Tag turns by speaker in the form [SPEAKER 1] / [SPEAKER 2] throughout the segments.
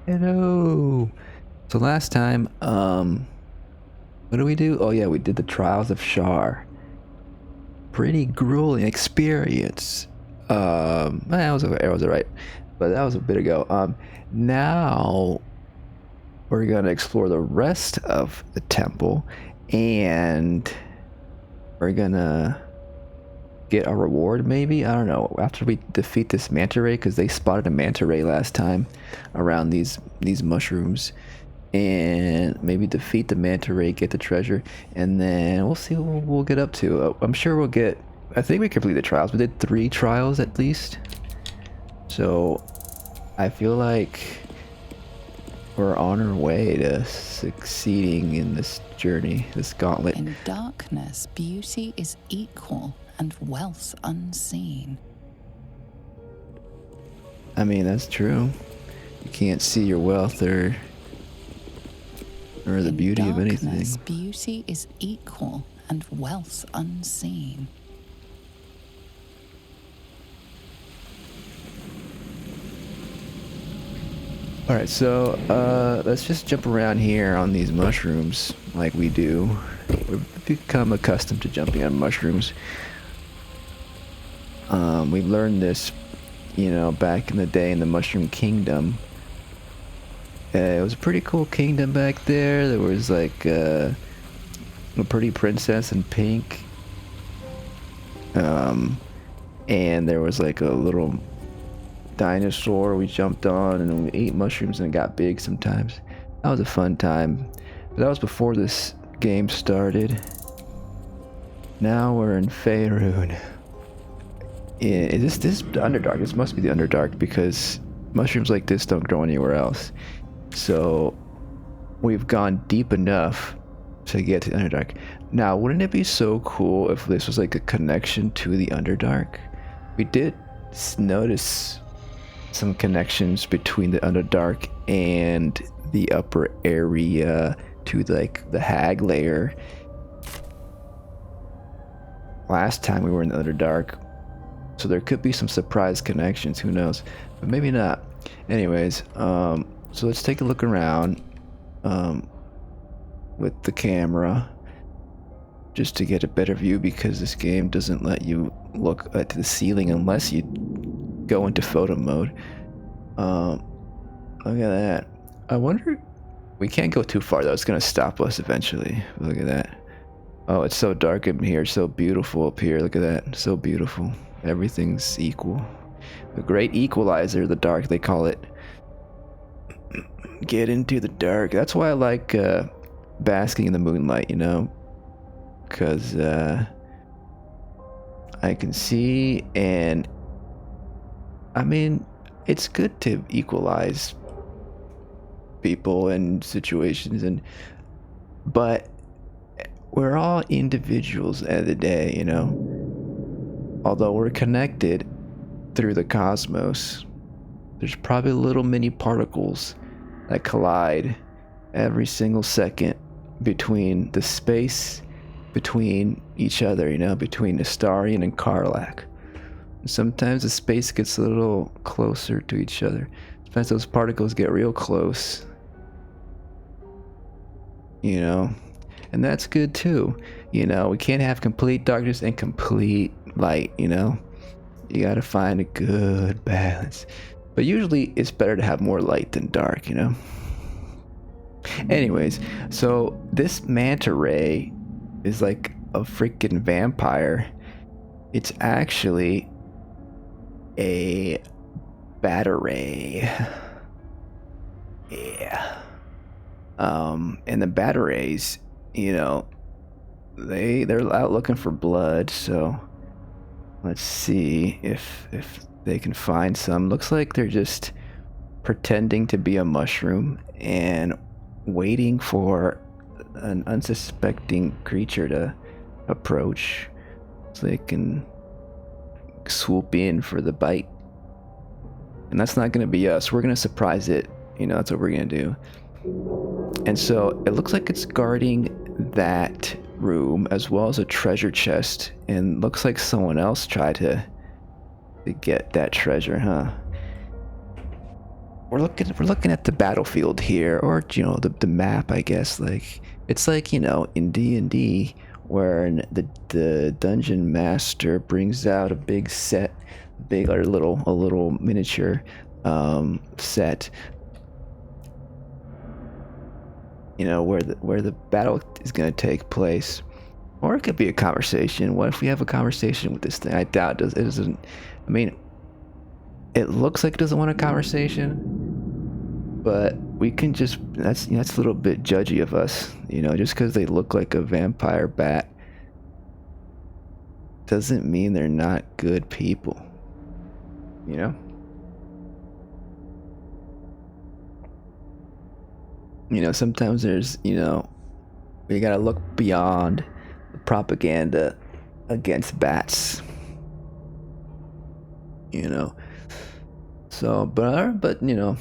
[SPEAKER 1] Hello. So last time, what did we do? Oh yeah, we did the Trials of Shar. Pretty grueling experience. That was alright, but that was a bit ago. Now we're gonna explore the rest of the temple, and we're gonna get a reward. Maybe, I don't know. After we defeat this manta ray, because they spotted a manta ray last time around these mushrooms. And maybe defeat the manta ray, get the treasure, and then we'll see what we'll get up to. I'm sure we'll get, I think we complete the trials. We did 3 trials at least, so I feel like we're on our way to succeeding in this journey, this gauntlet.
[SPEAKER 2] In darkness, beauty is equal and wealth unseen.
[SPEAKER 1] I mean, that's true. You can't see your wealth or the beauty of anything.
[SPEAKER 2] Beauty is equal and wealth unseen.
[SPEAKER 1] Alright, so let's just jump around here on these mushrooms like we do. We've become accustomed to jumping on mushrooms. We've learned this, you know, back in the day in the Mushroom Kingdom. It was a pretty cool kingdom back there. There was like a pretty princess in pink. And there was like a little dinosaur we jumped on, and we ate mushrooms and it got big sometimes. That was a fun time. But that was before this game started. Now we're in Faerun. Is this the Underdark? This must be the Underdark, because mushrooms like this don't grow anywhere else. So we've gone deep enough to get to the Underdark. Now, wouldn't it be so cool if this was like a connection to the Underdark? We did notice some connections between the Underdark and the upper area to like the Hag layer. Last time we were in the Underdark. So there could be some surprise connections, who knows? But maybe not. Anyways, so let's take a look around with the camera just to get a better view, because this game doesn't let you look at the ceiling unless you go into photo mode. Look at that. I wonder, we can't go too far though, it's gonna stop us eventually. Look at that. Oh, it's so dark in here, so beautiful up here. Look at that, so beautiful. Everything's equal. The great equalizer, the dark they call it. Get into the dark. That's why I like basking in the moonlight, you know, because I can see, and I mean, it's good to equalize people and situations, but we're all individuals at the end of the day, you know. Although we're connected through the cosmos, there's probably little mini particles that collide every single second between the space between each other, you know, between Astarion and Karlach. And sometimes the space gets a little closer to each other. Sometimes those particles get real close, you know, and that's good too. You know, we can't have complete darkness and complete light, you know. You gotta find a good balance. But usually it's better to have more light than dark, you know. Anyways, so this manta ray is like a freaking vampire. It's actually a Bataray. Yeah. And the Batarays, you know, they're out looking for blood, so let's see if they can find some. Looks like they're just pretending to be a mushroom and waiting for an unsuspecting creature to approach so they can swoop in for the bite. And that's not going to be us. We're going to surprise it. You know, that's what we're going to do. And so it looks like it's guarding that room as well as a treasure chest, and looks like someone else tried to get that treasure, huh? we're looking at the battlefield here, or you know, the map, I guess. Like it's like, you know, in D&D where the dungeon master brings out a big set, big or a little miniature set, you know, where the battle is going to take place. Or it could be a conversation. What if we have a conversation with this thing? I doubt it doesn't. I mean, it looks like it doesn't want a conversation, but we can just, that's, you know, that's a little bit judgy of us, you know, just because they look like a vampire bat doesn't mean they're not good people, you know? You know, sometimes there's, you know, we gotta look beyond the propaganda against bats, you know? So, but you know,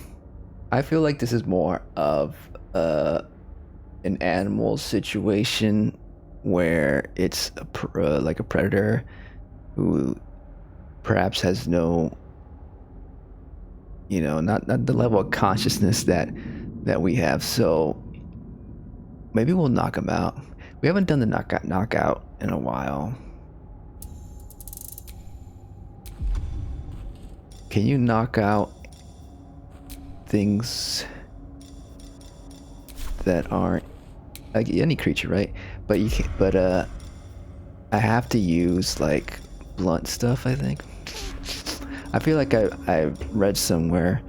[SPEAKER 1] I feel like this is more of an animal situation where it's like a predator who perhaps has no, you know, not the level of consciousness that we have. So maybe we'll knock him out. We haven't done the knockout in a while. Can you knock out things that aren't like any creature, right? But you can't. But I have to use like blunt stuff, I think. I feel like I read somewhere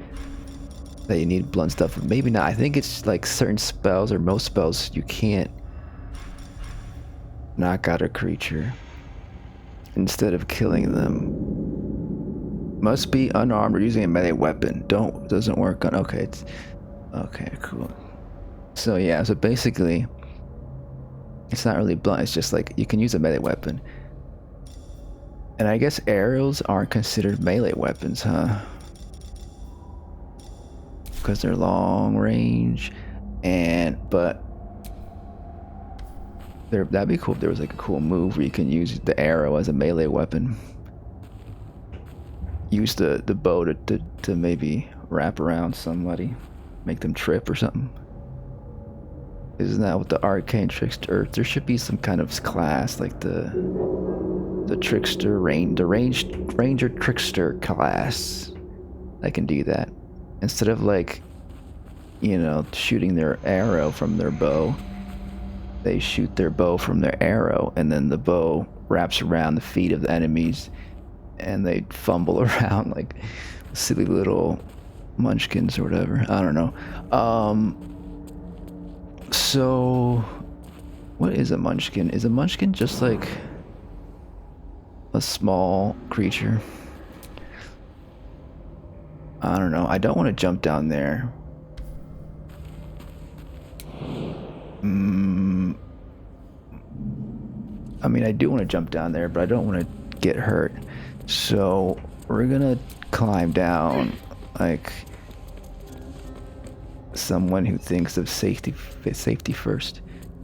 [SPEAKER 1] that you need blunt stuff. Maybe not. I think it's like certain spells or most spells you can't knock out a creature instead of killing them. Must be unarmed or using a melee weapon. Doesn't work on. Okay, it's okay. Cool. So yeah. So basically, it's not really blunt. It's just like you can use a melee weapon. And I guess arrows aren't considered melee weapons, huh? Because they're long range, but that'd be cool if there was like a cool move where you can use the arrow as a melee weapon. Use the bow to maybe wrap around somebody, make them trip or something. Isn't that what the arcane trickster? There should be some kind of class like the trickster ranger trickster class that can do that. Instead of like, you know, shooting their arrow from their bow, they shoot their bow from their arrow, and then the bow wraps around the feet of the enemies, and they fumble around like silly little munchkins or whatever. I don't know. So what is a munchkin? Is a munchkin just like a small creature? I don't know. I don't want to jump down there. I mean, I do want to jump down there, but I don't want to get hurt. So we're gonna climb down like someone who thinks of safety first.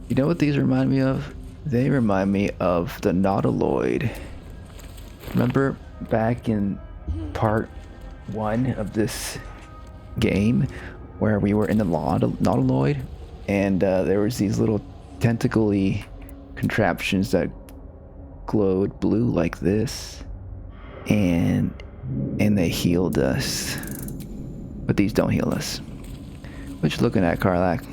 [SPEAKER 1] You know what these remind me of? They remind me of the Nautiloid. Remember back in part 1 of this game where we were in the Nautiloid, and there was these little tentacle-y contraptions that glowed blue like this, and they healed us. But these don't heal us. What you looking at, Karlak?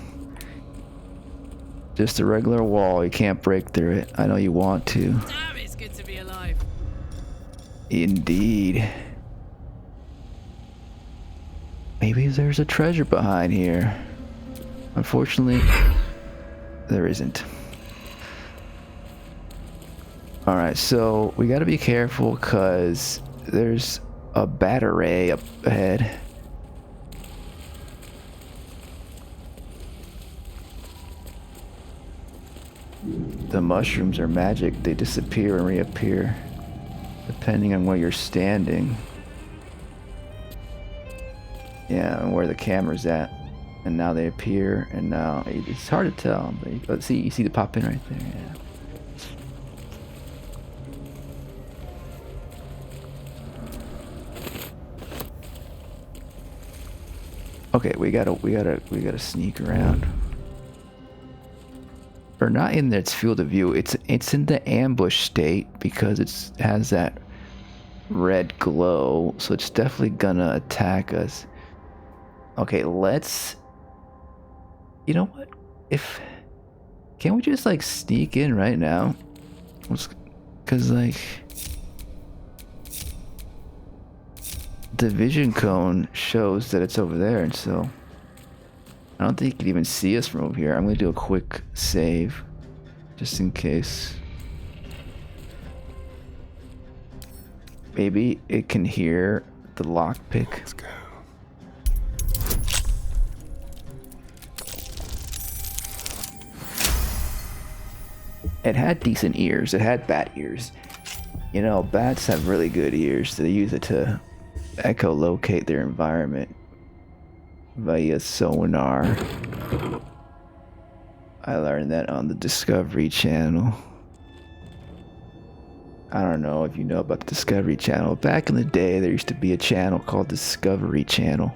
[SPEAKER 1] Just a regular wall. You can't break through it. I know you want to.
[SPEAKER 3] Damn, it's good to be alive.
[SPEAKER 1] Indeed. Maybe there's a treasure behind here. Unfortunately, there isn't. Alright, so we gotta be careful because there's a Bataray up ahead. The mushrooms are magic. They disappear and reappear depending on where you're standing. Yeah, and where the camera's at. And now they appear, and now it's hard to tell. But you see the pop in right there. Yeah. Okay, we gotta sneak around. Or not in its field of view. It's in the ambush state because it has that red glow, so it's definitely gonna attack us. Okay, let's. You know what? Can't we just like sneak in right now? Cause like the vision cone shows that it's over there, and so I don't think you can even see us from over here. I'm gonna do a quick save, just in case. Maybe it can hear the lockpick.
[SPEAKER 3] Let's go.
[SPEAKER 1] It had decent ears. It had bat ears. You know, bats have really good ears. So they use it to echolocate their environment via sonar. I learned that on the Discovery Channel. I don't know if you know about the Discovery Channel. Back in the day, there used to be a channel called Discovery Channel.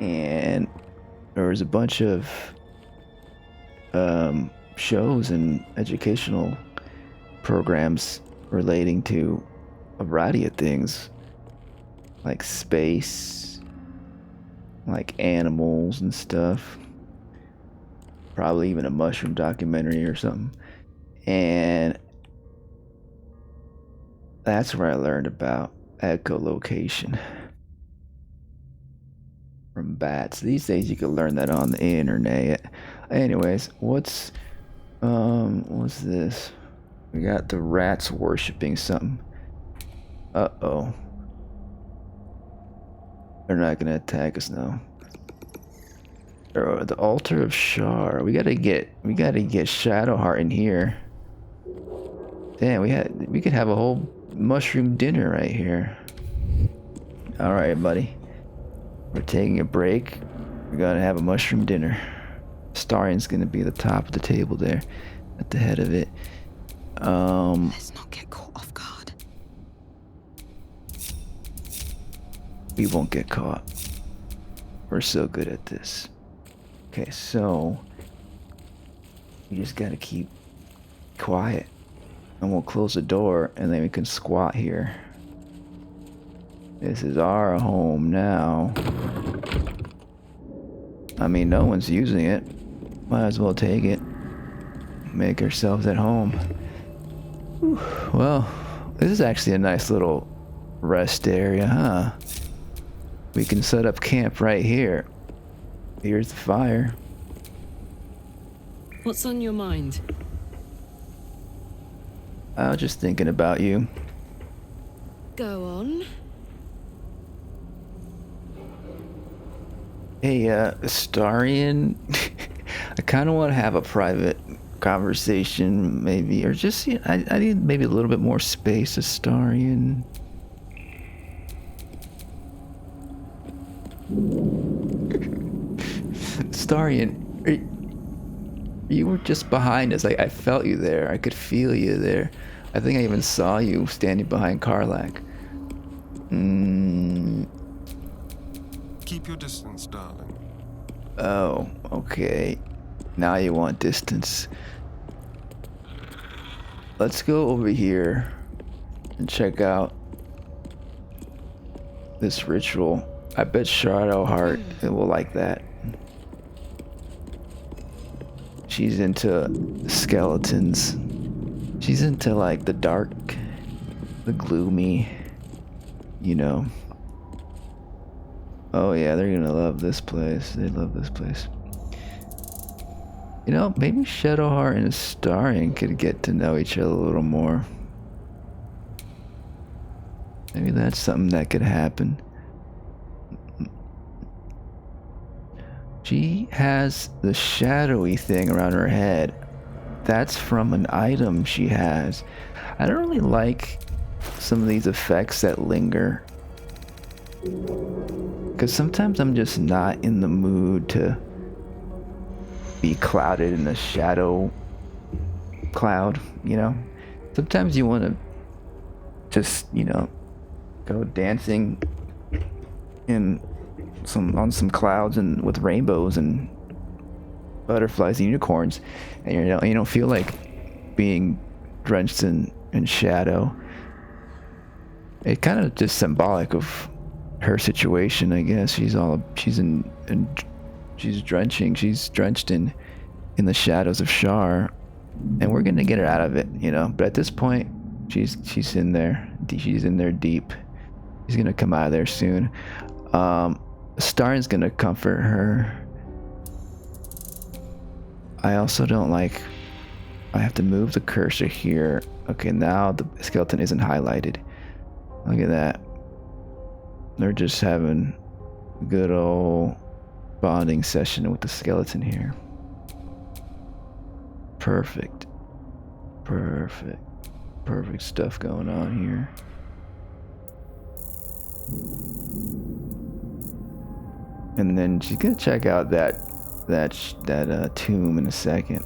[SPEAKER 1] And there was a bunch of shows and educational programs relating to a variety of things. Like space, like animals and stuff. Probably even a mushroom documentary or something. And that's where I learned about echolocation from bats. These days you can learn that on the internet. Anyways, what's this? We got the rats worshipping something. Uh-oh. They're not gonna attack us now. The altar of Shar. We gotta get Shadowheart in here. Damn, we could have a whole mushroom dinner right here. Alright, buddy. We're taking a break. We're gonna have a mushroom dinner. Astarion's gonna be at the top of the table there, at the head of it.
[SPEAKER 2] Let's not get caught off guard.
[SPEAKER 1] We won't get caught. We're so good at this. Okay, so we just gotta keep quiet, and we'll close the door, and then we can squat here. This is our home now. I mean, no one's using it. Might as well take it. Make ourselves at home. Whew. Well, this is actually a nice little rest area, huh? We can set up camp right here. Here's the fire.
[SPEAKER 4] What's on your mind?
[SPEAKER 1] I was just thinking about you.
[SPEAKER 4] Go on.
[SPEAKER 1] Hey, Astarion, I kind of want to have a private conversation, maybe, or just, I need maybe a little bit more space, Astarion. Astarion, you were just behind us. I felt you there. I could feel you there. I think I even saw you standing behind Karlach.
[SPEAKER 3] Keep your distance, darling.
[SPEAKER 1] Oh, okay. Now you want distance. Let's go over here and check out this ritual. I bet Shadowheart will like that. She's into skeletons. She's into like the dark, the gloomy, you know. Oh yeah, they're gonna love this place. They love this place. You know, maybe Shadowheart and Astarion could get to know each other a little more. Maybe that's something that could happen. She has the shadowy thing around her head. That's from an item she has. I don't really like some of these effects that linger. Because sometimes I'm just not in the mood to be clouded in a shadow cloud, you know? Sometimes you want to just, you know, go dancing in some clouds and with rainbows and butterflies and unicorns, and you don't feel like being drenched in shadow. It kind of just symbolic of her situation, I guess. She's drenched in the shadows of Shar, and we're gonna get her out of it, you know. But at this point, she's in there. She's in there deep. She's gonna come out of there soon. Astarion's gonna comfort her. I also don't like. I have to move the cursor here. Okay, now the skeleton isn't highlighted. Look at that. They're just having a good old bonding session with the skeleton here. Perfect stuff going on here. And then she's gonna check out that tomb in a second.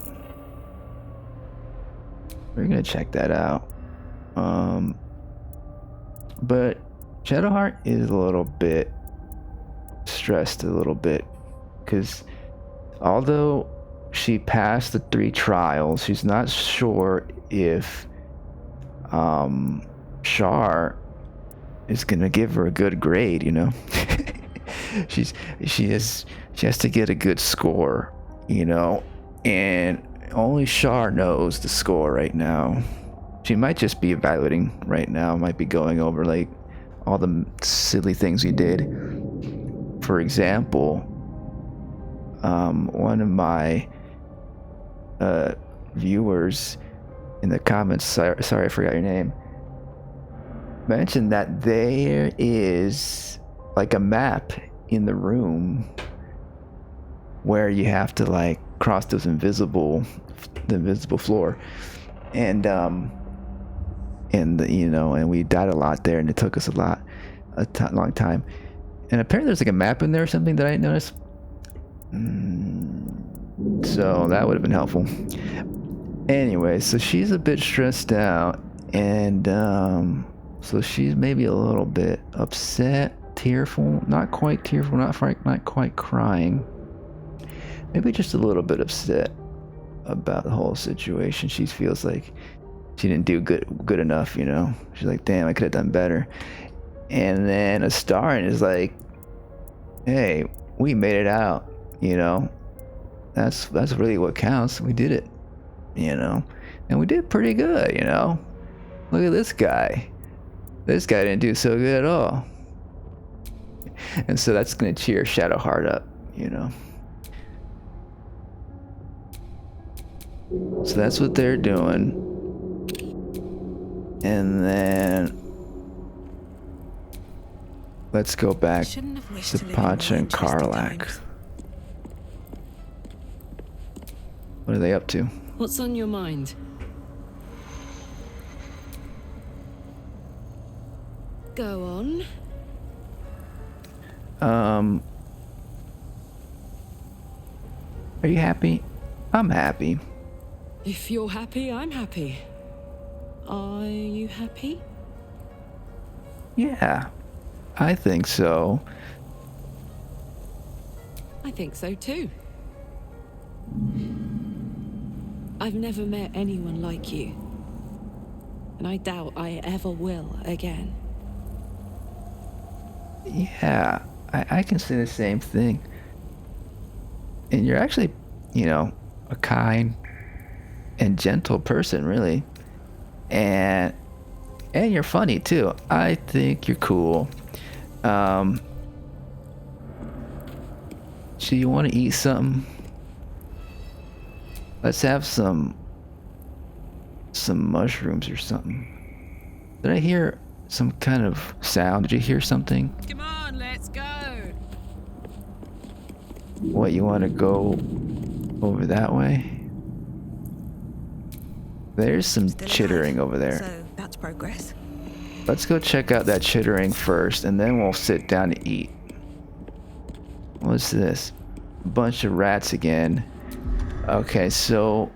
[SPEAKER 1] We're gonna check that out. But Shadowheart is a little bit stressed because although she passed the 3 trials, she's not sure if Shar is gonna give her a good grade, you know. she has to get a good score, you know, and only Shar knows the score right now. She might just be evaluating right now, might be going over like all the silly things we did. For example, one of my viewers in the comments, sorry I forgot your name, mentioned that there is like a map in the room where you have to like cross the invisible floor, and you know, and we died a lot there, and it took us a long time. And apparently there's like a map in there or something that I didn't notice. So that would have been helpful. Anyway, so she's a bit stressed out, and so she's maybe a little bit upset, tearful, not quite tearful, not quite crying. Maybe just a little bit upset about the whole situation. She feels like she didn't do good enough, you know. She's like, damn, I could have done better. And then Astarion is like, hey, we made it out, you know. That's really what counts. We did it, you know. And we did pretty good, you know. Look at this guy. This guy didn't do so good at all. And so that's gonna cheer Shadowheart up, you know. So that's what they're doing. And then let's go back to Pacha and Karlak. What are they up to?
[SPEAKER 4] What's on your mind? Go on.
[SPEAKER 1] Are you happy? I'm happy.
[SPEAKER 4] If you're happy, I'm happy. Are you happy?
[SPEAKER 1] Yeah, I think so.
[SPEAKER 4] I think so too. I've never met anyone like you. And I doubt I ever will again.
[SPEAKER 1] Yeah, I can say the same thing. And you're actually, you know, a kind and gentle person, really. And you're funny too. I think you're cool. So you want to eat something? Let's have some mushrooms or something. Did I hear some kind of sound? Did you hear something?
[SPEAKER 4] Come on, let's go.
[SPEAKER 1] What, you want to go over that way? There's some chittering over there.
[SPEAKER 3] So that's progress.
[SPEAKER 1] Let's go check out that chittering first, and then we'll sit down to eat. What's this? A bunch of rats again. Okay, so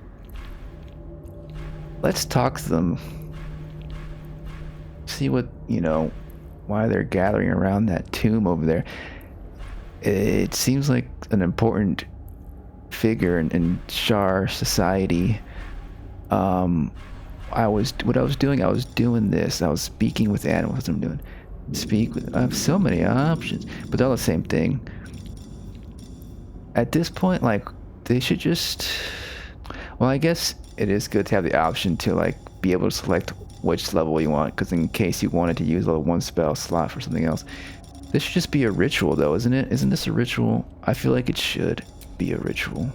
[SPEAKER 1] let's talk to them. See what, you know, why they're gathering around that tomb over there. it seems like an important figure in Shar society. I was doing this. I was speaking with animals. That's what I'm doing. I have so many options, but they're all the same thing. At this point, like, they should just, well, I guess it is good to have the option to like be able to select which level you want, because in case you wanted to use level 1 spell slot for something else. This should just be a ritual though, isn't it? Isn't this a ritual? I feel like it should be a ritual.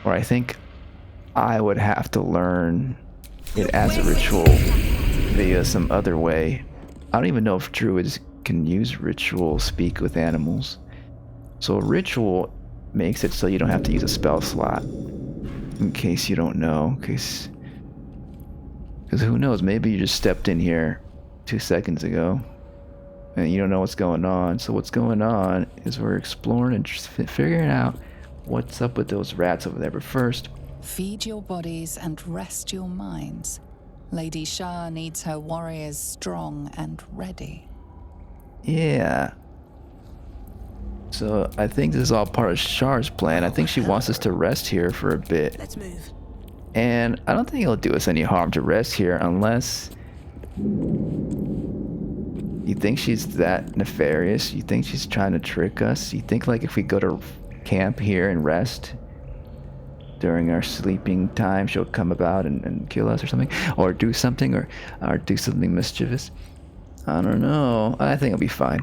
[SPEAKER 1] Or I think I would have to learn it as a ritual via some other way. I don't even know if druids can use ritual speak with animals. So a ritual makes it so you don't have to use a spell slot. In case you don't know, because who knows, maybe you just stepped in here 2 seconds ago and you don't know what's going on. So what's going on is we're exploring and just figuring out what's up with those rats over there. But first,
[SPEAKER 2] feed your bodies and rest your minds. Lady Shar needs her warriors strong and ready.
[SPEAKER 1] yeah. So I think this is all part of Shar's plan. I think she wants us to rest here for a bit.
[SPEAKER 3] Let's move.
[SPEAKER 1] And I don't think it'll do us any harm to rest here unless... You think she's that nefarious? You think she's trying to trick us? You think like if we go to camp here and rest during our sleeping time, she'll come about and kill us or something? Or do something, or do something mischievous? I don't know. I think it'll be fine.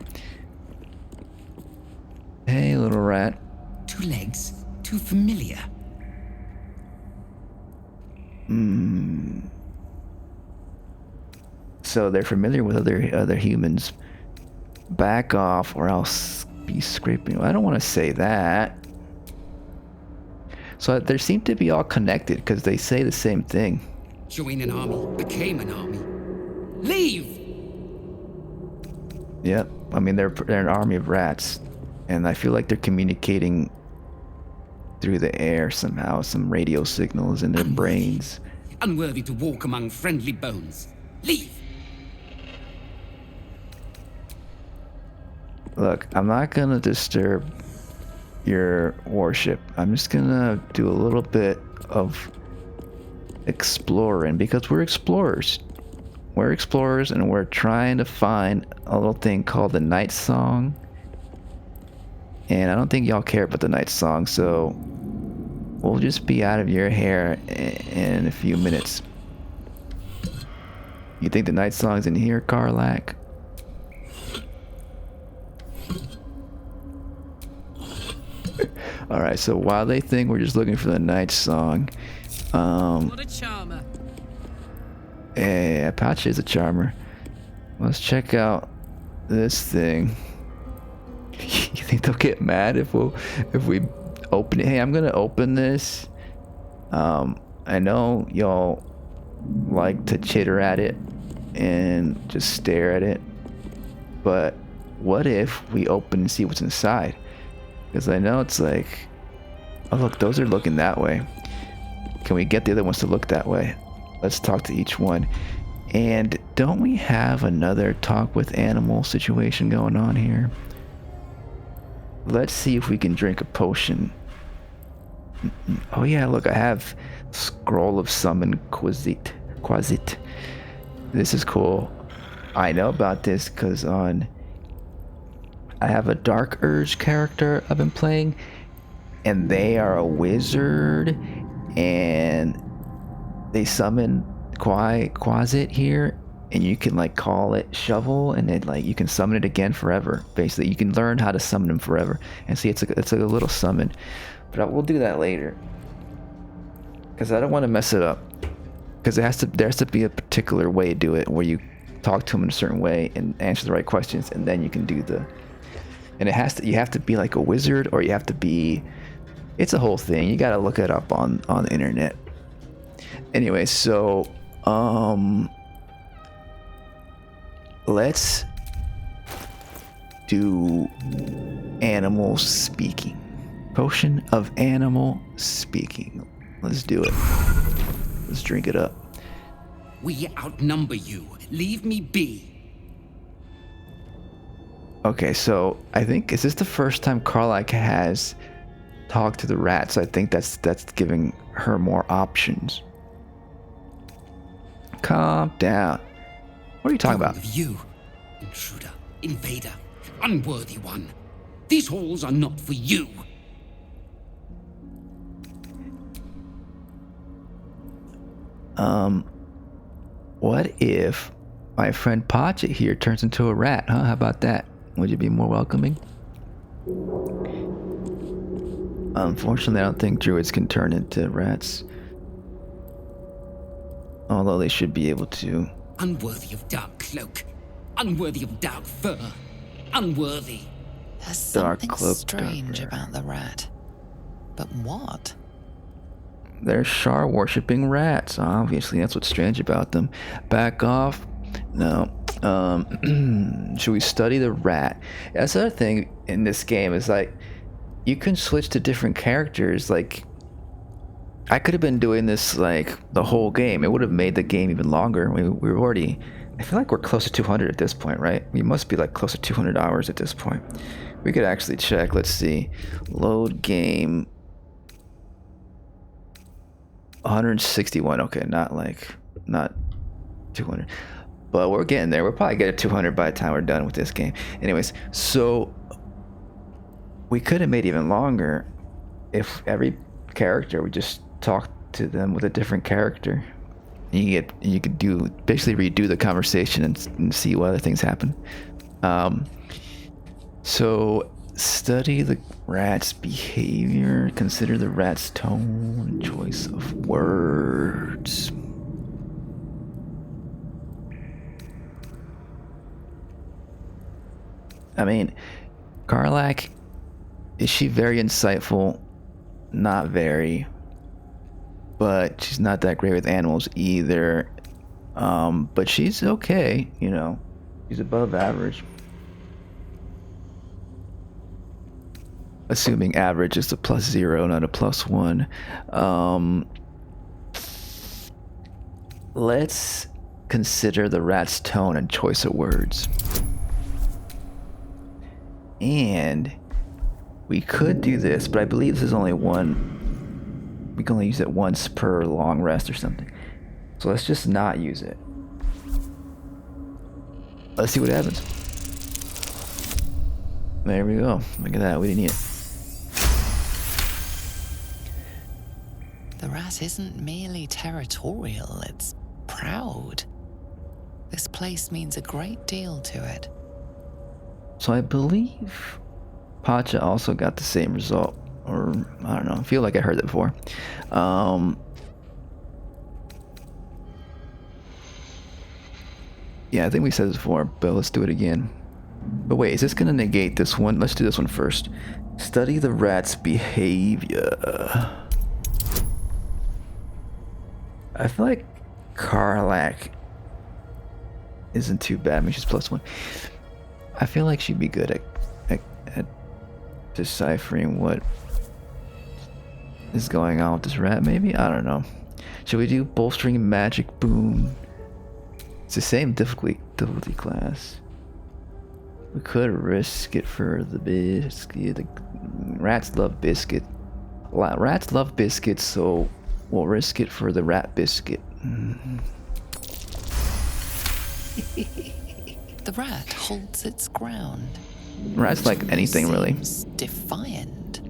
[SPEAKER 1] Hey, little rat.
[SPEAKER 5] 2 legs, too familiar.
[SPEAKER 1] So they're familiar with other humans. Back off, or I'll be scraping. I don't want to say that. So they seem to be all connected because they say the same thing.
[SPEAKER 5] Join an army, became an army. Leave!
[SPEAKER 1] Yep. I mean, they're an army of rats, and I feel like they're communicating through the air somehow. Some radio signals in their brains.
[SPEAKER 5] Unworthy to walk among friendly bones. Leave!
[SPEAKER 1] Look, I'm not gonna disturb your worship. I'm just gonna do a little bit of exploring, because we're explorers. We're explorers, and we're trying to find a little thing called the Night Song. And I don't think y'all care about the Night Song, so we'll just be out of your hair in a few minutes. You think the Night Song's in here, Karlak? Alright, so while they think we're just looking for the Night Song,
[SPEAKER 3] What a charmer.
[SPEAKER 1] yeah, Pacha is a charmer. Let's check out this thing. You think they'll get mad if we open it? Hey, I'm gonna open this. I know y'all like to chitter at it and just stare at it, but what if we open and see what's inside? Because I know it's like, oh look, those are looking that way. Can we get the other ones to look that way? Let's talk to each one. And don't we have another talk with animal situation going on here? Let's see if we can drink a potion. Oh yeah, look, I have Scroll of Summon Quasit. This is cool. I know about this because I have a Dark Urge character I've been playing, and they are a wizard, and they summon Quasit here, and you can like call it Shovel, and then like you can summon it again forever. Basically, you can learn how to summon him forever. And see, it's a little summon, but we'll do that later because I don't want to mess it up. Because there has to be a particular way to do it, where you talk to him in a certain way and answer the right questions, and then you can do the. And you have to be like a wizard, or you have to be. It's a whole thing. You gotta look it up on the internet. Anyway, so let's do animal speaking. Potion of animal speaking. Let's do it. Let's drink it up.
[SPEAKER 5] We outnumber you. Leave me be.
[SPEAKER 1] Okay, so I think is this the first time Karlak has talked to the rat? So I think that's giving her more options. Calm down. What are you talking about?
[SPEAKER 5] Of you, intruder, invader, unworthy one. These halls are not for you.
[SPEAKER 1] What if my friend Pacha here turns into a rat, huh? How about that? Would you be more welcoming? Unfortunately, I don't think druids can turn into rats. Although they should be able to.
[SPEAKER 5] Unworthy of dark cloak. Unworthy of dark fur. Unworthy.
[SPEAKER 2] There's
[SPEAKER 1] Dark
[SPEAKER 2] something
[SPEAKER 1] cloak,
[SPEAKER 2] strange
[SPEAKER 1] dark fur.
[SPEAKER 2] about the rat. But what?
[SPEAKER 1] They're Shar worshipping rats. Obviously, that's what's strange about them. Back off. No. Should we study the rat? That's the other thing in this game is like you can switch to different characters. Like I could have been doing this like the whole game. It would have made the game even longer. We're already. I feel like we're close to 200 at this point, right? We must be like close to 200 hours at this point. We could actually check. Let's see. Load game. 161. Okay, not 200, but we're getting there. We'll probably get to 200 by the time we're done with this game. Anyways, so we could have made it even longer if every character we just talk to them with a different character. You could do basically redo the conversation and see what other things happen. So study the rat's behavior. Consider the rat's tone and choice of words. I mean, Karlak, is she very insightful? Not very. But she's not that great with animals either. But she's okay, you know. She's above average. Assuming average is a +0, not a +1. Let's consider the rat's tone and choice of words. And we could do this, but I believe this is only one. We can only use it once per long rest or something. So let's just not use it. Let's see what happens. There we go. Look at that. We didn't need it.
[SPEAKER 2] The rat isn't merely territorial, it's proud. This place means a great deal to it.
[SPEAKER 1] So I believe Pacha also got the same result. Or, I don't know. I feel like I heard that before. Yeah, I think we said this before, but let's do it again. But wait, is this going to negate this one? Let's do this one first. Study the rat's behavior. I feel like Karlak isn't too bad. I mean, she's +1. I feel like she'd be good at deciphering what is going on with this rat, maybe? I don't know. Should we do bolstering magic boon? It's the same difficulty class. We could risk it for the biscuit. The rats love biscuit. Rats love biscuits, so we'll risk it for the rat biscuit.
[SPEAKER 2] The rat holds its ground.
[SPEAKER 1] Rats like anything, really.
[SPEAKER 2] Seems defiant.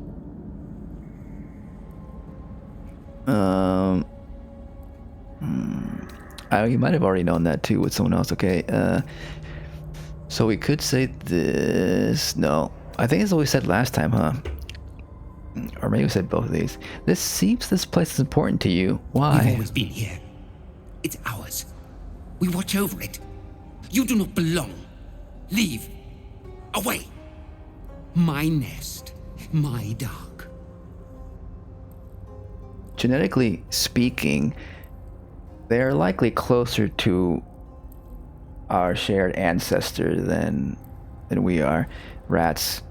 [SPEAKER 1] You might have already known that too with someone else. Okay. So we could say this. No, I think it's what we said last time, huh? Or maybe we said both of these. This place is important to you. Why?
[SPEAKER 5] We've always been here. It's ours. We watch over it. You do not belong. Leave. Away. My nest. My dark.
[SPEAKER 1] Genetically speaking, they're likely closer to our shared ancestor than we are. Rats.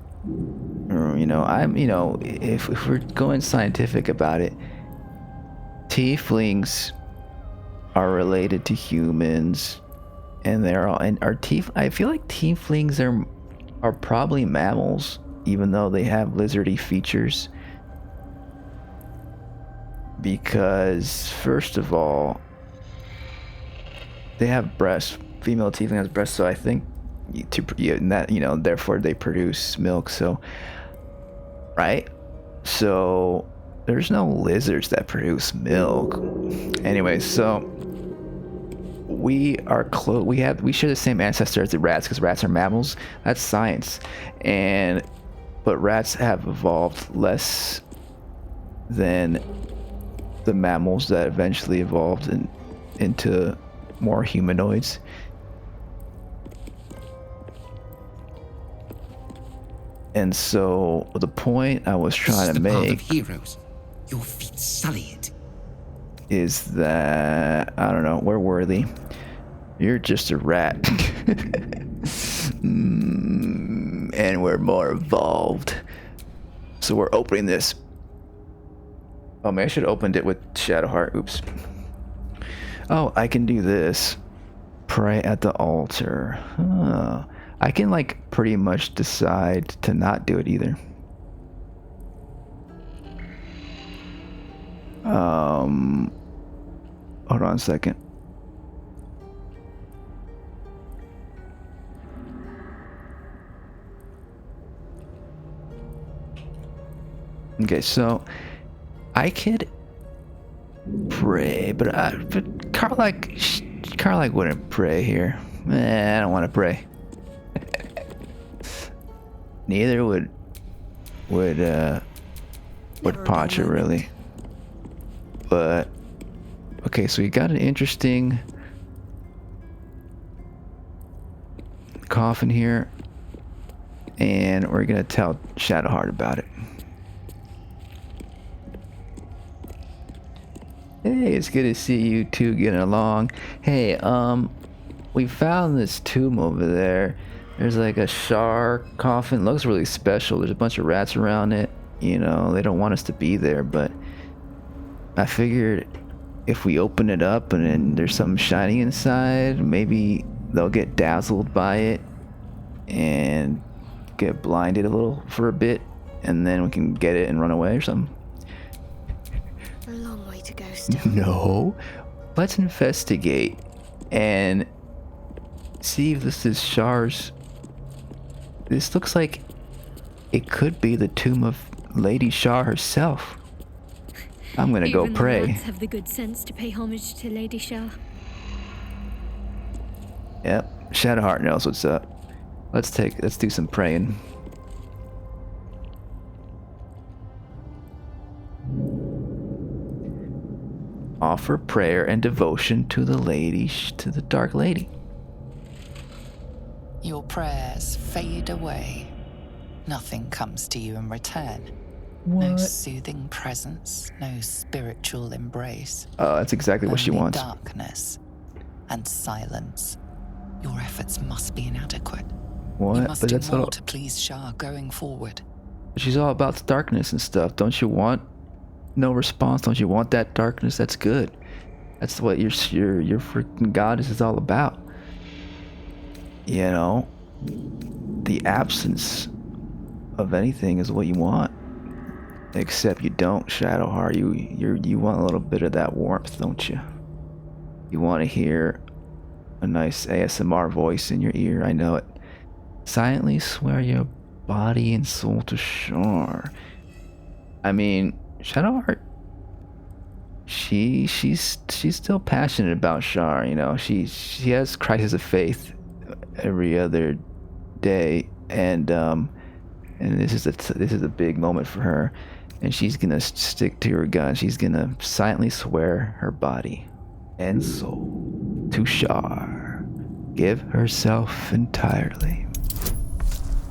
[SPEAKER 1] If we're going scientific about it, tieflings are related to humans, and I feel like tieflings are are probably mammals, even though they have lizardy features. Because, first of all, they have breasts. Female tiefling has breasts, so I think therefore they produce milk. So, right? So there's no lizards that produce milk. Anyway, so we are close. We share the same ancestor as the rats because rats are mammals. That's science, but rats have evolved less than the mammals that eventually evolved into more humanoids. And so the point I was trying to make
[SPEAKER 5] of heroes. Your feet sully it.
[SPEAKER 1] Is that, I don't know, we're worthy. You're just a rat. And we're more evolved. So we're opening this. Oh man, I should have opened it with Shadowheart. Oops. Oh, I can do this. Pray at the altar. Huh. I can like pretty much decide to not do it either. Hold on a second. Okay, so I could pray, but Carlac wouldn't pray here. I don't want to pray. Neither would Pacha really. But okay, so we got an interesting coffin here, and we're gonna tell Shadowheart about it. Hey, it's good to see you two getting along. Hey, we found this tomb over there. There's like a Shar coffin. Looks really special. There's a bunch of rats around it. You know, they don't want us to be there, but I figured if we open it up and then there's something shiny inside, maybe they'll get dazzled by it and get blinded a little for a bit, and then we can get it and run away or something.
[SPEAKER 6] A long way to go still.
[SPEAKER 1] No. Let's investigate and see if this is Shar's. This looks like it could be the tomb of Lady Shar herself. I'm gonna go pray.
[SPEAKER 6] The rats have the good sense to pay homage to Lady Shar.
[SPEAKER 1] Yep, Shadowheart knows what's up. Let's do some praying. Offer prayer and devotion to the Dark Lady.
[SPEAKER 2] Your prayers fade away. Nothing comes to you in return. No soothing presence, no spiritual embrace.
[SPEAKER 1] Oh, that's exactly what she
[SPEAKER 2] Only
[SPEAKER 1] wants.
[SPEAKER 2] Darkness and silence. Your efforts must be inadequate.
[SPEAKER 1] What?
[SPEAKER 2] You must
[SPEAKER 1] But
[SPEAKER 2] do
[SPEAKER 1] that's
[SPEAKER 2] more
[SPEAKER 1] all.
[SPEAKER 2] to please Shar going forward.
[SPEAKER 1] She's all about the darkness and stuff. Don't you want no response? Don't you want that darkness? That's good. That's what your freaking goddess is all about. You know, the absence of anything is what you want. Except you don't, Shadowheart. You want a little bit of that warmth, don't you? You want to hear a nice ASMR voice in your ear. I know it. Silently swear your body and soul to Shar. I mean, Shadowheart. She's still passionate about Shar. You know, she has crisis of faith every other day, and this is a big moment for her, and she's gonna stick to her gun. She's gonna silently swear her body and soul to Shar, give herself entirely,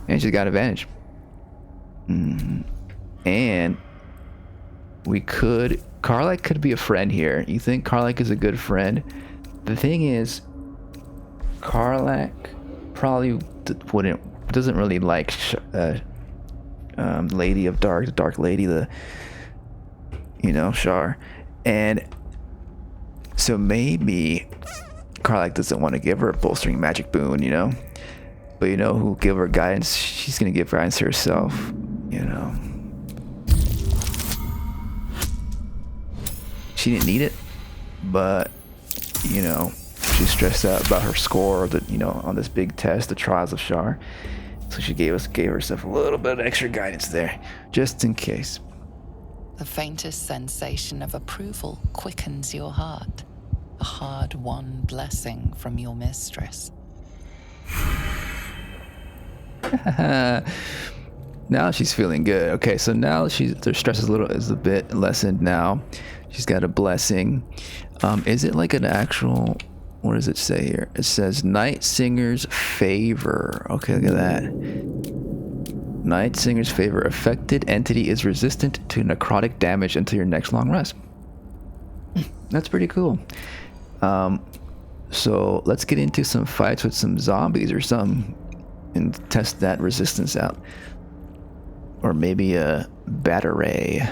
[SPEAKER 1] and she's got advantage. And Karlach could be a friend here. You think Karlach is a good friend? The thing is, Karlach probably doesn't really like Lady of Dark, the Dark Lady, Shar, and so maybe Karlach doesn't want to give her a bolstering magic boon, But you know who'll give her guidance? She's gonna give guidance to herself, you know. She didn't need it, but you know, she's stressed out about her score, you know, on this big test, the Trials of Shar. So she gave herself a little bit of extra guidance there, just in case.
[SPEAKER 2] The faintest sensation of approval quickens your heart. A hard-won blessing from your mistress.
[SPEAKER 1] Now she's feeling good. Okay, so now her stress is a bit lessened now. She's got a blessing. Is it like an actual? What does it say here? It says Night Singer's Favor. Okay, look at that. Night Singer's Favor. Affected entity is resistant to necrotic damage until your next long rest. That's pretty cool. So let's get into some fights with some zombies or something and test that resistance out. Or maybe a Bataray.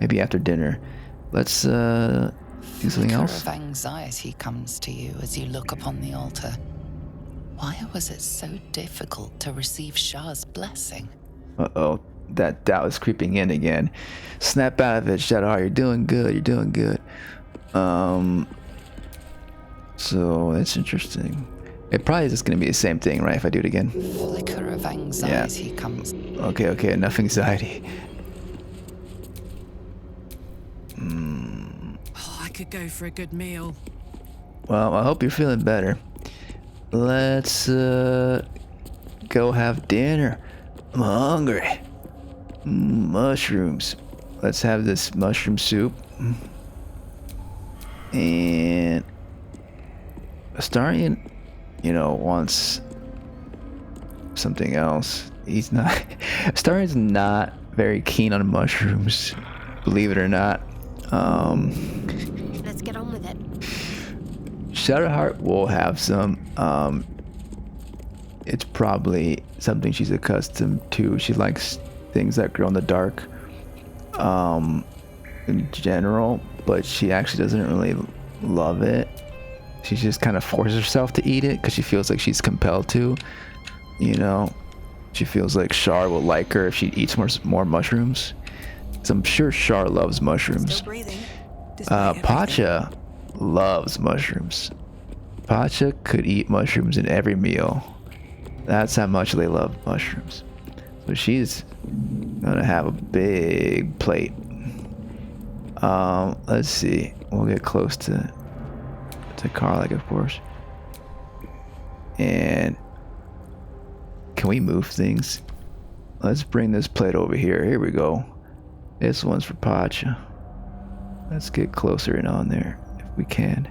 [SPEAKER 1] Maybe after dinner. Let's do something else.
[SPEAKER 2] Of anxiety comes to you as you look upon the altar. Why was it so difficult to receive Shar's blessing?
[SPEAKER 1] Uh-oh. That doubt is creeping in again. Snap out of it, Shadowheart. You're doing good. You're doing good. So that's interesting. It probably is just going to be the same thing, right? If I do it again.
[SPEAKER 2] Flicker of anxiety comes.
[SPEAKER 1] Okay. Enough anxiety.
[SPEAKER 3] Oh, I could go for a good meal.
[SPEAKER 1] Well, I hope you're feeling better. Let's go have dinner. I'm hungry. Mushrooms. Let's have this mushroom soup. And Astarion, you know, wants something else. Astarion's not very keen on mushrooms, believe it or not.
[SPEAKER 6] Let's get on with it.
[SPEAKER 1] Shadowheart will have some. It's probably something she's accustomed to. She likes things that grow in the dark, in general, but she actually doesn't really love it. She just kind of forces herself to eat it because she feels like she's compelled to. You know, she feels like Shar will like her if she eats more mushrooms. So I'm sure Shar loves mushrooms. Pacha loves mushrooms. Pacha could eat mushrooms in every meal. That's how much they love mushrooms. So she's gonna have a big plate. Let's see. We'll get close to Karlach, of course. And can we move things? Let's bring this plate over here. Here we go. This one's for Pacha. Let's get closer and on there if we can.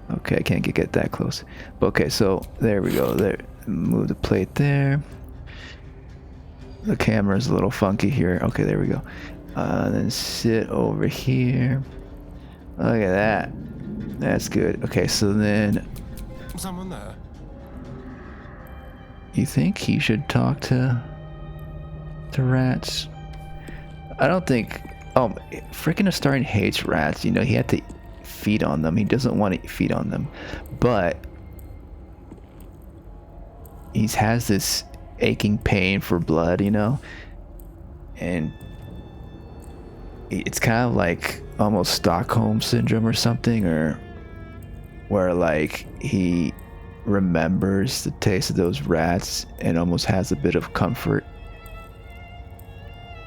[SPEAKER 1] Okay, I can't get that close. Okay, so there we go. There, move the plate there. The camera's a little funky here. Okay, there we go. Then sit over here. Look at that. That's good. Okay, so then.
[SPEAKER 7] Someone there?
[SPEAKER 1] You think he should talk to rats? I don't think. Oh, freaking Astarion hates rats. You know, he had to feed on them. He doesn't want to feed on them, but he has this aching pain for blood. You know, and it's kind of like almost Stockholm syndrome or something, or where like he remembers the taste of those rats and almost has a bit of comfort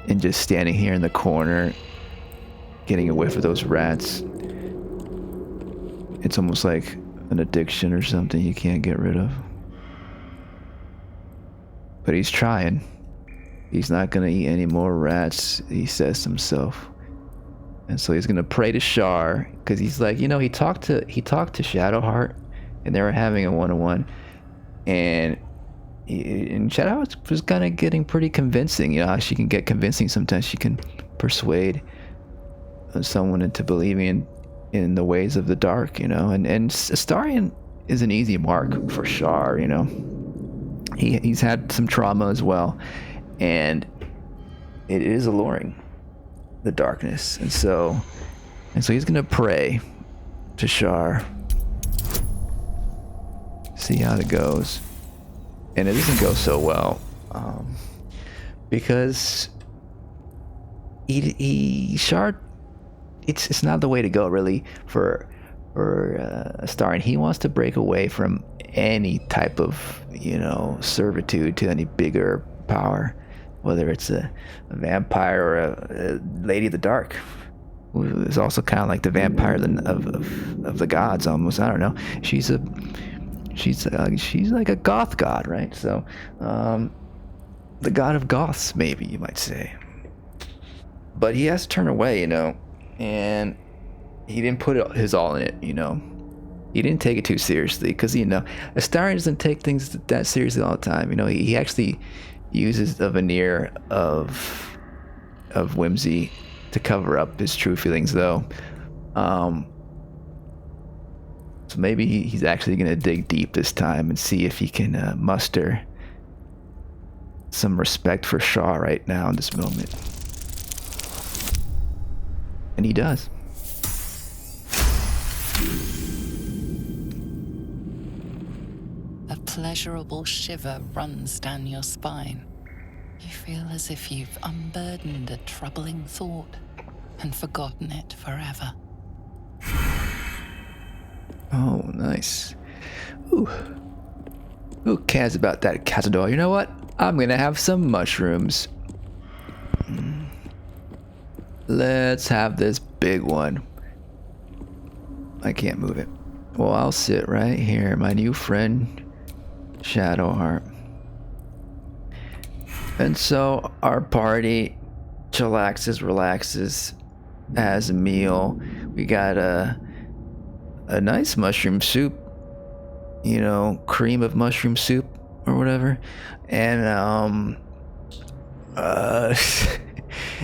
[SPEAKER 1] in just standing here in the corner getting a whiff of those rats. It's almost like an addiction or something you can't get rid of. But he's trying. He's not gonna eat any more rats, he says to himself. And so he's gonna pray to Shar, because he's like, you know, he talked to Shadowheart, and they were having a one-on-one, and Shadowheart was kind of getting pretty convincing. You know how she can get convincing sometimes. She can persuade someone into believing in the ways of the dark, you know. And Astarion is an easy mark for Shar, you know. He's had some trauma as well, and it is alluring, the darkness. And so he's gonna pray to Shar, see how it goes. and it doesn't go so well, because Shar, it's not the way to go really for Astarion. He wants to break away from any type of, you know, servitude to any bigger power, whether it's a vampire or a lady of the dark, who is also kind of like the vampire of the gods almost. I don't know. She's like a goth god, right? So the god of goths, maybe you might say. But he has to turn away, you know, and he didn't put his all in it, you know. He didn't take it too seriously, because, you know, Astarion doesn't take things that seriously all the time. You know, he actually uses a veneer of whimsy to cover up his true feelings, though. So maybe he's actually going to dig deep this time and see if he can muster some respect for Shar right now in this moment. And he does.
[SPEAKER 2] A pleasurable shiver runs down your spine. You feel as if you've unburdened a troubling thought and forgotten it forever.
[SPEAKER 1] Oh, nice. Ooh. Who cares about that cazador? You know what? I'm gonna have some mushrooms. Let's have this big one. I can't move it. Well, I'll sit right here. My new friend, Shadowheart. And so our party chillaxes, relaxes, has a meal. We got a nice mushroom soup, you know, cream of mushroom soup or whatever, and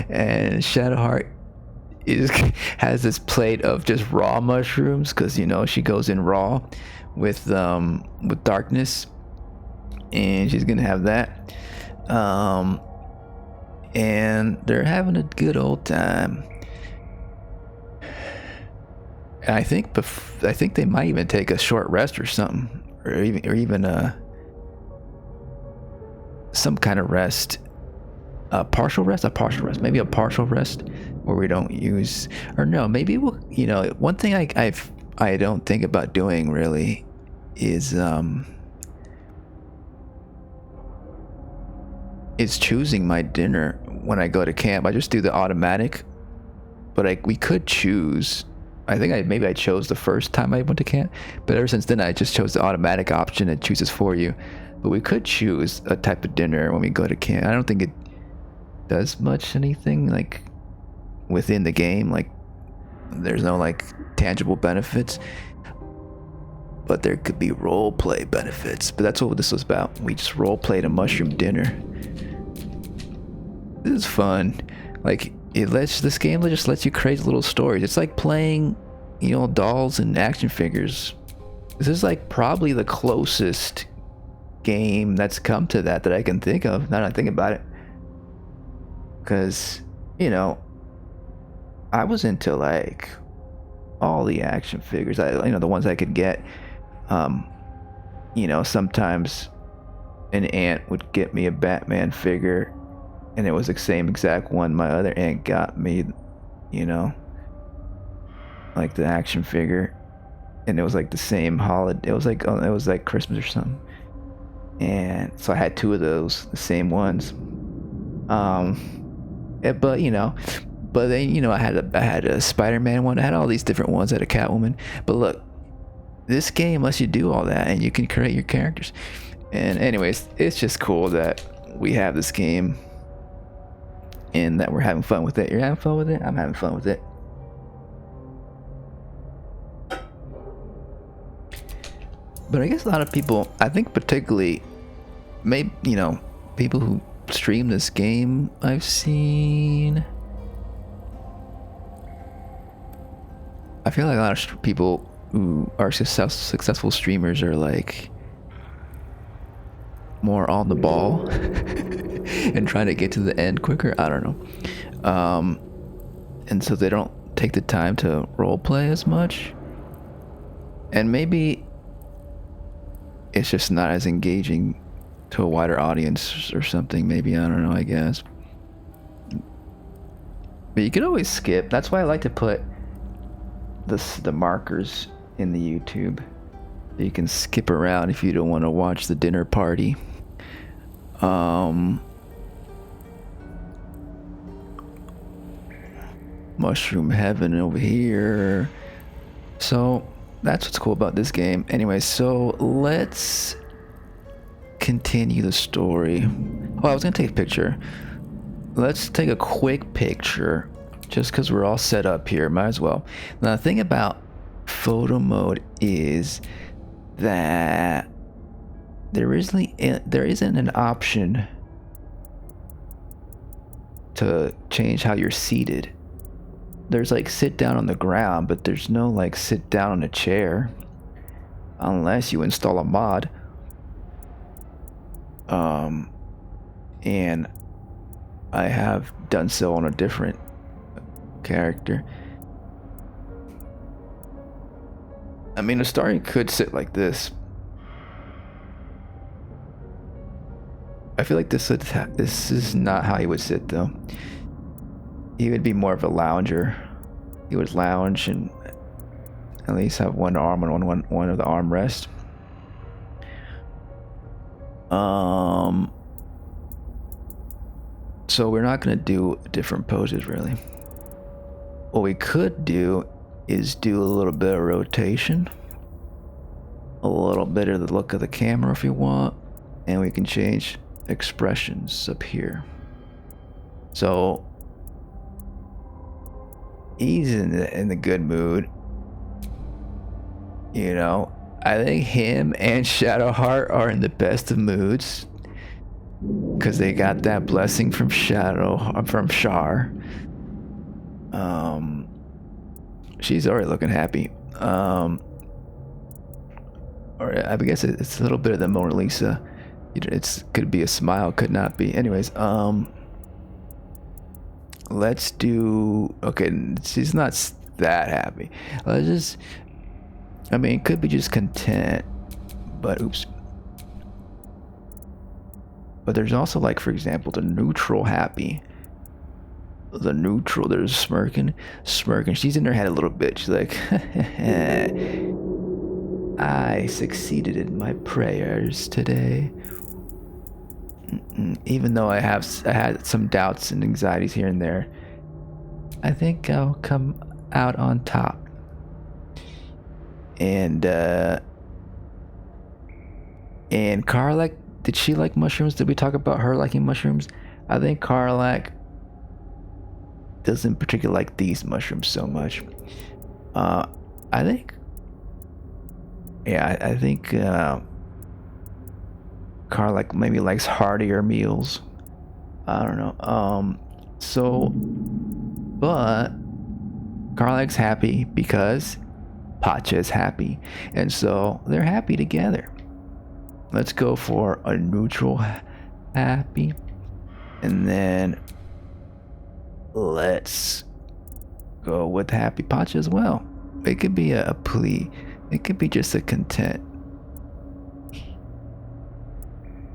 [SPEAKER 1] and Shadowheart has this plate of just raw mushrooms, because, you know, she goes in raw with darkness, and she's gonna have that, and they're having a good old time. And I think they might even take a short rest or something, or even some kind of rest. A partial rest, maybe a partial rest where we don't use, or no, maybe we'll, you know, one thing I don't think about doing really is choosing my dinner when I go to camp. I just do the automatic, but we could choose. I think maybe I chose the first time I went to camp, but ever since then I just chose the automatic option. It chooses for you, but we could choose a type of dinner when we go to camp. I don't think it does much anything like within the game, like there's no like tangible benefits, but there could be role play benefits. But that's what this was about. We just role played a mushroom dinner. This is fun. Like, this game just lets you create little stories. It's like playing, you know, dolls and action figures. This is like probably the closest game that's come to that I can think of, now that I think about it. Because, you know, I was into like all the action figures, the ones I could get. You know, sometimes an aunt would get me a Batman figure, and it was the same exact one my other aunt got me, you know, like the action figure, and it was like the same holiday. It was like Christmas or something, and so I had two of those, the same ones. But you know, then, you know, I had a Spider-Man one. I had all these different ones. I had a Catwoman. But look, this game lets you do all that, and you can create your characters. And anyways, it's just cool that we have this game, and that we're having fun with it. You're having fun with it. I'm having fun with it. But I guess a lot of people, I think particularly, maybe, you know, people who stream this game I've seen, I feel like a lot of people who are successful streamers are like more on the ball and trying to get to the end quicker. I don't know. And so they don't take the time to role play as much, and maybe it's just not as engaging to a wider audience or something. Maybe, I don't know, I guess. But you could always skip. That's why I like to put the markers in the YouTube. You can skip around if you don't want to watch the dinner party. Mushroom heaven over here. So that's what's cool about this game. Anyway, so let's continue the story. Oh, I was gonna take a picture. Let's take a quick picture just because we're all set up here. Might as well. Now the thing about photo mode is that there isn't an option to change how you're seated. There's like sit down on the ground, but there's no like sit down on a chair unless you install a mod. And I have done so on a different character. I mean, Astarion could sit like this. I feel like this is not how he would sit though. He would be more of a lounger. He would lounge and at least have one arm on one of the armrests. So we're not gonna do different poses really. What we could do is do a little bit of rotation, a little bit of the look of the camera if you want, and we can change expressions up here. So he's in the good mood, you know. I think him and Shadowheart are in the best of moods because they got that blessing from Shar. She's already looking happy. Or I guess it's a little bit of the Mona Lisa. It's could be a smile, could not be. Anyways, let's do. Okay, she's not that happy. Let's just. I mean, it could be just content, but oops. But there's also, like, for example, the neutral happy. The neutral, there's smirking. She's in her head a little bit. She's like, I succeeded in my prayers today. Even though I had some doubts and anxieties here and there, I think I'll come out on top. And Karlak, did she like mushrooms? Did we talk about her liking mushrooms? I think Karlak doesn't particularly like these mushrooms so much. I think Karlak maybe likes heartier meals. I don't know. But Karlak's happy because Pacha is happy, and so they're happy together. Let's go for a neutral happy, and then let's go with happy Pacha as well. It could be a plea. It could be just a content.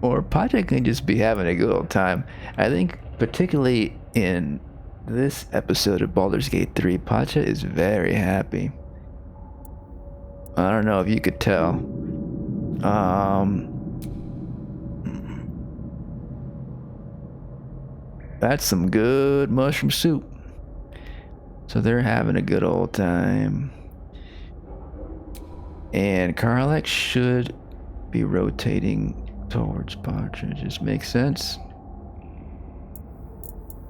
[SPEAKER 1] Or Pacha can just be having a good old time. I think particularly in this episode of Baldur's Gate 3, Pacha is very happy. I don't know if you could tell. That's some good mushroom soup. So they're having a good old time. And Karlak should be rotating towards Pacha. It just makes sense.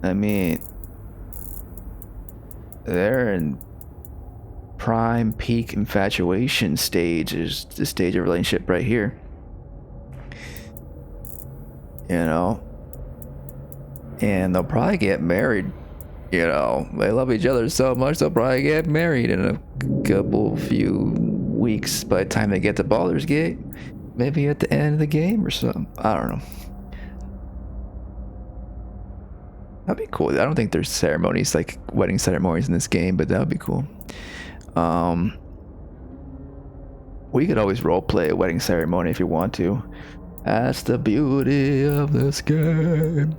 [SPEAKER 1] I mean, they're in prime peak infatuation stage. Is the stage of relationship right here. You know? And they'll probably get married. You know, they love each other so much they'll probably get married in a few weeks by the time they get to Baldur's Gate. Maybe at the end of the game or something. I don't know. That'd be cool. I don't think there's ceremonies, like wedding ceremonies in this game, but that would be cool. We could always roleplay a wedding ceremony if you want to. That's the beauty of this game.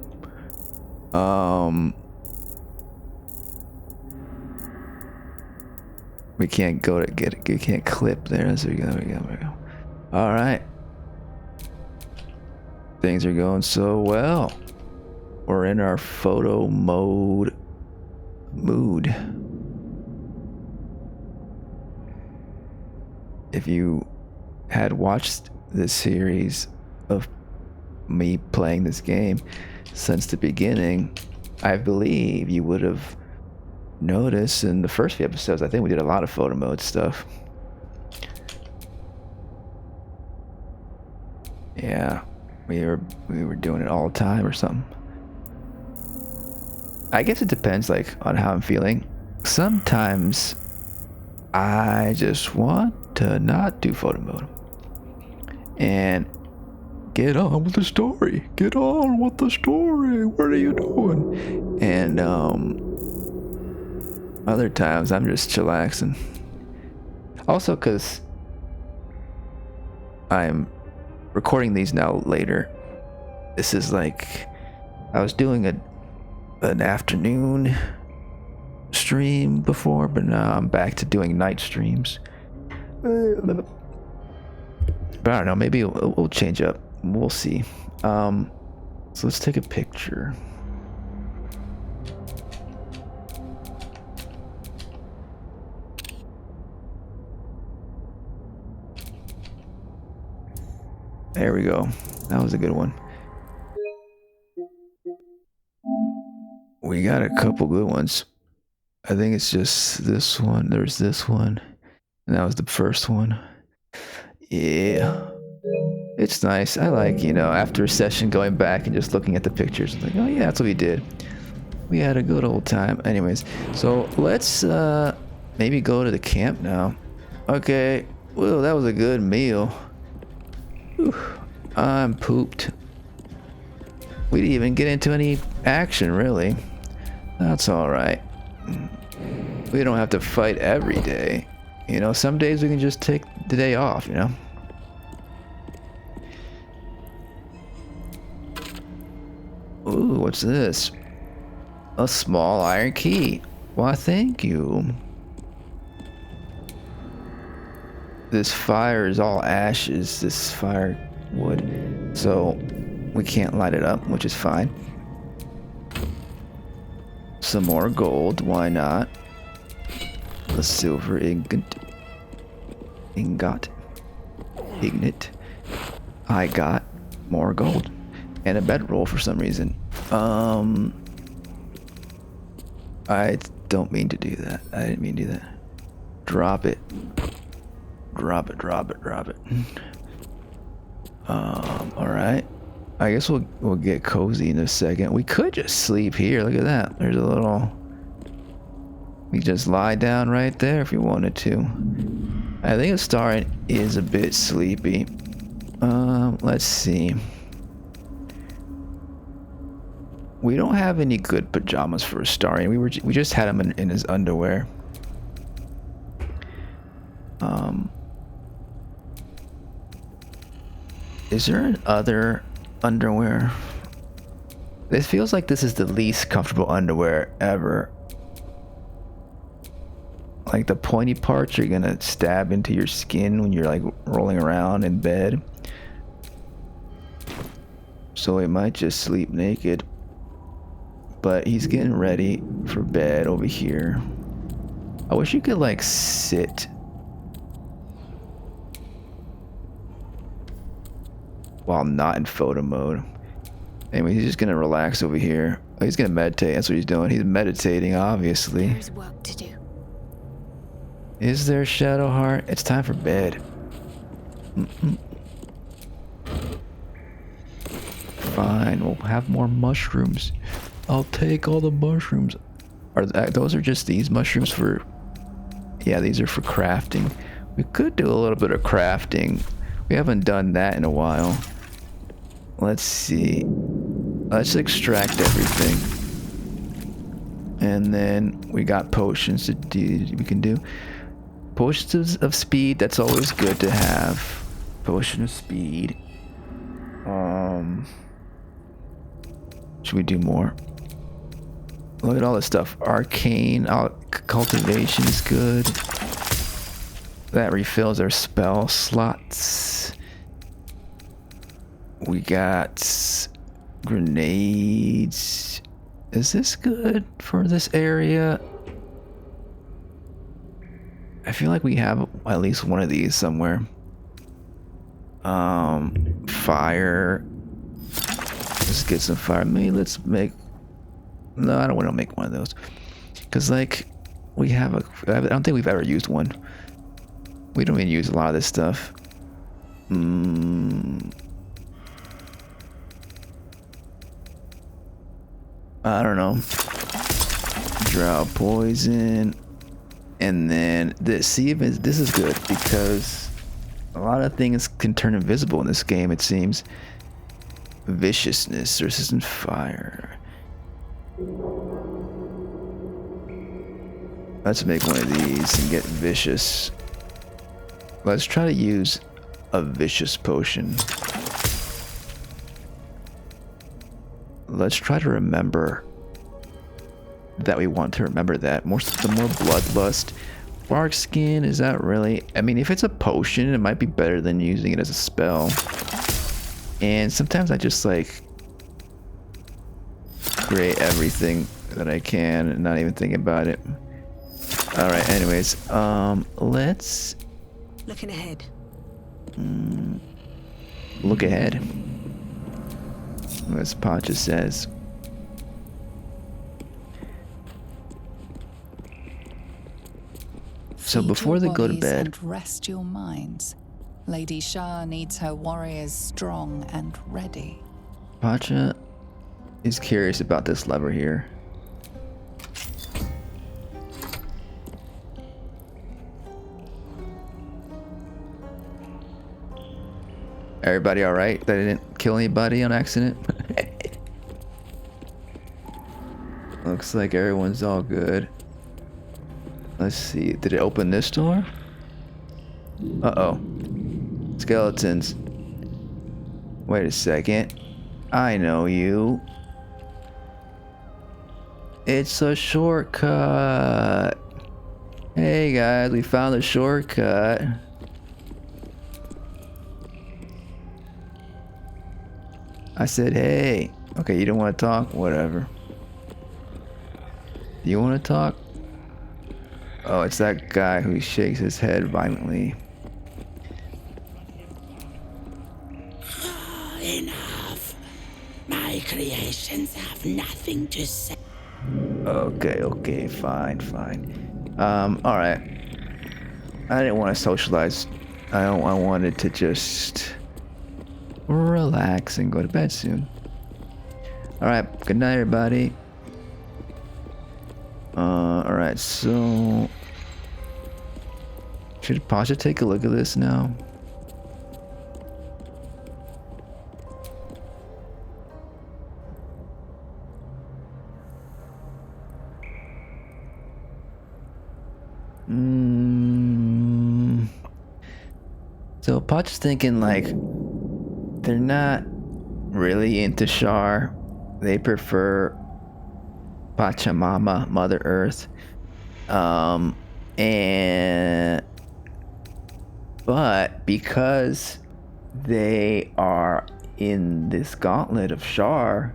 [SPEAKER 1] We can't go to get it. We can't clip there. There we go. There we go. There we go. All right. Things are going so well. We're in our photo mood. If you had watched this series of me playing this game since the beginning, I believe you would have noticed in the first few episodes, I think we did a lot of photo mode stuff. Yeah, we were doing it all the time or something. I guess it depends like on how I'm feeling. Sometimes I just want to not do photo mode and get on with the story. Get on with the story. What are you doing? And other times I'm just chillaxing. Also, because I'm recording these now later. This is like I was doing an afternoon stream before, but now I'm back to doing night streams. But I don't know, maybe we'll change up. We'll see. So let's take a picture. There we go. That was a good one. We got a couple good ones. I think it's just this one. There's this one. And that was the first one. Yeah. It's nice. I like, after a session going back and just looking at the pictures. Like, oh yeah, that's what we did. We had a good old time. Anyways, so let's maybe go to the camp now. Okay. Well, that was a good meal. Whew. I'm pooped. We didn't even get into any action, really. That's alright. We don't have to fight every day. Some days we can just take the day off, Ooh, what's this? A small iron key. Why, thank you. This fire is all ashes, this firewood. So we can't light it up, which is fine. Some more gold, why not? A silver ingot. I got more gold. And a bedroll for some reason. I don't mean to do that. I didn't mean to do that. Drop it. Drop it. Alright. I guess we'll get cozy in a second. We could just sleep here. Look at that. There's a little... We just lie down right there if you wanted to. I think Astarion is a bit sleepy. Let's see. We don't have any good pajamas for Astarion. We just had him in his underwear. Is there an other underwear? It feels like this is the least comfortable underwear ever. Like the pointy parts are gonna stab into your skin when you're like rolling around in bed. So he might just sleep naked. But he's getting ready for bed over here. I wish you could like sit. While not in photo mode. Anyway, he's just gonna relax over here. Oh, he's gonna meditate. That's what he's doing. He's meditating, obviously.
[SPEAKER 6] There's work to do.
[SPEAKER 1] Is there Shadowheart? It's time for bed. Fine, we'll have more mushrooms. I'll take all the mushrooms. Those are just these mushrooms for... Yeah, these are for crafting. We could do a little bit of crafting. We haven't done that in a while. Let's see. Let's extract everything. And then we got potions to do. We can do potions of speed. That's always good to have. Potion of speed. Should we do more? Look at all this stuff. Arcane, cultivation is good. That refills our spell slots. We got grenades. Is this good for this area? I feel like we have at least one of these somewhere. Fire. Let's get some fire. Maybe let's make... No, I don't want to make one of those. Because, like, we have a... I don't think we've ever used one. We don't even use a lot of this stuff. I don't know. Drow poison. And then this is good because a lot of things can turn invisible in this game, it seems. Viciousness, resistant fire. Let's make one of these and get vicious. Let's try to use a vicious potion. Let's try to remember that we want to remember that. The more bloodlust. Bark skin, is that really... I mean, if it's a potion, it might be better than using it as a spell. And sometimes I just, like, create everything that I can and not even think about it. Alright, anyways, let's...
[SPEAKER 7] Looking ahead.
[SPEAKER 1] Look ahead. As Pacha says. So
[SPEAKER 2] Feed
[SPEAKER 1] before
[SPEAKER 2] your
[SPEAKER 1] they go to
[SPEAKER 2] bodies
[SPEAKER 1] bed...
[SPEAKER 2] and rest your minds. Lady Shar needs her warriors strong and ready.
[SPEAKER 1] Pacha is curious about this lever here. Everybody alright? That I didn't kill anybody on accident? Looks like everyone's all good. Let's see. Did it open this door? Uh-oh. Skeletons. Wait a second. I know you. It's a shortcut. Hey guys, we found a shortcut. I said, hey. Okay, you don't want to talk? Whatever. Do you want to talk? Oh, it's that guy who shakes his head violently.
[SPEAKER 8] Enough. My creations have nothing to say.
[SPEAKER 1] Okay, fine. Alright. I didn't want to socialize. I wanted to just relax and go to bed soon. Alright, good night everybody. Alright, so... Should Pacha take a look at this now? So Pacha's thinking like they're not really into Shar. They prefer Pachamama, Mother Earth. But because they are in this gauntlet of Shar,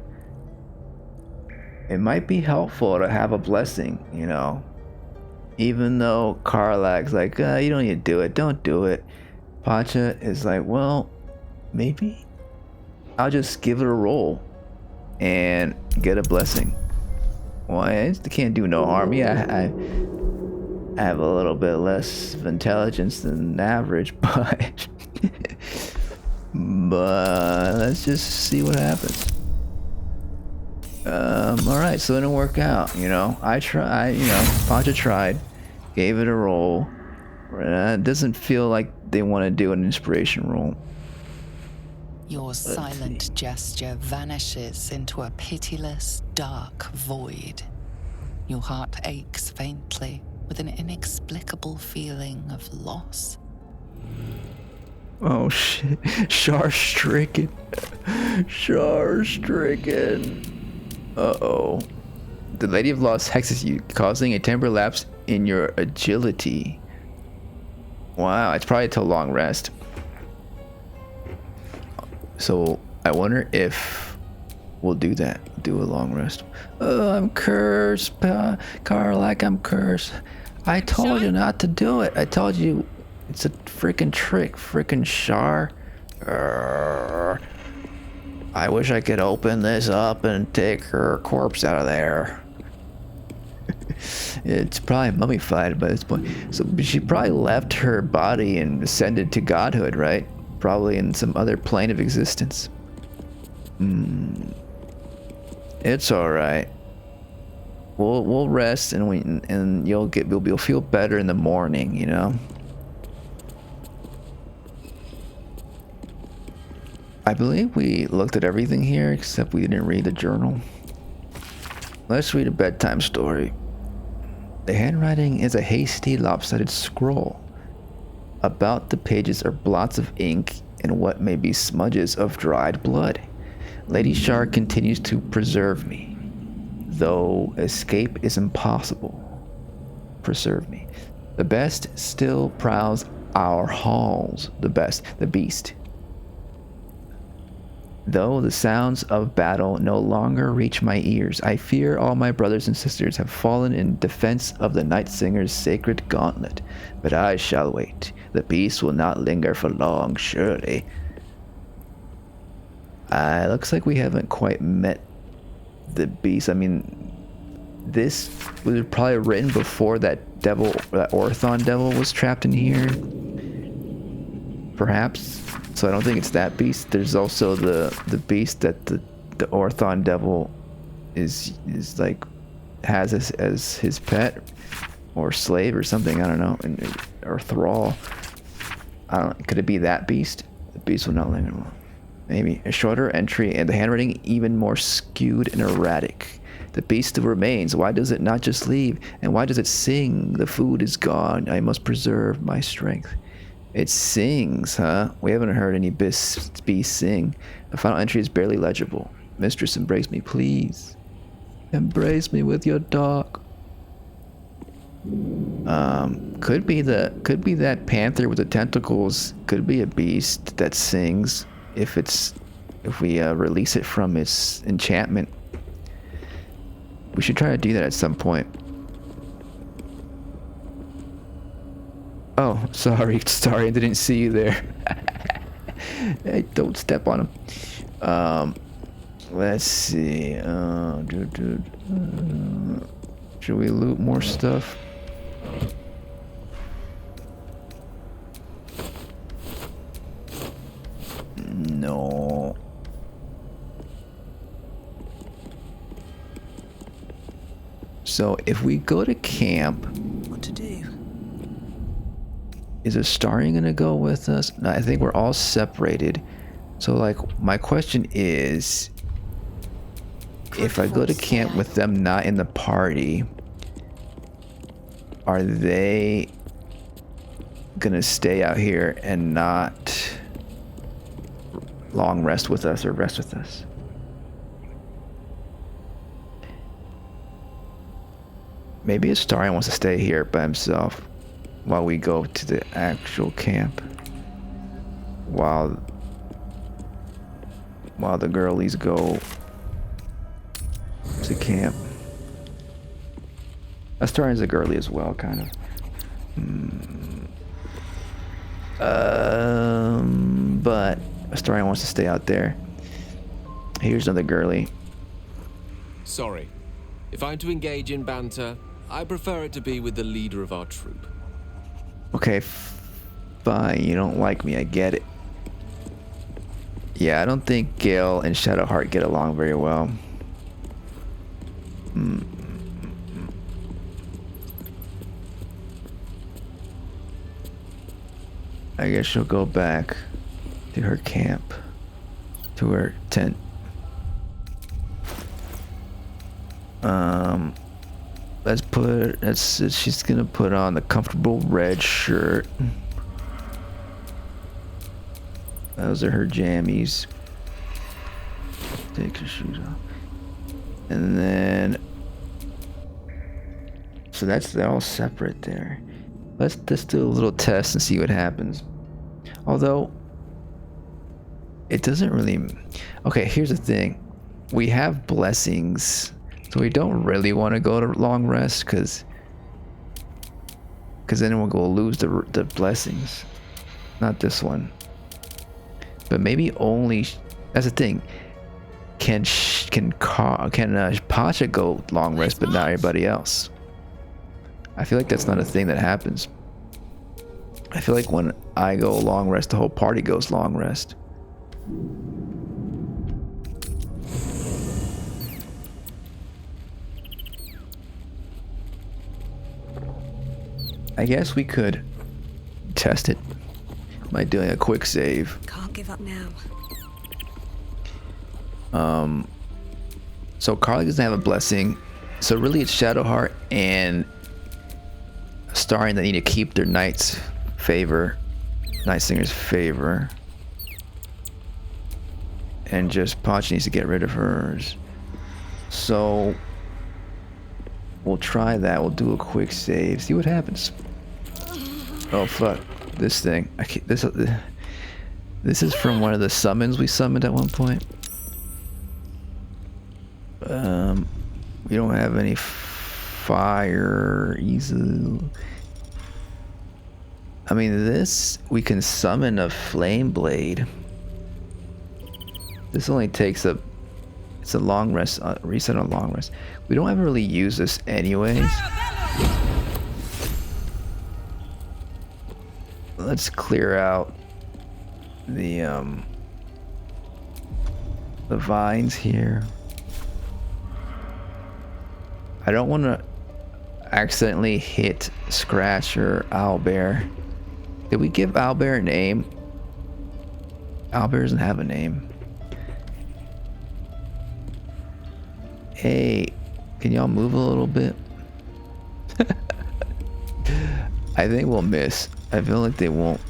[SPEAKER 1] it might be helpful to have a blessing, you know. Even though Karlak's like, you don't need to do it, don't do it. Pacha is like, well, maybe I'll just give it a roll and get a blessing. Well, I can't do no harm. Yeah, I have a little bit less of intelligence than average, but let's just see what happens. All right, so it didn't work out. You know, Pacha tried, gave it a roll. It doesn't feel like they want to do an inspiration roll.
[SPEAKER 2] Your silent gesture vanishes into a pitiless, dark void. Your heart aches faintly with an inexplicable feeling of loss.
[SPEAKER 1] Oh shit. Shar stricken. Shar stricken. Uh-oh. The Lady of Loss hexes you, causing a temporary lapse in your agility. Wow, it's probably till long rest. So I wonder if we'll do that. Do a long rest. Oh, I'm cursed, Carlac, I'm cursed. I told you not to do it. I told you it's a freaking trick. Freaking Shar. I wish I could open this up and take her corpse out of there. It's probably mummified by this point. So she probably left her body and ascended to godhood, right? Probably in some other plane of existence. It's all right. We'll rest and you'll feel better in the morning, you know. I believe we looked at everything here except we didn't read the journal. Let's read a bedtime story. The handwriting is a hasty, lopsided scroll. About the pages are blots of ink and what may be smudges of dried blood. Lady Shar continues to preserve me, though escape is impossible. Preserve me. The best still prowls our halls. The beast. Though the sounds of battle no longer reach my ears, I fear all my brothers and sisters have fallen in defense of the Night Singer's sacred gauntlet. But I shall wait. The beast will not linger for long, surely. Looks like we haven't quite met the beast. I mean, this was probably written before that devil, that Orthon devil was trapped in here. Perhaps. So I don't think it's that beast. There's also the beast that the Orthon devil is like has as his pet or slave or something. I don't know, or thrall. I don't. Could it be that beast? The beast will not linger long. Maybe a shorter entry and the handwriting even more skewed and erratic. The beast still remains. Why does it not just leave? And why does it sing? The food is gone. I must preserve my strength. It sings, huh? We haven't heard any beast sing. The final entry is barely legible. Mistress, embrace me, please. Embrace me with your dog. Could be that panther with the tentacles. Could be a beast that sings if we release it from its enchantment. We should try to do that at some point. Oh, sorry, I didn't see you there. Hey, don't step on him. Let's see. Should we loot more stuff? No. So if we go to camp,
[SPEAKER 2] What to do?
[SPEAKER 1] is Astarion gonna go with us? No, I think we're all separated. So like my question is, if I go to camp with them not in the party, are they gonna stay out here and not long rest with us or rest with us? Maybe Astarion wants to stay here by himself while we go to the actual camp. While the girlies go to camp. Astarion's a girly as well, kind of. But Astarion wants to stay out there. Here's another girly.
[SPEAKER 7] Sorry. If I'm to engage in banter, I prefer it to be with the leader of our troop.
[SPEAKER 1] Okay, fine. You don't like me. I get it. Yeah, I don't think Gale and Shadowheart get along very well. I guess she'll go back to her camp, to her tent. She's gonna put on the comfortable red shirt. Those are her jammies. Take her shoes off. And then... So they're all separate there. Let's just do a little test and see what happens. Although... It doesn't really... Okay, here's the thing. We have blessings. So we don't really want to go to long rest because then we'll go lose the blessings. Not this one. But maybe only... That's the thing. Can Pacha go long rest but not everybody else? I feel like that's not a thing that happens. I feel like when I go long rest, the whole party goes long rest. I guess we could test it by doing a quick save.
[SPEAKER 9] Can't give up now.
[SPEAKER 1] So Carly doesn't have a blessing. So really it's Shadowheart and Astarion that need to keep their Knight's favor. Night Singer's favor. And just Pacha needs to get rid of hers. So we'll try that. We'll do a quick save. See what happens. Oh fuck. This thing. I can't, this is from one of the summons we summoned at one point. We don't have any fire easily. I mean, this we can summon a flame blade. This only takes it's a long rest, reset on long rest. We don't ever really use this anyways. Let's clear out the vines here. I don't want to accidentally hit Scratch or Owlbear. Did we give Owlbear a name? Owlbear doesn't have a name. Hey, can y'all move a little bit? I think we'll miss. I feel like they won't.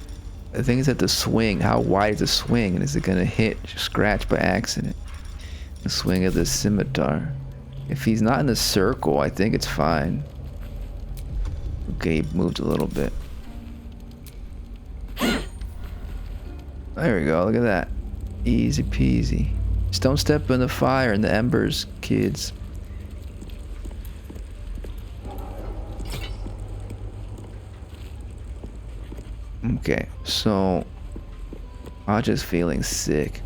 [SPEAKER 1] The thing is that the swing, how wide is the swing, and is it gonna hit Scratch by accident? The swing of the scimitar. If he's not in the circle, I think it's fine. Okay, he moved a little bit. There we go, look at that. Easy peasy. Just don't step in the fire and the embers, kids. Okay, so I'm just feeling sick.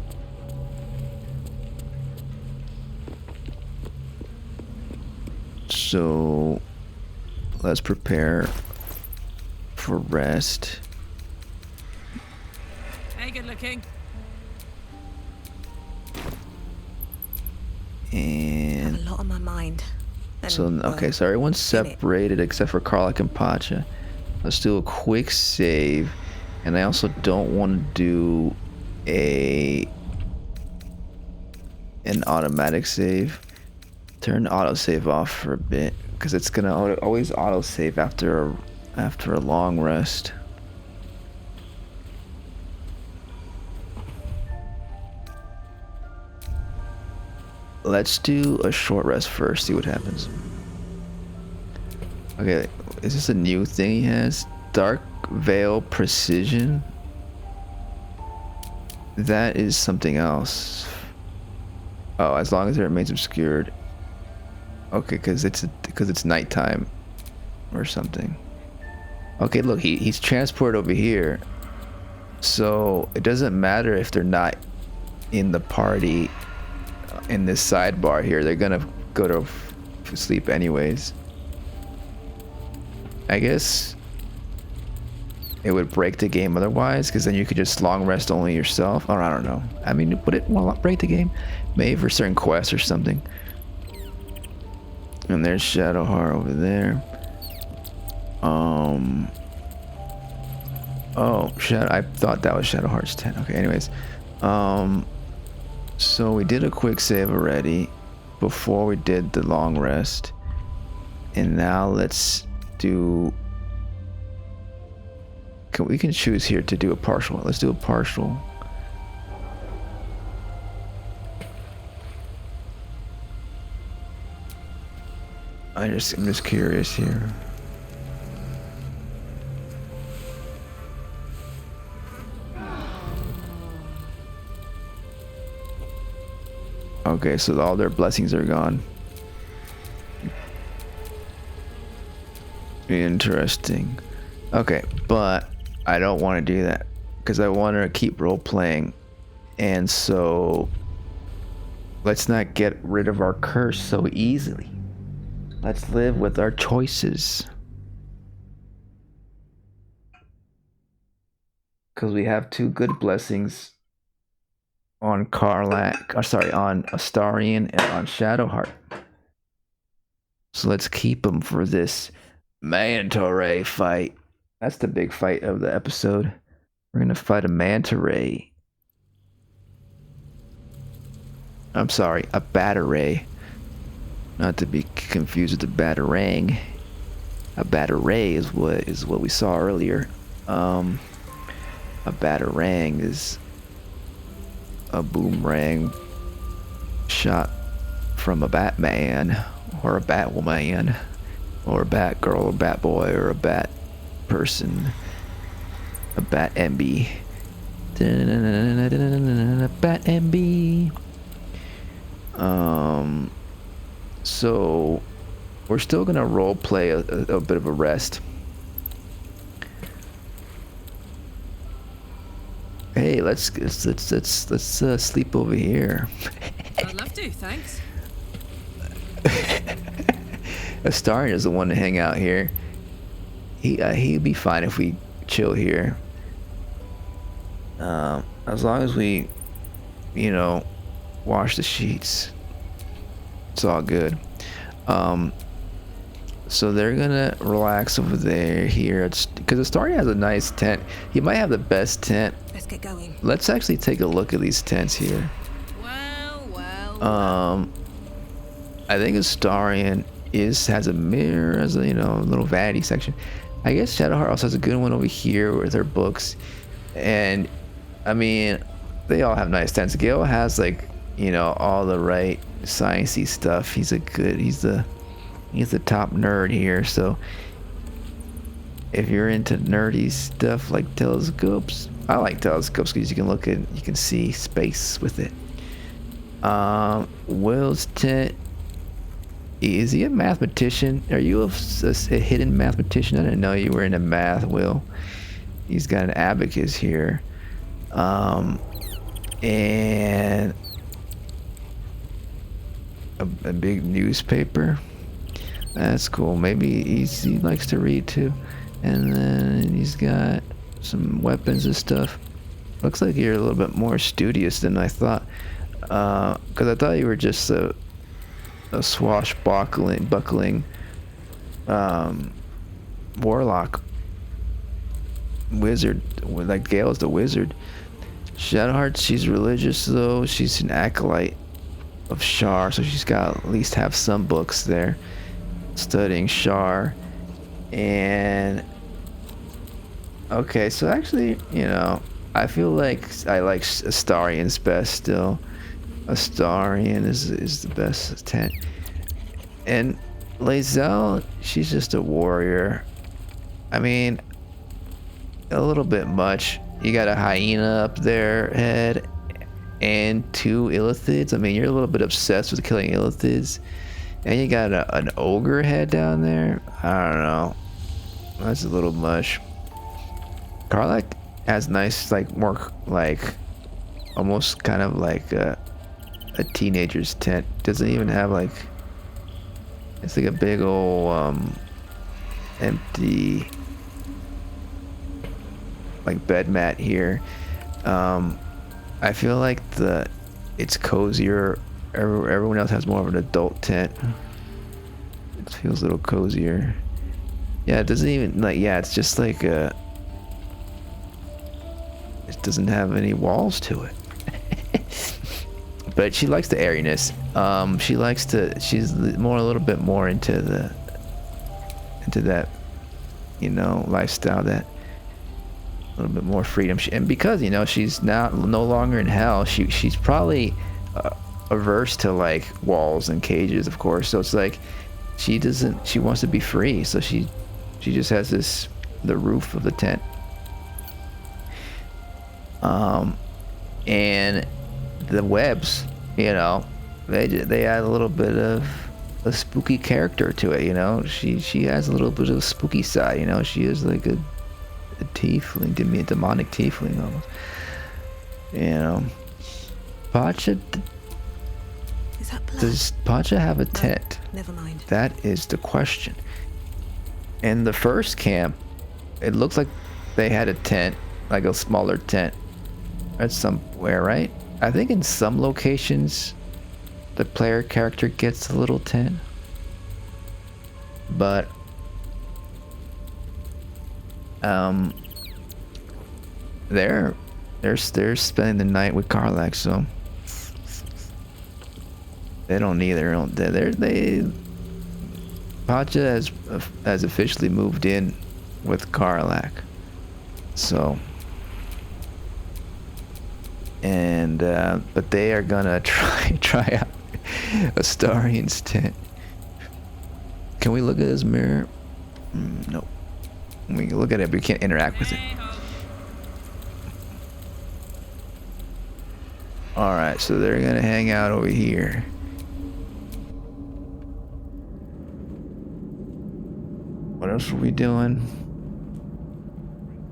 [SPEAKER 1] So let's prepare for rest.
[SPEAKER 3] Hey, good looking.
[SPEAKER 1] And
[SPEAKER 9] A lot on my mind.
[SPEAKER 1] so okay, so everyone's separated except for Karlach and Pacha. Let's do a quick save, and I also don't want to do an automatic save. Turn autosave off for a bit because it's gonna always autosave after a long rest. Let's do a short rest first, see what happens. Okay, is this a new thing he has? Dark Veil Precision? That is something else. Oh, as long as it remains obscured. Okay, because it's nighttime or something. Okay, look, he's transported over here. So it doesn't matter if they're not in the party in this sidebar here. They're gonna go to sleep anyways. I guess it would break the game otherwise, because then you could just long rest only yourself. Or I don't know. I mean, would it break the game? Maybe for certain quests or something. And there's Shadowheart over there. Oh, I thought that was Shadowheart's 10. Okay, anyways. So we did a quick save already before we did the long rest. And now let's do... We can choose here to do a partial. Let's do a partial. I'm just curious here. Okay, so all their blessings are gone. Interesting. Okay, but I don't want to do that because I want to keep role playing, and so let's not get rid of our curse so easily. Let's live with our choices. Because we have 2 good blessings on on Astarion and on Shadowheart. So let's keep them for this manta ray fight. That's the big fight of the episode. We're gonna fight a manta ray. I'm sorry, a Bataray. Not to be confused with the Batarang. A Bataray is what we saw earlier. A Batarang is a boomerang shot from a Batman or a Batwoman or a Batgirl or Batboy or a Bat person. A Bat MB. Bat MB. So we're still gonna role play a bit of a rest. Hey, let's sleep over here.
[SPEAKER 3] I'd love to, thanks.
[SPEAKER 1] Astarion is the one to hang out here. He'd be fine if we chill here. As long as we, wash the sheets, it's all good. So they're gonna relax over there here. It's because Astarion has a nice tent. He might have the best tent.
[SPEAKER 3] Let's get going.
[SPEAKER 1] Let's actually take a look at these tents here.
[SPEAKER 3] Well.
[SPEAKER 1] I think Astarion has a mirror as a little vanity section. I guess Shadowheart also has a good one over here with her books, and I mean they all have nice tents. Gale has all the right sciencey stuff. He's the top nerd here. So if you're into nerdy stuff like telescopes, I like telescopes because you can see space with it. Will's tent. Is he a mathematician? Are you a hidden mathematician? I didn't know you were into math, Will. He's got an abacus here. And a big newspaper. That's cool. Maybe he likes to read too. And then he's got some weapons and stuff. Looks like you're a little bit more studious than I thought. Because I thought you were just a swashbuckling warlock wizard. Like Gale's the wizard. Shadowheart, she's religious though. She's an acolyte of Shar, so she's got at least have some books there studying Shar. And okay, so actually, I feel like I like Astarion's best still. Astarion is the best tent. And Lae'zel, she's just a warrior. I mean, a little bit much. You got a hyena up there head and 2 illithids. I mean, you're a little bit obsessed with killing illithids. And you got an ogre head down there. I don't know. That's a little much. Karlach has nice, more almost kind of like a teenager's tent. Doesn't even have it's like a big old empty bed mat here. I feel like it's cozier. Everyone else has more of an adult tent. It feels a little cozier. Yeah, it doesn't even it's just it doesn't have any walls to it. But she likes the airiness. She's a little bit more into that, lifestyle, that a little bit more freedom. And because, she's now no longer in hell, she's probably averse to walls and cages, of course. So it's she doesn't. She wants to be free, so she just has the roof of the tent. And the webs, you know, they add a little bit of a spooky character to it, you know. She has a little bit of a spooky side, you know. She is like a tiefling, demonic tiefling almost. You know, Pacha.
[SPEAKER 9] Is that blood?
[SPEAKER 1] Does Pacha have a tent?
[SPEAKER 9] Never mind.
[SPEAKER 1] That is the question. In the first camp, it looks like they had a tent, like a smaller tent, at somewhere, right? I think in some locations, the player character gets a little tent, but they're spending the night with Karlach, so they don't need their own. Pacha has officially moved in with Karlach, so. And but they are gonna try out Astarion's tent. Can we look at his mirror? No. We can look at it, but we can't interact with it. Alright, so they're gonna hang out over here. What else are we doing?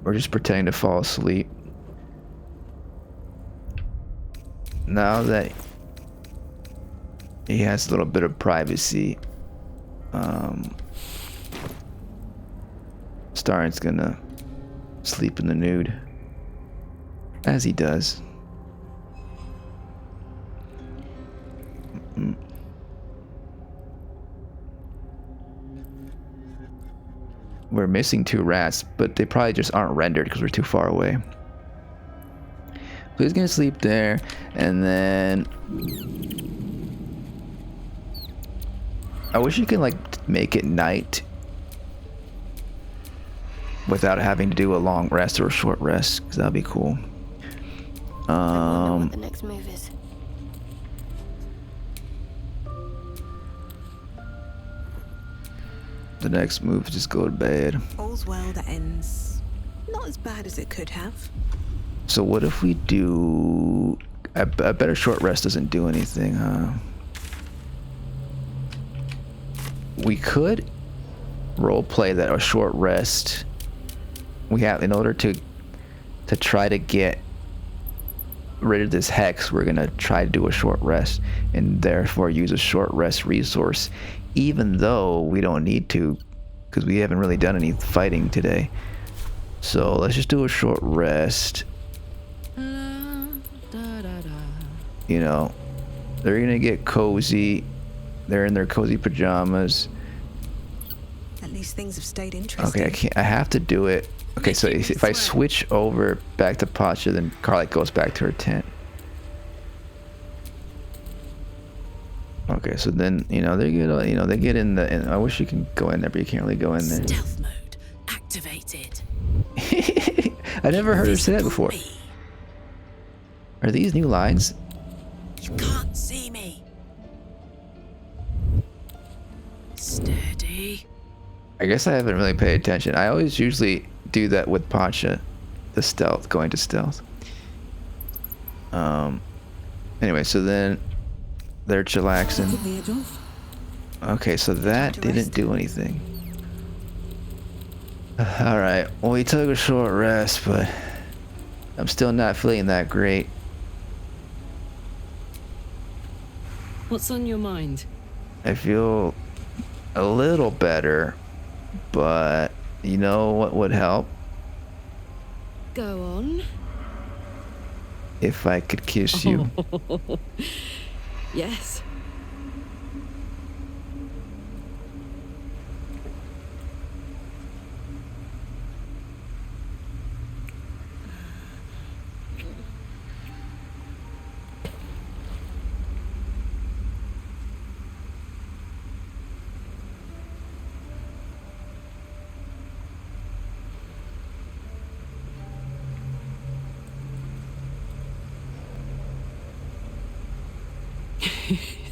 [SPEAKER 1] We're just pretending to fall asleep. Now that he has a little bit of privacy, Astarion's gonna sleep in the nude, as he does. We're missing 2 rats, but they probably just aren't rendered because we're too far away. So he's gonna sleep there, and then I wish you could like make it night without having to do a long rest or a short rest, because that'd be cool.
[SPEAKER 6] I wonder what the next move is.
[SPEAKER 1] The next move is just go to bed.
[SPEAKER 9] All's well that ends not as bad as it could have.
[SPEAKER 1] So what if we do... I bet a short rest doesn't do anything, huh? We could roleplay that a short rest... We have, in order to try to get rid of this hex, we're gonna try to do a short rest, and therefore use a short rest resource, even though we don't need to, because we haven't really done any fighting today. So let's just do a short rest. You know, they're gonna get cozy. They're in their cozy pajamas.
[SPEAKER 9] At least things have stayed interesting.
[SPEAKER 1] Okay, I have to do it. Okay, so if I switch over back to Pacha, then Karlach goes back to her tent. Okay, so then, you know, they get, they get in the. I wish you can go in there, but you can't really go in there.
[SPEAKER 8] Stealth mode activated.
[SPEAKER 1] I never heard her say that before. Are these new lines?
[SPEAKER 8] You can't see me. Steady.
[SPEAKER 1] I guess I haven't really paid attention. I always usually do that with Pacha, the stealth, going to stealth. Anyway, so then they're chillaxing. Okay, so that didn't do anything. Alright, well, we took a short rest, but I'm still not feeling that great.
[SPEAKER 4] What's on your mind?
[SPEAKER 1] I feel a little better, but you know what would help?
[SPEAKER 4] Go on.
[SPEAKER 1] If I could kiss you.
[SPEAKER 4] Yes.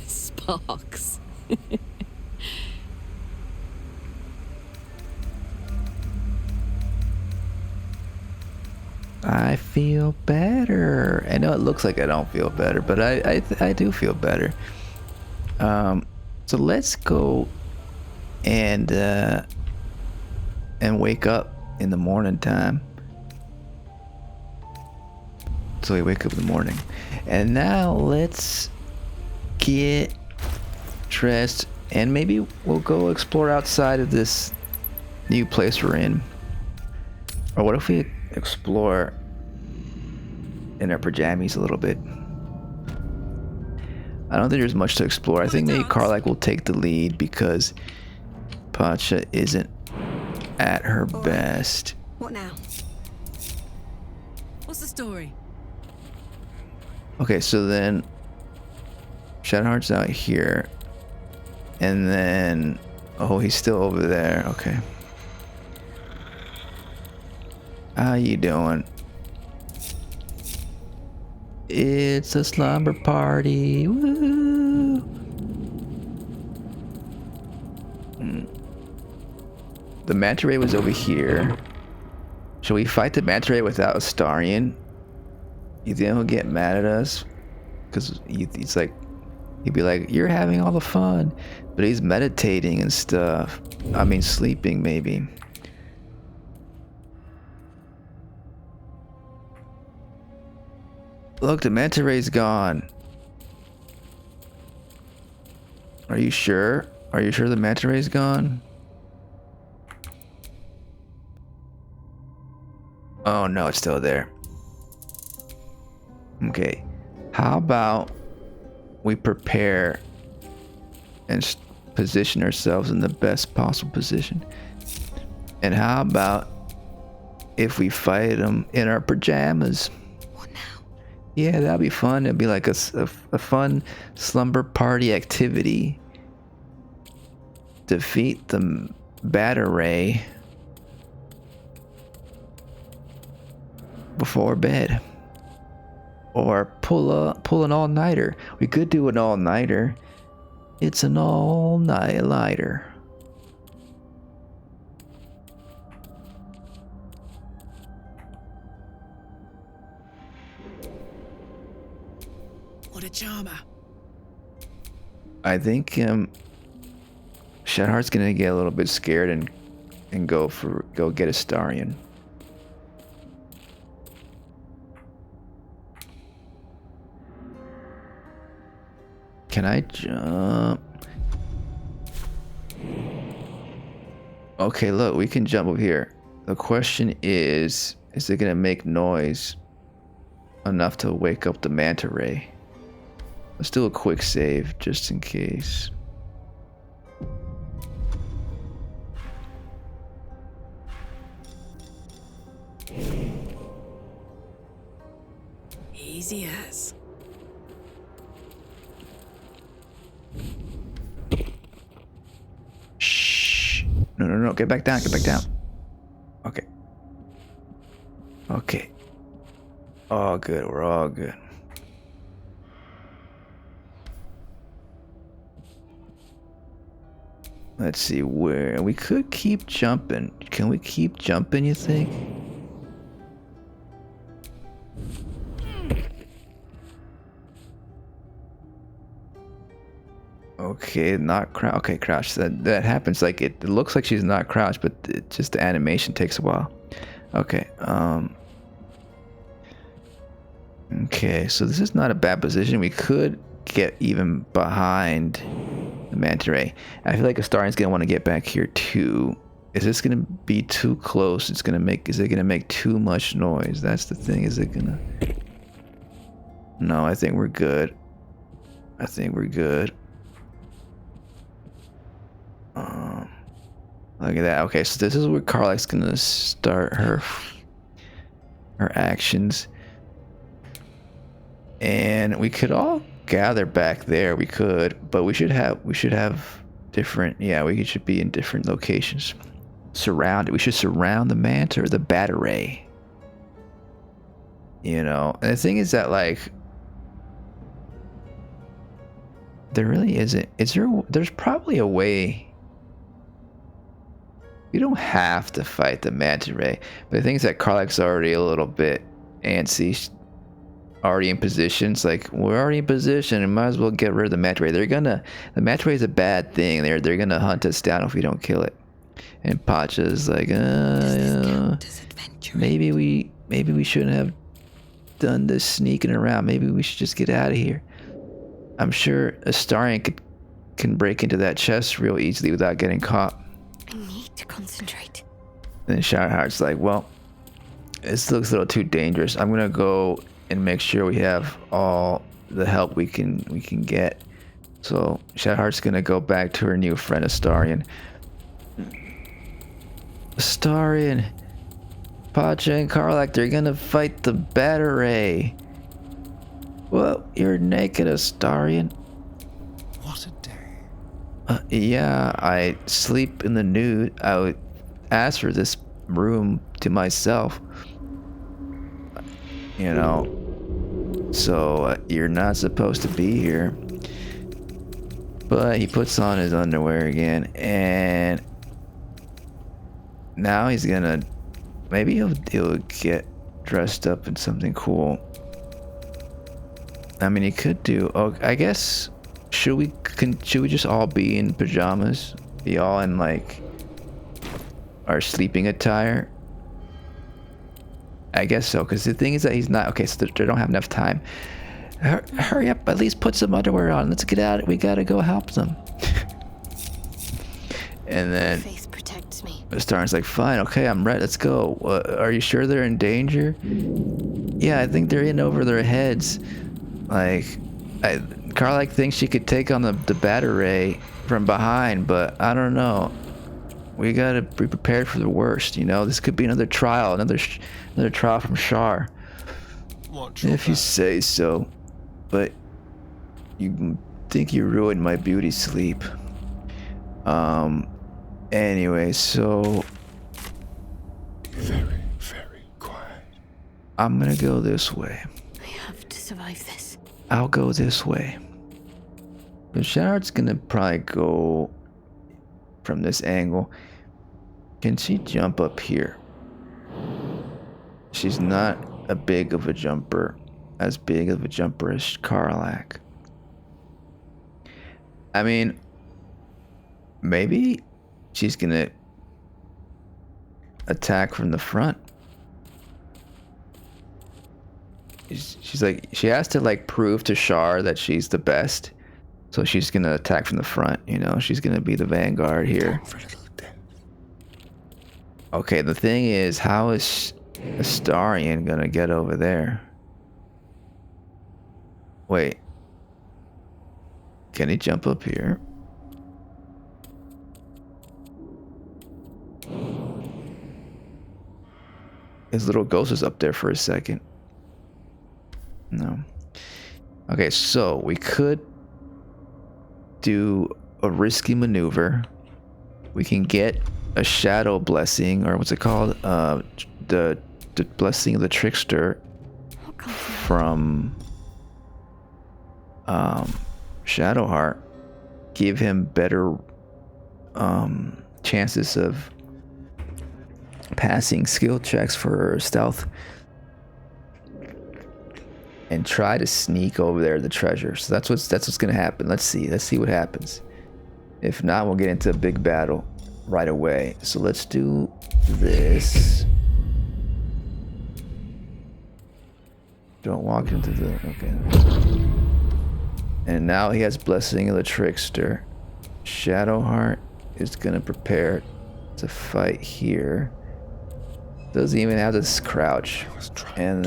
[SPEAKER 4] Sparks.
[SPEAKER 1] I feel better. I know it looks like I don't feel better, but I do feel better. So let's go and wake up in the morning time. So we wake up in the morning, and now let's get dressed, and maybe we'll go explore outside of this new place we're in. Or what if we explore in our pajamas a little bit? I don't think there's much to explore. I think maybe Karlach will take the lead because Pacha isn't at her best.
[SPEAKER 9] What now?
[SPEAKER 3] What's the story?
[SPEAKER 1] Okay, so then Shadowheart's out here, and then he's still over there. Okay, how you doing? It's a slumber party. Woo! The manta ray was over here. Shall we fight the manta ray without Astarion? You think he'll get mad at us? Because he's like, he'd be like, you're having all the fun, but he's meditating and stuff. I mean, sleeping maybe. Look, the manta ray's gone. Are you sure? Are you sure the manta ray's gone? Oh no, it's still there. Okay, how about we prepare and position ourselves in the best possible position? And how about if we fight them in our pajamas?
[SPEAKER 9] What now?
[SPEAKER 1] Yeah, that'd be fun. It'd be like a fun slumber party activity. Defeat the Bataray before bed. Or pull an all-nighter. We could do an all-nighter. It's an all-nighter.
[SPEAKER 8] What a charmer.
[SPEAKER 1] I think Shadowheart's gonna get a little bit scared and go get Astarion. Can I jump? Okay, look, we can jump over here. The question is it gonna make noise enough to wake up the manta ray? Let's do a quick save just in case.
[SPEAKER 8] Easy as.
[SPEAKER 1] Shh. No. Get back down. Get back down. Okay. Okay. All good. We're all good. Let's see where we could keep jumping. Can we keep jumping, you think? Okay, not crouch. Okay, crouch. That happens. Like it looks like she's not crouched, but just the animation takes a while. Okay. Okay, so this is not a bad position. We could get even behind the manta ray. I feel like Astarion's gonna want to get back here too. Is this gonna be too close? Is it gonna make too much noise? That's the thing. Is it gonna? No, I think we're good. I think we're good. Look at that. Okay, so this is where Karlach's gonna start her actions, and we could all gather back there. We could, but we should have different. Yeah, we should be in different locations. Surrounded. We should surround the manta or the Bataray. You know, and the thing is that like there really isn't. There's probably a way. You don't have to fight the manta ray, but the thing is that Karlach's already a little bit antsy. Already in position. It's like, we're already in position and might as well get rid of the manta ray. The manta ray is a bad thing. They're gonna hunt us down if we don't kill it. And Pacha's like, maybe we shouldn't have done this sneaking around. Maybe we should just get out of here. I'm sure Astarion can break into that chest real easily without getting caught.
[SPEAKER 6] I need to concentrate.
[SPEAKER 1] And then Shadowheart's like, well, this looks a little too dangerous. I'm gonna go and make sure we have all the help we can get. So Shadowheart's gonna go back to her new friend Astarion. Astarion, Pacha and Karlak, they're gonna fight the Bataray. Well, you're naked, Astarion.
[SPEAKER 7] What a day.
[SPEAKER 1] Yeah, I sleep in the nude. I would ask for this room to myself. You know, so you're not supposed to be here. But he puts on his underwear again, and now he's gonna, maybe he'll get dressed up in something cool. I mean, he could do, oh, I guess, should we just all be in pajamas? Be all in like our sleeping attire? I guess so, because the thing is that he's not, okay, so they don't have enough time. Hurry up, at least put some underwear on. Let's get out. We gotta go help them. And then
[SPEAKER 6] Face protects me.
[SPEAKER 1] Star's like, fine, okay, I'm ready. Let's go. Are you sure they're in danger? Yeah, I think they're in over their heads. Like, Karlak thinks she could take on the Bataray from behind, but I don't know. We gotta be prepared for the worst, you know? This could be another trial, another trial from Shar. If you say so. But you think you ruined my beauty sleep. Anyway, so
[SPEAKER 10] very, very quiet.
[SPEAKER 1] I'm gonna go this way.
[SPEAKER 6] I have to survive this.
[SPEAKER 1] I'll go this way. But Shadowheart's gonna probably go from this angle. Can she jump up here? She's not as big of a jumper as Karlak. I mean, maybe she's gonna attack from the front. She's like, she has to like prove to Shar that she's the best, so she's gonna attack from the front. You know, she's gonna be the vanguard here. Okay, the thing is, how is Astarion gonna get over there? Wait. Can he jump up here? His little ghost is up there for a second. No. Okay, so we could do a risky maneuver. We can get a shadow blessing, or what's it called? The blessing of the trickster from Shadowheart. Give him better chances of passing skill checks for stealth, and try to sneak over there the treasure. So that's what's gonna happen. Let's see what happens. If not, we'll get into a big battle right away. So let's do this. Don't walk into the, okay. And now he has blessing of the trickster. Shadowheart is gonna prepare to fight here. Doesn't even have this crouch. And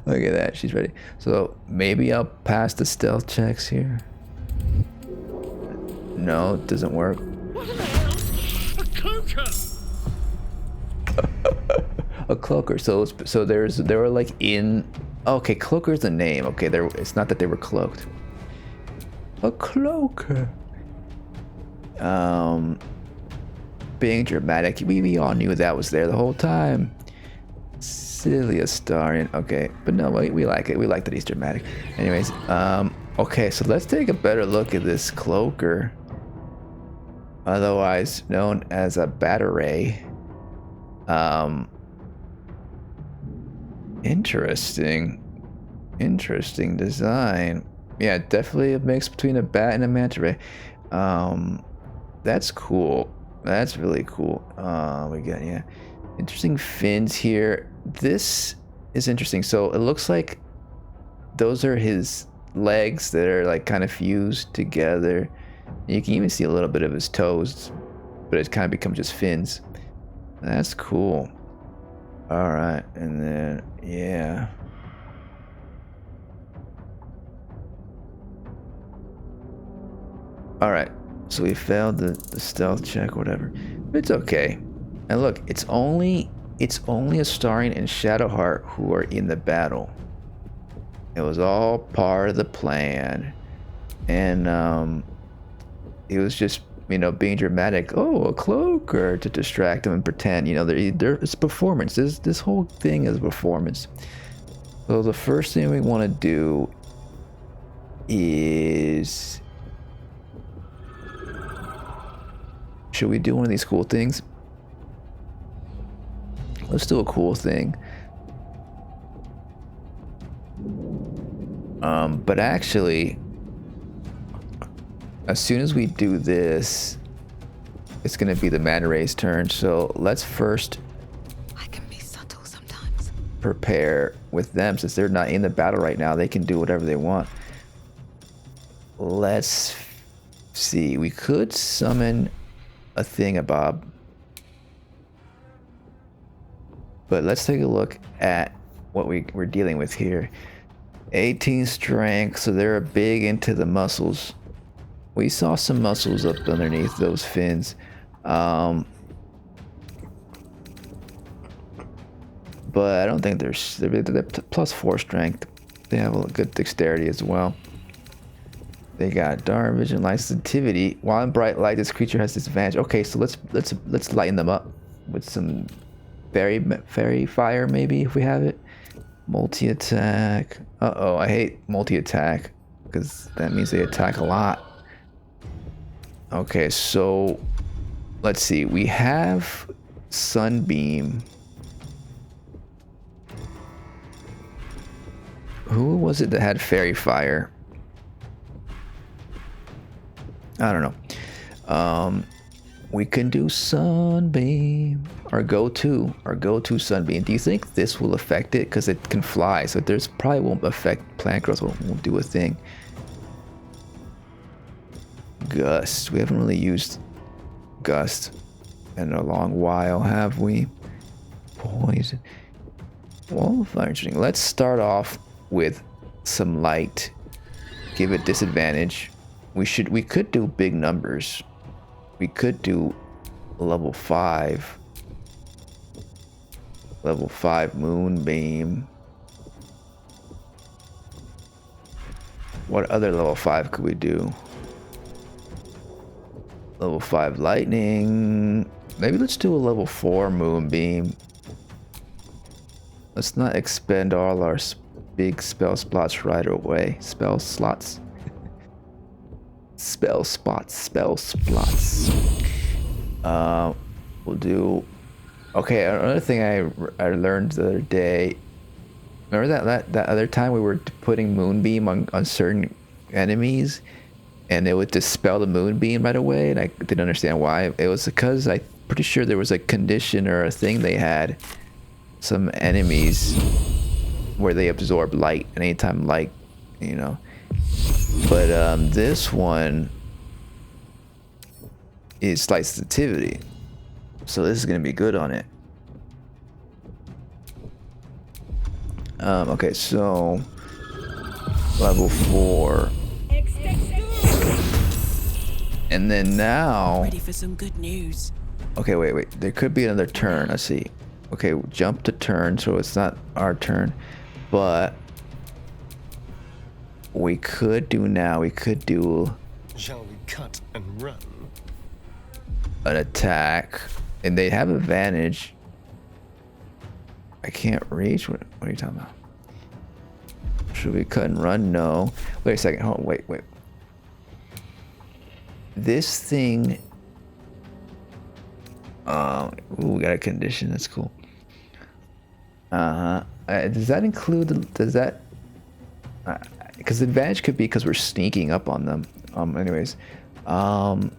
[SPEAKER 1] look at that, she's ready. So maybe I'll pass the stealth checks here. No, it doesn't work.
[SPEAKER 10] A cloaker.
[SPEAKER 1] A cloaker. So they were like in. Okay, cloaker's the name. Okay, it's not that they were cloaked. A cloaker. Being dramatic. We all knew that was there the whole time. Silly Astarion. Okay, but no, we like it. We like that he's dramatic. Anyways, okay, so let's take a better look at this cloaker, otherwise known as a Bataray. Interesting. Interesting design. Yeah, definitely a mix between a bat and a manta ray. That's cool. That's really cool. We got, yeah, interesting fins here. This is interesting. So it looks like those are his legs that are like kind of fused together. You can even see a little bit of his toes, but it kind of becomes just fins. That's cool. All right, and then yeah. All right, so we failed the stealth check, whatever. But it's okay. And look, it's only Astarion and Shadowheart who are in the battle. It was all part of the plan, and it was just, you know, being dramatic. Oh, a cloak, or to distract them and pretend, you know, it's performance. This whole thing is performance. So the first thing we want to do is, should we do one of these cool things? Let's do a cool thing. But actually, as soon as we do this, it's gonna be the Manta Ray's turn. So let's first prepare with them, since they're not in the battle right now. They can do whatever they want. Let's see. We could summon a Thingabob, but let's take a look at what we're dealing with here. 18 strength, so they're big into the muscles. We saw some muscles up underneath those fins. But I don't think they're +4 strength. They have a good dexterity as well. They got dark vision, light sensitivity. While in bright light, this creature has disadvantage. Okay, so let's lighten them up with some fairy fire, maybe, if we have it. Multi-attack. Uh-oh, I hate multi-attack, because that means they attack a lot. Okay, so let's see. We have Sunbeam. Who was it that had fairy fire? I don't know. We can do Sunbeam. Our go-to Sunbeam. Do you think this will affect it? Because it can fly, so there's probably won't affect plant growth. Won't do a thing. Gust. We haven't really used Gust in a long while, have we? Poison. Well, interesting. Let's start off with some light. Give it disadvantage. We could do big numbers. We could do level 5. Level 5 Moonbeam. What other level 5 could we do? Level 5 Lightning. Maybe let's do a level 4 Moonbeam. Let's not expend all our big spell slots right away. Spell slots. Spell slots. We'll do. Okay, another thing I learned the other day. Remember that other time we were putting Moonbeam on certain enemies, and it would dispel the Moonbeam right away, and I didn't understand why. It was because I'm pretty sure there was a condition or a thing they had. Some enemies where they absorb light, and anytime light, you know. But this one is light sensitivity, so this is gonna be good on it. Okay, so level 4, and then now.
[SPEAKER 8] Ready for some good news.
[SPEAKER 1] Okay, wait. There could be another turn. Let's see. Okay, jump to turn, so it's not our turn, but we could do now. We could do.
[SPEAKER 10] Shall we cut and run?
[SPEAKER 1] An attack, and they have advantage. I can't reach. What are you talking about? Should we cut and run? No. Wait a second. Hold on. Wait. This thing. Ooh, we got a condition. That's cool. Does that include? Does that? Because the advantage could be because we're sneaking up on them. Anyways, I'm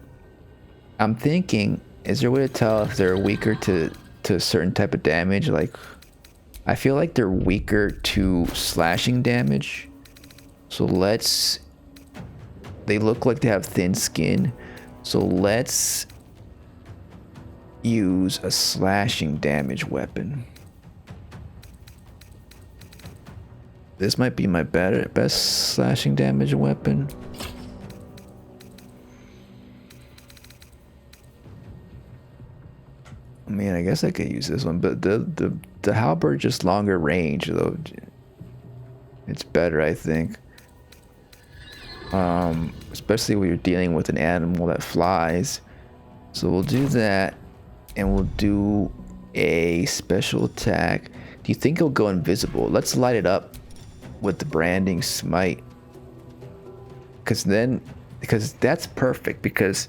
[SPEAKER 1] thinking, is there a way to tell if they're weaker to a certain type of damage? Like, I feel like they're weaker to slashing damage. So let's. They look like they have thin skin. So let's use a slashing damage weapon. This might be my best slashing damage weapon. I mean, I guess I could use this one, but the halberd just longer range though. It's better, I think. Especially when you're dealing with an animal that flies. So we'll do that, and we'll do a special attack. Do you think it'll go invisible? Let's light it up with the branding smite. Because that's perfect, because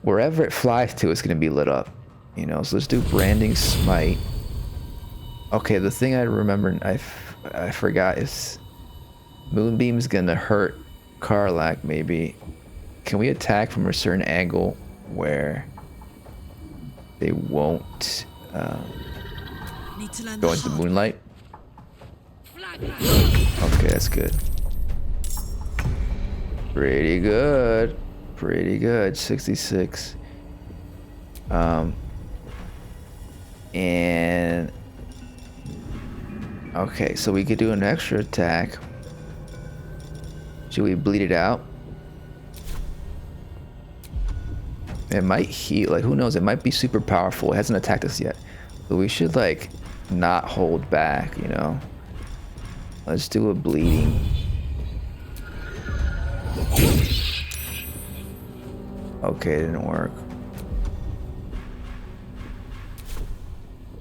[SPEAKER 1] wherever it flies to, it's going to be lit up. You know, so let's do branding smite. Okay, the thing I remember, I forgot, is Moonbeam's going to hurt Karlach, maybe. Can we attack from a certain angle where they won't go into moonlight? Okay, that's good. Pretty good. Pretty good. 66. And okay, so we could do an extra attack. Should we bleed it out? It might heal, like, who knows? It might be super powerful. It hasn't attacked us yet. But we should, like, not hold back, you know? Let's do a bleeding. Okay, it didn't work.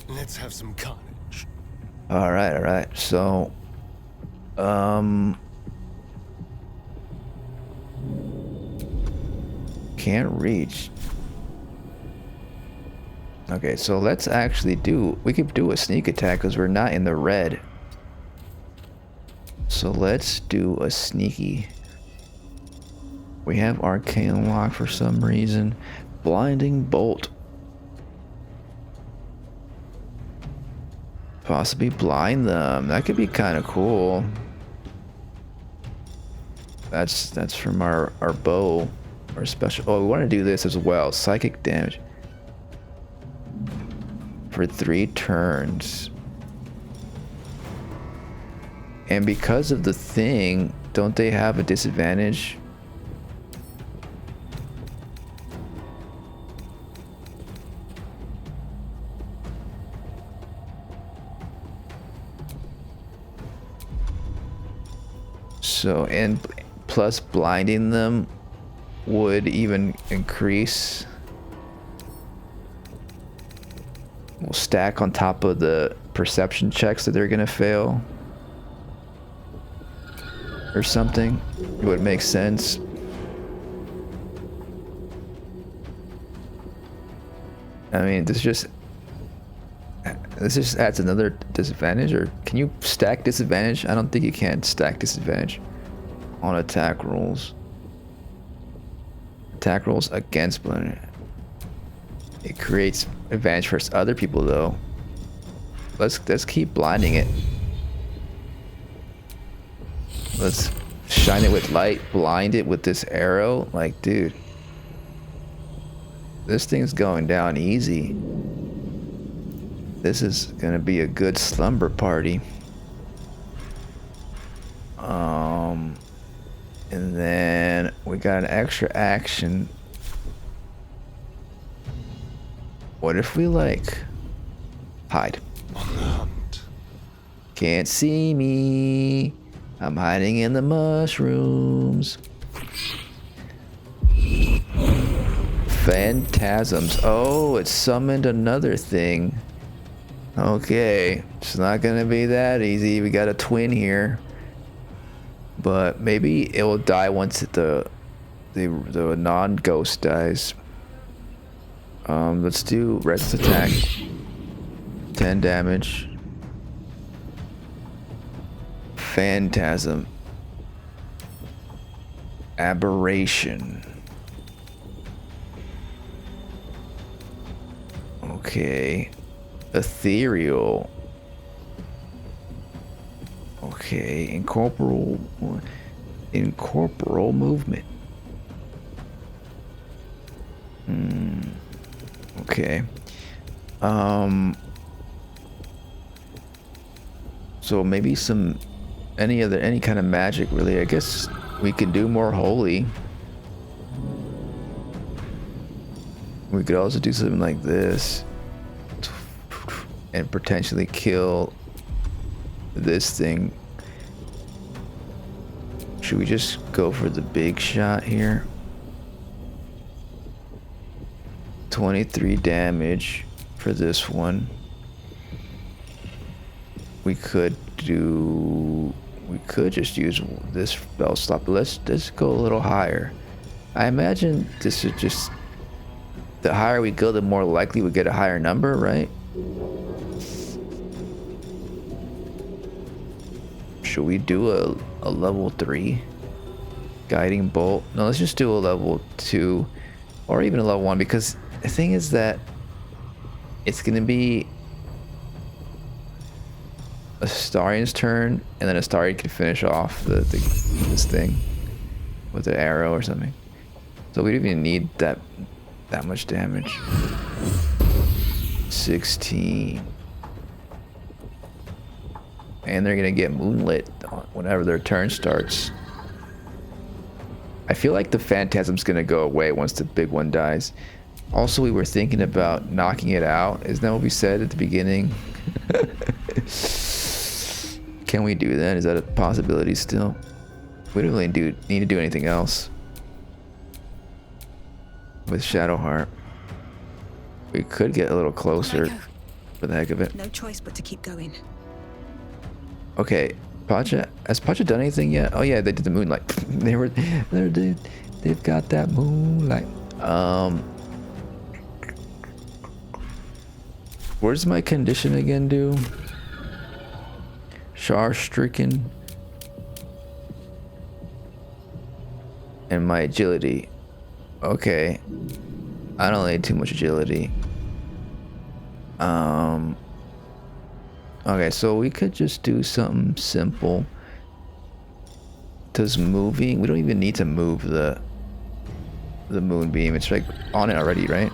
[SPEAKER 10] Let's have some carnage.
[SPEAKER 1] Alright, alright. So, can't reach. Okay, so let's actually we could do a sneak attack because we're not in the red. So let's do a sneaky. We have arcane lock for some reason. Blinding bolt. Possibly blind them. That could be kind of cool. That's from our bow. Our special. Oh, we want to do this as well. Psychic damage. For 3 turns. And because of the thing, don't they have a disadvantage? So, and plus blinding them would even increase. We'll stack on top of the perception checks that they're gonna fail. Or something. It would make sense. I mean, this just adds another disadvantage. Or can you stack disadvantage? I don't think you can stack disadvantage on attack rolls. Attack rolls against blinding. It creates advantage for other people though. Let's keep blinding it. Let's shine it with light, blind it with this arrow. Like, dude, this thing's going down easy. This is gonna be a good slumber party. And then we got an extra action. What if we, like, hide?
[SPEAKER 10] On the hunt.
[SPEAKER 1] Can't see me. I'm hiding in the mushrooms. Phantasms. Oh, it summoned another thing. Okay, it's not gonna be that easy. We got a twin here. But maybe it will die once the non-ghost dies. Let's do resist attack. 10 damage. Phantasm. Aberration. Okay. Ethereal. Okay. Incorporeal movement. Okay. So maybe any kind of magic, really. I guess we could do more holy. We could also do something like this and potentially kill this thing. Should we just go for the big shot here? 23 damage for this one. We could just use this spell slot, but let's go a little higher. I imagine this is just, the higher we go, the more likely we get a higher number, right? Should we do a level 3 guiding bolt? No, let's just do a level 2 or even a level 1, because the thing is that it's gonna be Astarion's turn, and then Astarion can finish off this thing with an arrow or something. So we don't even need that much damage. 16. And they're gonna get moonlit whenever their turn starts. I feel like the phantasm's gonna go away once the big one dies. Also, we were thinking about knocking it out. Isn't that what we said at the beginning? Can we do that? Is that a possibility still? We don't really need to do anything else with Shadowheart. We could get a little closer for the heck of it.
[SPEAKER 9] No choice but to keep going.
[SPEAKER 1] Okay, Pacha. Has Pacha done anything yet? Oh yeah, they did the moonlight. They've got that moonlight. What does my condition again do? Shar stricken. And my agility. Okay. I don't need too much agility. Okay, so we could just do something simple. Does moving, we don't even need to move the moonbeam. It's like on it already, right?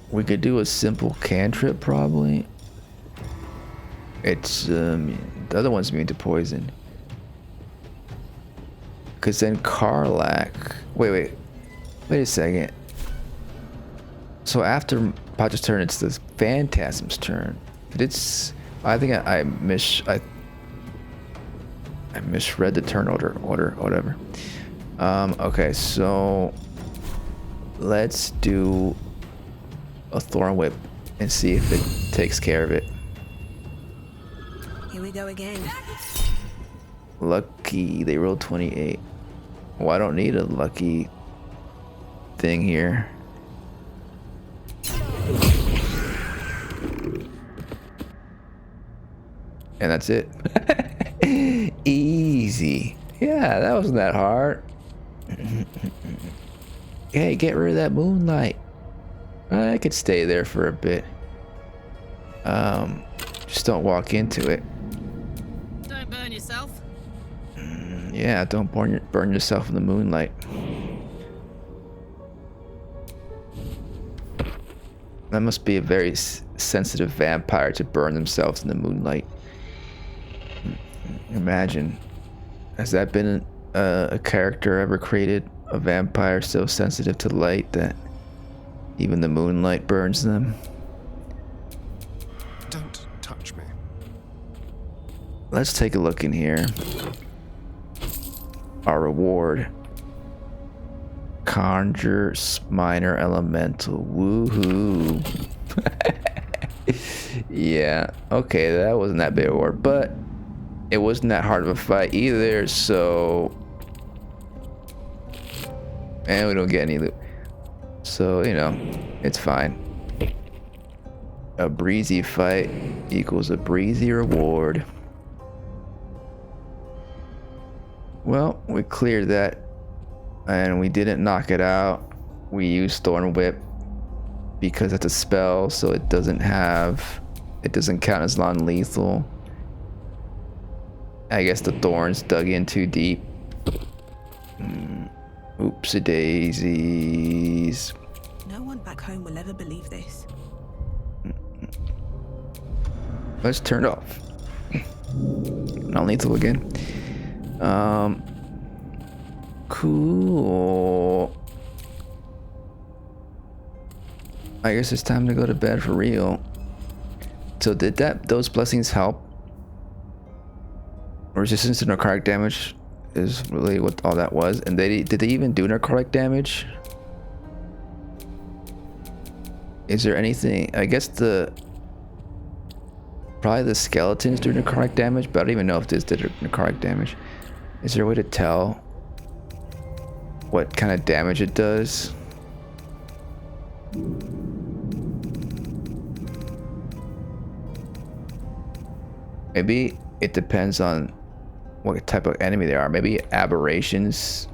[SPEAKER 1] We could do a simple cantrip probably. It's the other one's immune to poison. Cause then Karlach. Wait a second. So after Pacha's turn, it's the Phantasm's turn. I think I misread the turn order, whatever. Okay, so let's do a Thorn Whip and see if it takes care of it.
[SPEAKER 9] Here we go again.
[SPEAKER 1] Lucky, they rolled 28. Well, I don't need a lucky thing here. And that's it. Easy. Yeah, that wasn't that hard. Hey, get rid of that moonlight. I could stay there for a bit. Just don't walk into it.
[SPEAKER 3] Don't burn yourself.
[SPEAKER 1] Yeah, don't burn yourself in the moonlight. That must be a very sensitive vampire to burn themselves in the moonlight. Imagine. Has that been a character ever created? A vampire so sensitive to light that even the moonlight burns them?
[SPEAKER 10] Don't touch me.
[SPEAKER 1] Let's take a look in here. Our reward. Conjure minor elemental. Woohoo. Yeah. Okay, that wasn't that big a reward, but it wasn't that hard of a fight either, so... And we don't get any loot. So, you know, it's fine. A breezy fight equals a breezy reward. Well, we cleared that, and we didn't knock it out. We used Thorn Whip because it's a spell, so it doesn't count as non-lethal. I guess the thorns dug in too deep. Oopsie daisies.
[SPEAKER 9] No one back home will ever believe this.
[SPEAKER 1] Let's turn it off. Non-lethal again. Cool. I guess it's time to go to bed for real. So did those blessings help? Resistance to necrotic damage is really what all that was. And did they even do necrotic damage? Is there anything? I guess probably the skeletons do necrotic damage, but I don't even know if this did necrotic damage. Is there a way to tell what kind of damage it does? Maybe it depends on what type of enemy they are. Maybe aberrations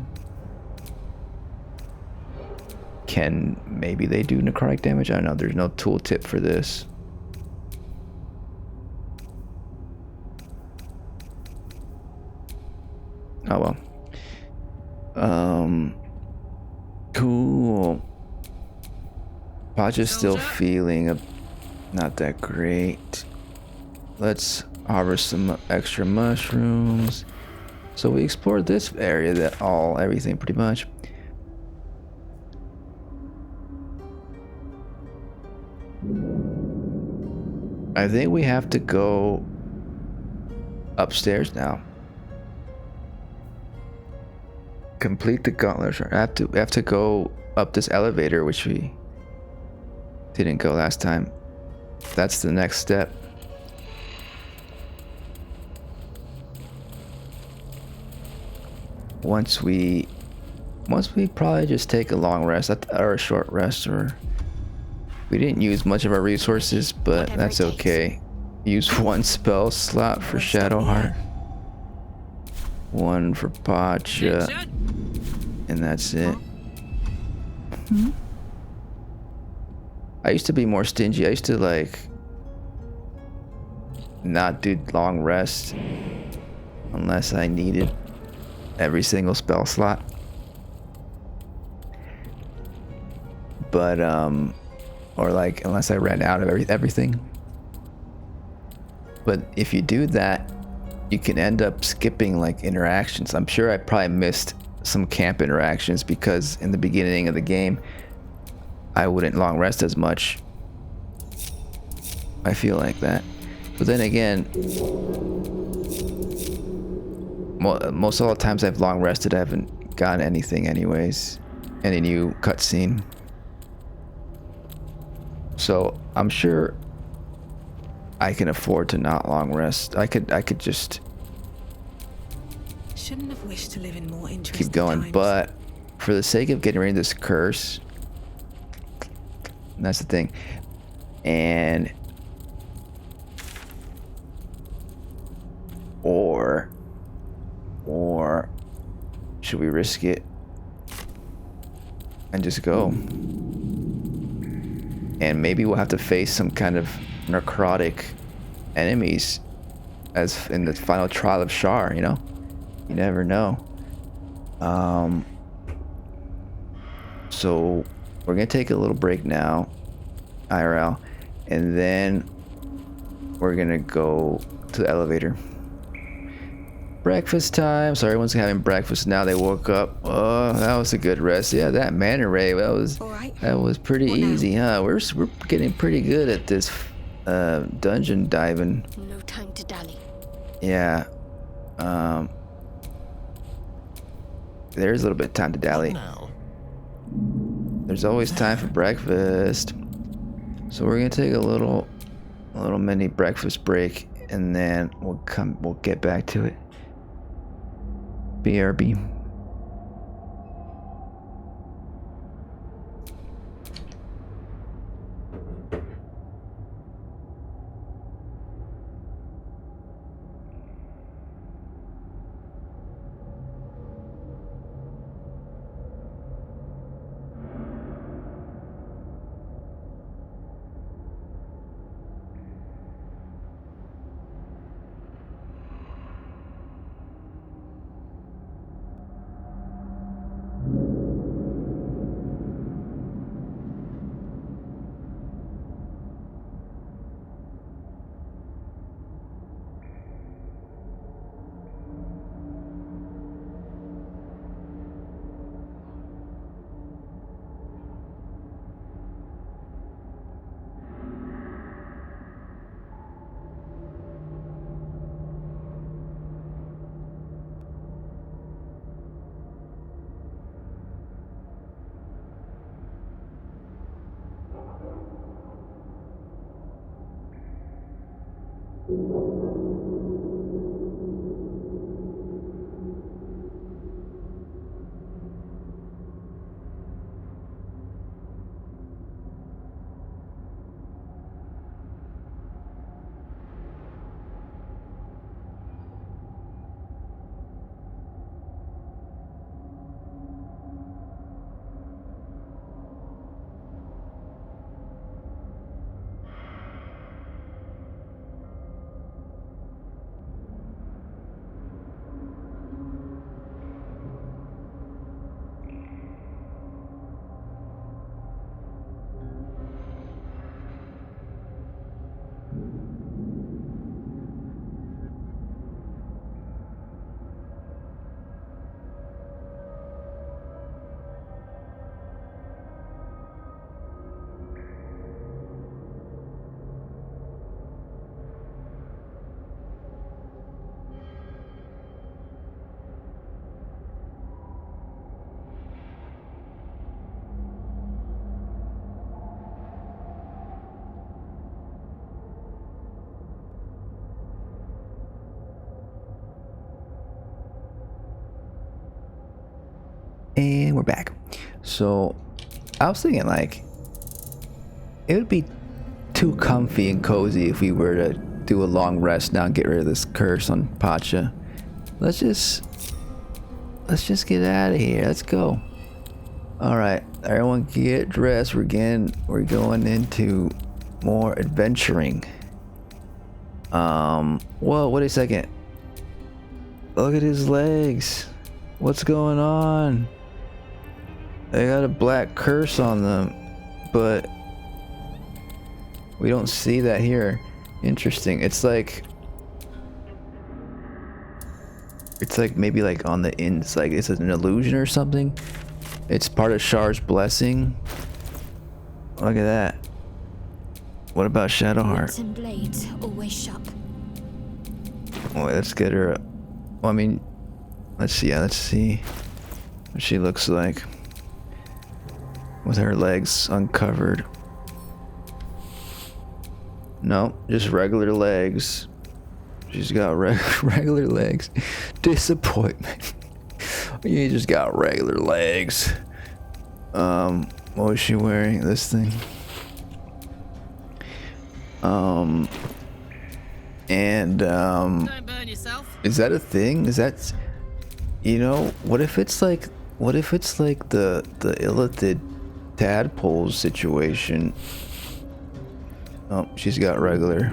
[SPEAKER 1] maybe they do necrotic damage. I don't know. There's no tooltip for this. Oh well. Cool. Pacha's still feeling not that great. Let's harvest some extra mushrooms. So we explored this area, everything pretty much. I think we have to go upstairs now. Complete the gauntlet. We have to go up this elevator, which we didn't go last time. That's the next step. Once we probably just take a long rest or a short rest, or we didn't use much of our resources, but that's okay. Use one spell slot for Shadowheart, one for Pacha, and that's it. I used to be more stingy. I used to like not do long rest unless I needed every single spell slot. But or like unless I ran out of everything. But if you do that, you can end up skipping like interactions. I'm sure I probably missed some camp interactions because in the beginning of the game I wouldn't long rest as much. I feel like that. But then again, most of the times I've long rested, I haven't gotten anything anyways. Any new cutscene. So I'm sure I can afford to not long rest. I could just
[SPEAKER 9] shouldn't have wished to live in more interesting
[SPEAKER 1] keep going,
[SPEAKER 9] times.
[SPEAKER 1] but for the sake of getting rid of this curse, that's the thing. And or should we risk it and just go? And maybe we'll have to face some kind of necrotic enemies as in the final trial of Shar, you know? You never know. So we're gonna take a little break now, IRL, and then we're gonna go to the elevator. Breakfast time. So everyone's having breakfast now. They woke up. Oh, that was a good rest. Yeah, that mana ray. That was pretty easy, huh? We're getting pretty good at this dungeon diving.
[SPEAKER 6] No time to dally.
[SPEAKER 1] Yeah. There's a little bit of time to dally. There's always time for breakfast. So we're gonna take a little mini breakfast break, and then we'll get back to it. BRB. And we're back. So I was thinking like it would be too comfy and cozy if we were to do a long rest now and get rid of this curse on Pacha. Let's just get out of here. Let's go. All right, everyone get dressed. We're going into more adventuring. Whoa, wait a second. Look at his legs. What's going on? They got a black curse on them, but we don't see that here. Interesting. It's like maybe like on the ends, like it's an illusion or something. It's part of Shar's blessing. Look at that. What about Shadowheart?
[SPEAKER 6] And blades always sharp.
[SPEAKER 1] Wait, let's get her. Well, I mean, let's see. Yeah, let's see what she looks like with her legs uncovered. No, just regular legs. She's got regular legs. Disappointment. You just got regular legs. What was she wearing? This thing.
[SPEAKER 3] Don't burn yourself.
[SPEAKER 1] Is that a thing? Is that, you know, what if it's like the illithid tadpole situation? Oh, she's got regulars.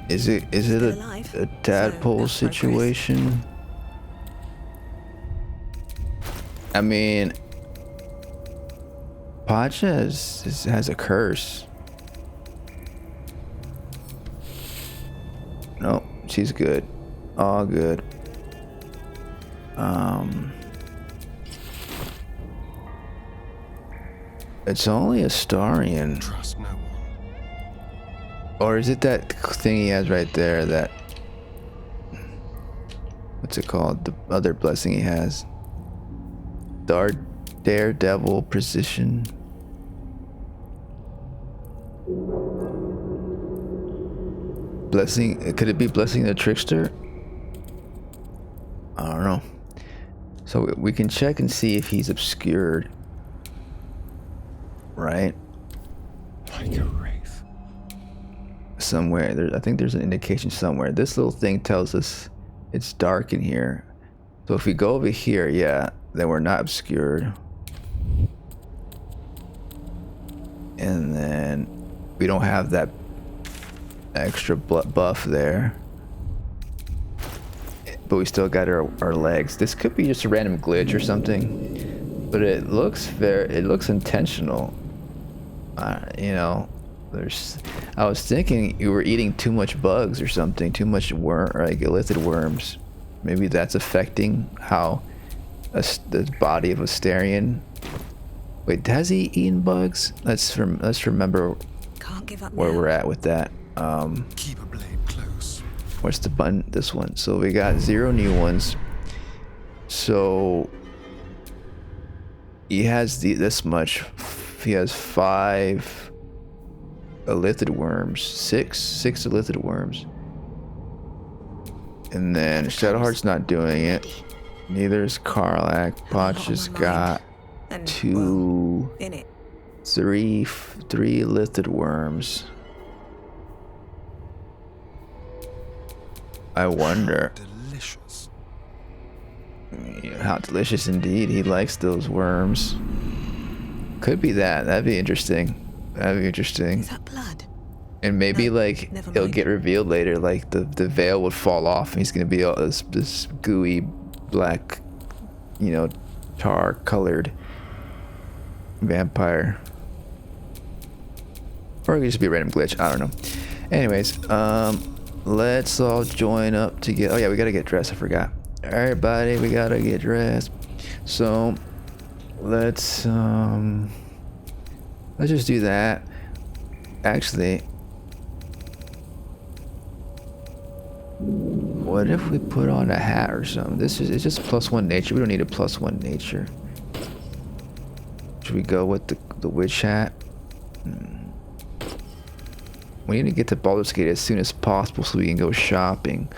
[SPEAKER 1] Is it a tadpole situation? I mean, Pacha has a curse. No, she's good. All good. It's only Astarion.
[SPEAKER 10] Trust no one.
[SPEAKER 1] Or is it that thing he has right there, that... What's it called? The other blessing he has. Daredevil Precision. Blessing... Could it be Blessing the Trickster? I don't know. So we can check and see if he's obscured. Right?
[SPEAKER 10] Like a wraith.
[SPEAKER 1] Somewhere. I think there's an indication somewhere. This little thing tells us it's dark in here. So if we go over here, yeah, then we're not obscured. And then we don't have that extra buff there. But we still got our legs. This could be just a random glitch or something. But it looks intentional. You know, I was thinking you were eating too much bugs or something, too much like illithid worms. Maybe that's affecting how the body of Astarion. Wait, has he eaten bugs? Let's remember
[SPEAKER 9] Can't give up
[SPEAKER 1] where
[SPEAKER 9] now.
[SPEAKER 1] we're at with that.
[SPEAKER 10] Keep a blade close.
[SPEAKER 1] Where's the button? This one. So we got 0 new ones. So he has this much. He has 5 elithid worms. Six elithid worms. And then Shadowheart's not doing it. Neither is Karlak. Pacha's got
[SPEAKER 9] And,
[SPEAKER 1] two,
[SPEAKER 9] well, in it.
[SPEAKER 1] three elithid worms. I wonder.
[SPEAKER 10] Delicious.
[SPEAKER 1] Yeah, how delicious indeed. He likes those worms. Could be that. That'd be interesting. That'd be interesting.
[SPEAKER 9] Is that blood?
[SPEAKER 1] And maybe
[SPEAKER 9] No,
[SPEAKER 1] like
[SPEAKER 9] never
[SPEAKER 1] it'll
[SPEAKER 9] mind.
[SPEAKER 1] get revealed later. Like the veil would fall off, and he's gonna be all this gooey black, you know, tar colored vampire. Or it could just be a random glitch. I don't know. Anyways, let's all join up to get. Oh yeah, we gotta get dressed. I forgot. All right, buddy, we gotta get dressed. So let's just do that. Actually, what if we put on a hat or something? It's just +1 nature. We don't need a +1 nature. Should we go with the witch hat? We need to get to Baldur's Gate as soon as possible so we can go shopping.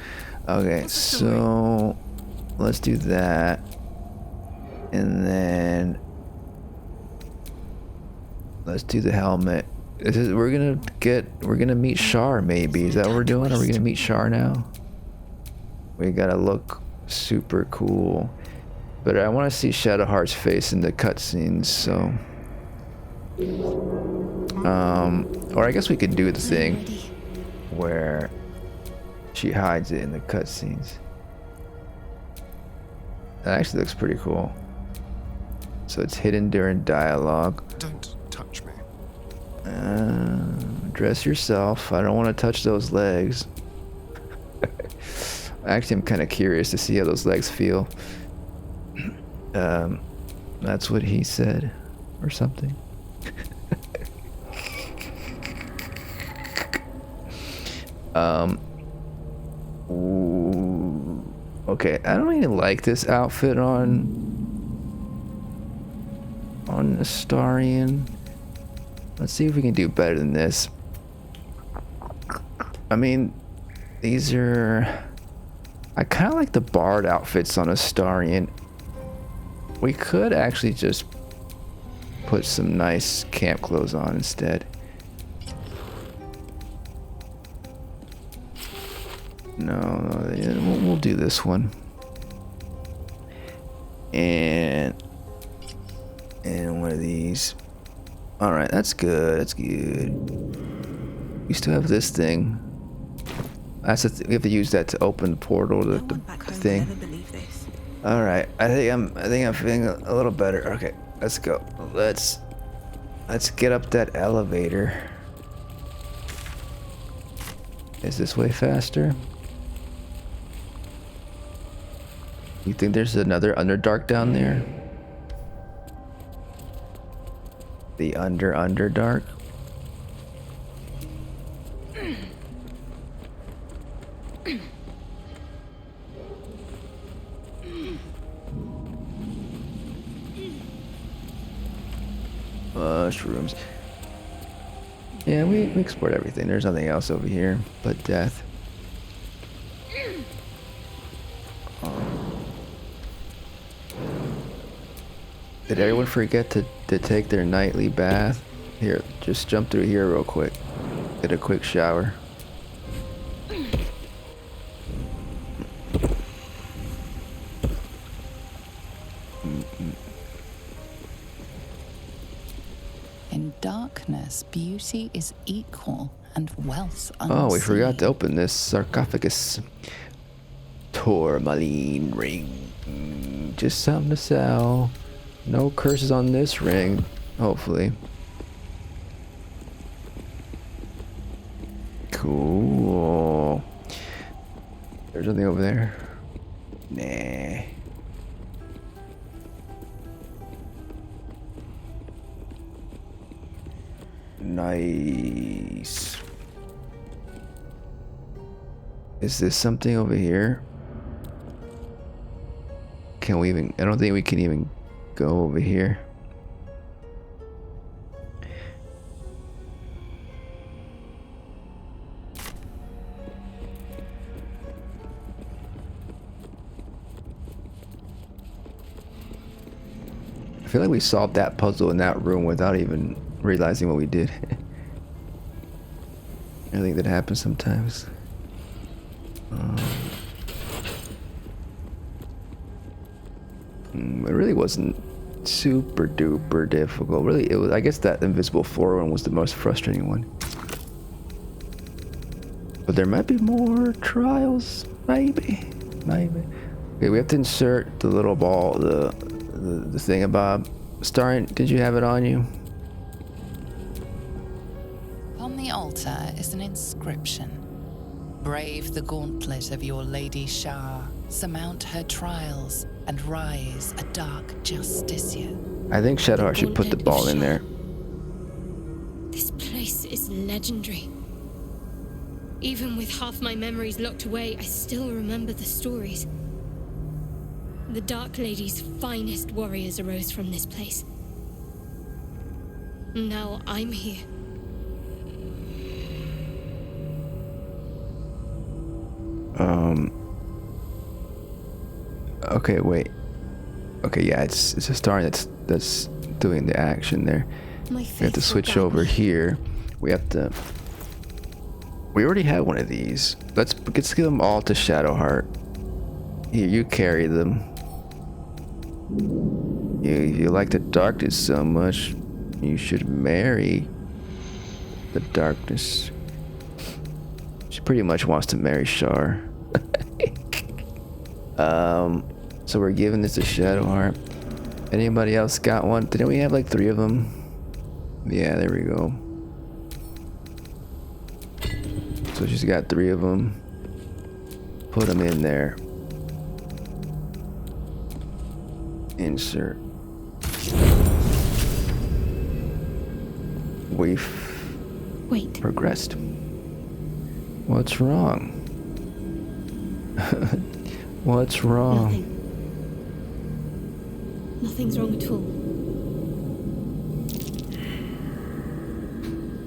[SPEAKER 1] Okay, so let's do that. And then let's do the helmet. We're gonna meet Shar maybe. Is that what we're doing? Are we gonna meet Shar now? We gotta look super cool. But I wanna see Shadowheart's face in the cutscenes, so or I guess we could do the thing where she hides it in the cutscenes. That actually looks pretty cool. So it's hidden during dialogue.
[SPEAKER 10] Don't touch me.
[SPEAKER 1] Dress yourself. I don't want to touch those legs. Actually, I'm kind of curious to see how those legs feel. That's what he said, or something. Ooh, okay, I don't even like this outfit on Astarion. Let's see if we can do better than this. I mean, these are... I kind of like the bard outfits on Astarion. We could actually just put some nice camp clothes on instead. No, we'll do this one. And one of these. Alright, that's good. That's good. We still have this thing. That's we have to use that to open the portal, the thing. Alright, I think I'm feeling a little better. Okay, let's go. Let's get up that elevator. Is this way faster? You think there's another Underdark down there? The Underdark? Mushrooms. Yeah, we explored everything. There's nothing else over here but death. Did everyone forget to take their nightly bath? Here, just jump through here real quick. Get a quick shower.
[SPEAKER 2] In darkness, beauty is equal and wealth unseen.
[SPEAKER 1] Oh, we forgot to open this sarcophagus. Tourmaline ring. Just something to sell. No curses on this ring, hopefully. Cool. There's nothing over there. Nah. Nice. Is this something over here? Can we even... I don't think we can even go over here. feel like we solved that puzzle in that room without even realizing what we did. I think that happens sometimes. It really wasn't super duper difficult. Really, it was. I guess that invisible floor one was the most frustrating one. But there might be more trials, maybe. Okay, we have to insert the little ball, the thingamabob. Astarion, did you have it on you?
[SPEAKER 2] On the altar is an inscription. Brave the gauntlet of your Lady Shar, surmount her trials, and rise a dark justiciar.
[SPEAKER 1] I think Shadowheart should put the ball in there.
[SPEAKER 6] This place is legendary. Even with half my memories locked away, I still remember the stories. The Dark Lady's finest warriors arose from this place. Now I'm here.
[SPEAKER 1] Okay, wait. Okay, yeah, it's Astarion that's doing the action there. We have to switch over here. We already have one of these. Let's give them all to Shadowheart. Here, you carry them. You like the darkness so much, you should marry the darkness. She pretty much wants to marry Shar. So we're giving this to Shadowheart. Anybody else got one? Didn't we have like 3 of them? Yeah, there we go. So she's got 3 of them. Put them in there. Insert. We've progressed. What's wrong? What's wrong?
[SPEAKER 6] Nothing's wrong at all.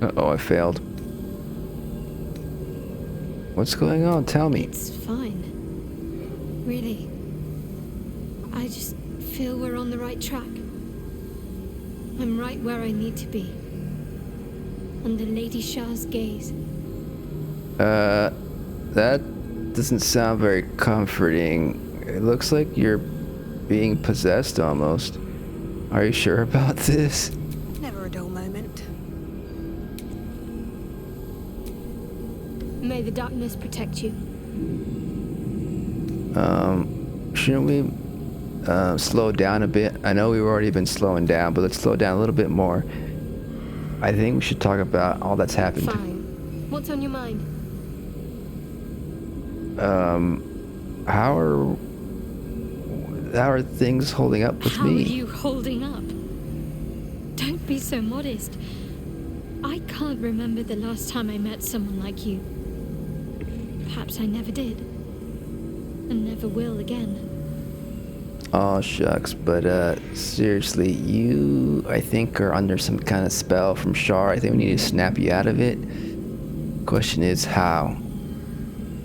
[SPEAKER 1] Uh-oh, I failed. What's going on? Tell me.
[SPEAKER 6] It's fine. Really. I just feel we're on the right track. I'm right where I need to be. Under Lady Shar's gaze.
[SPEAKER 1] That doesn't sound very comforting. It looks like you're being possessed almost. Are you sure about this?
[SPEAKER 9] Never a dull moment.
[SPEAKER 6] May the darkness protect you.
[SPEAKER 1] Shouldn't we slow down a bit? I know we've already been slowing down, but let's slow down a little bit more. I think we should talk about all that's happened.
[SPEAKER 6] Fine. What's on your mind?
[SPEAKER 1] How are things holding up with me?
[SPEAKER 6] How are you holding up? Don't be so modest. I can't remember the last time I met someone like you. Perhaps I never did. And never will again.
[SPEAKER 1] Oh shucks, but seriously, you I think are under some kind of spell from Shar. I think we need to snap you out of it. Question is how?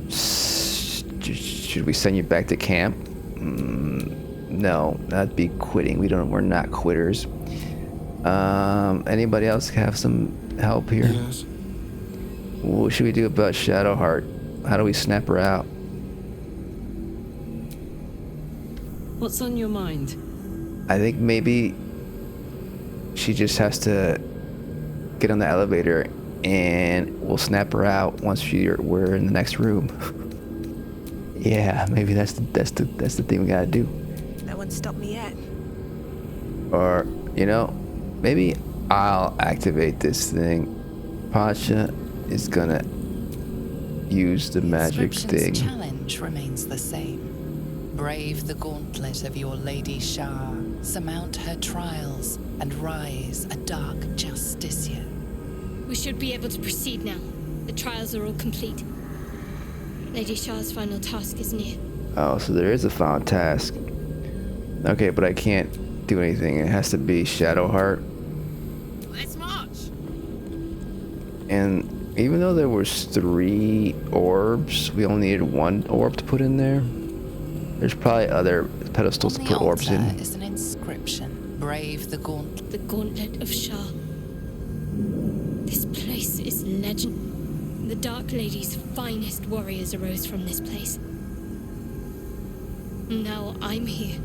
[SPEAKER 1] Should we send you back to camp? No, that'd be quitting. We're not quitters. Anybody else have some help here?
[SPEAKER 10] Yes.
[SPEAKER 1] What should we do about Shadowheart? How do we snap her out?
[SPEAKER 4] What's on your mind?
[SPEAKER 1] I think maybe she just has to get on the elevator and we'll snap her out once we're in the next room. Yeah, maybe that's the thing we gotta do.
[SPEAKER 9] No one stopped me yet.
[SPEAKER 1] Or, maybe I'll activate this thing. Pacha is gonna use the magic thing.
[SPEAKER 2] The challenge remains the same. Brave the gauntlet of your Lady Shar, surmount her trials, and rise a dark justiciar.
[SPEAKER 6] We should be able to proceed now. The trials are all complete. Lady Shar's final task is near.
[SPEAKER 1] Oh, so there is a final task. Okay, but I can't do anything. It has to be Shadowheart.
[SPEAKER 3] Let's march.
[SPEAKER 1] And even though there was 3 orbs, we only needed 1 orb to put in there. There's probably other pedestals to put orbs in.
[SPEAKER 2] On the altar is an inscription. Brave the gauntlet.
[SPEAKER 6] The Gauntlet of Shar. This place is legend. The Dark Lady's finest warriors arose from this place. Now I'm here.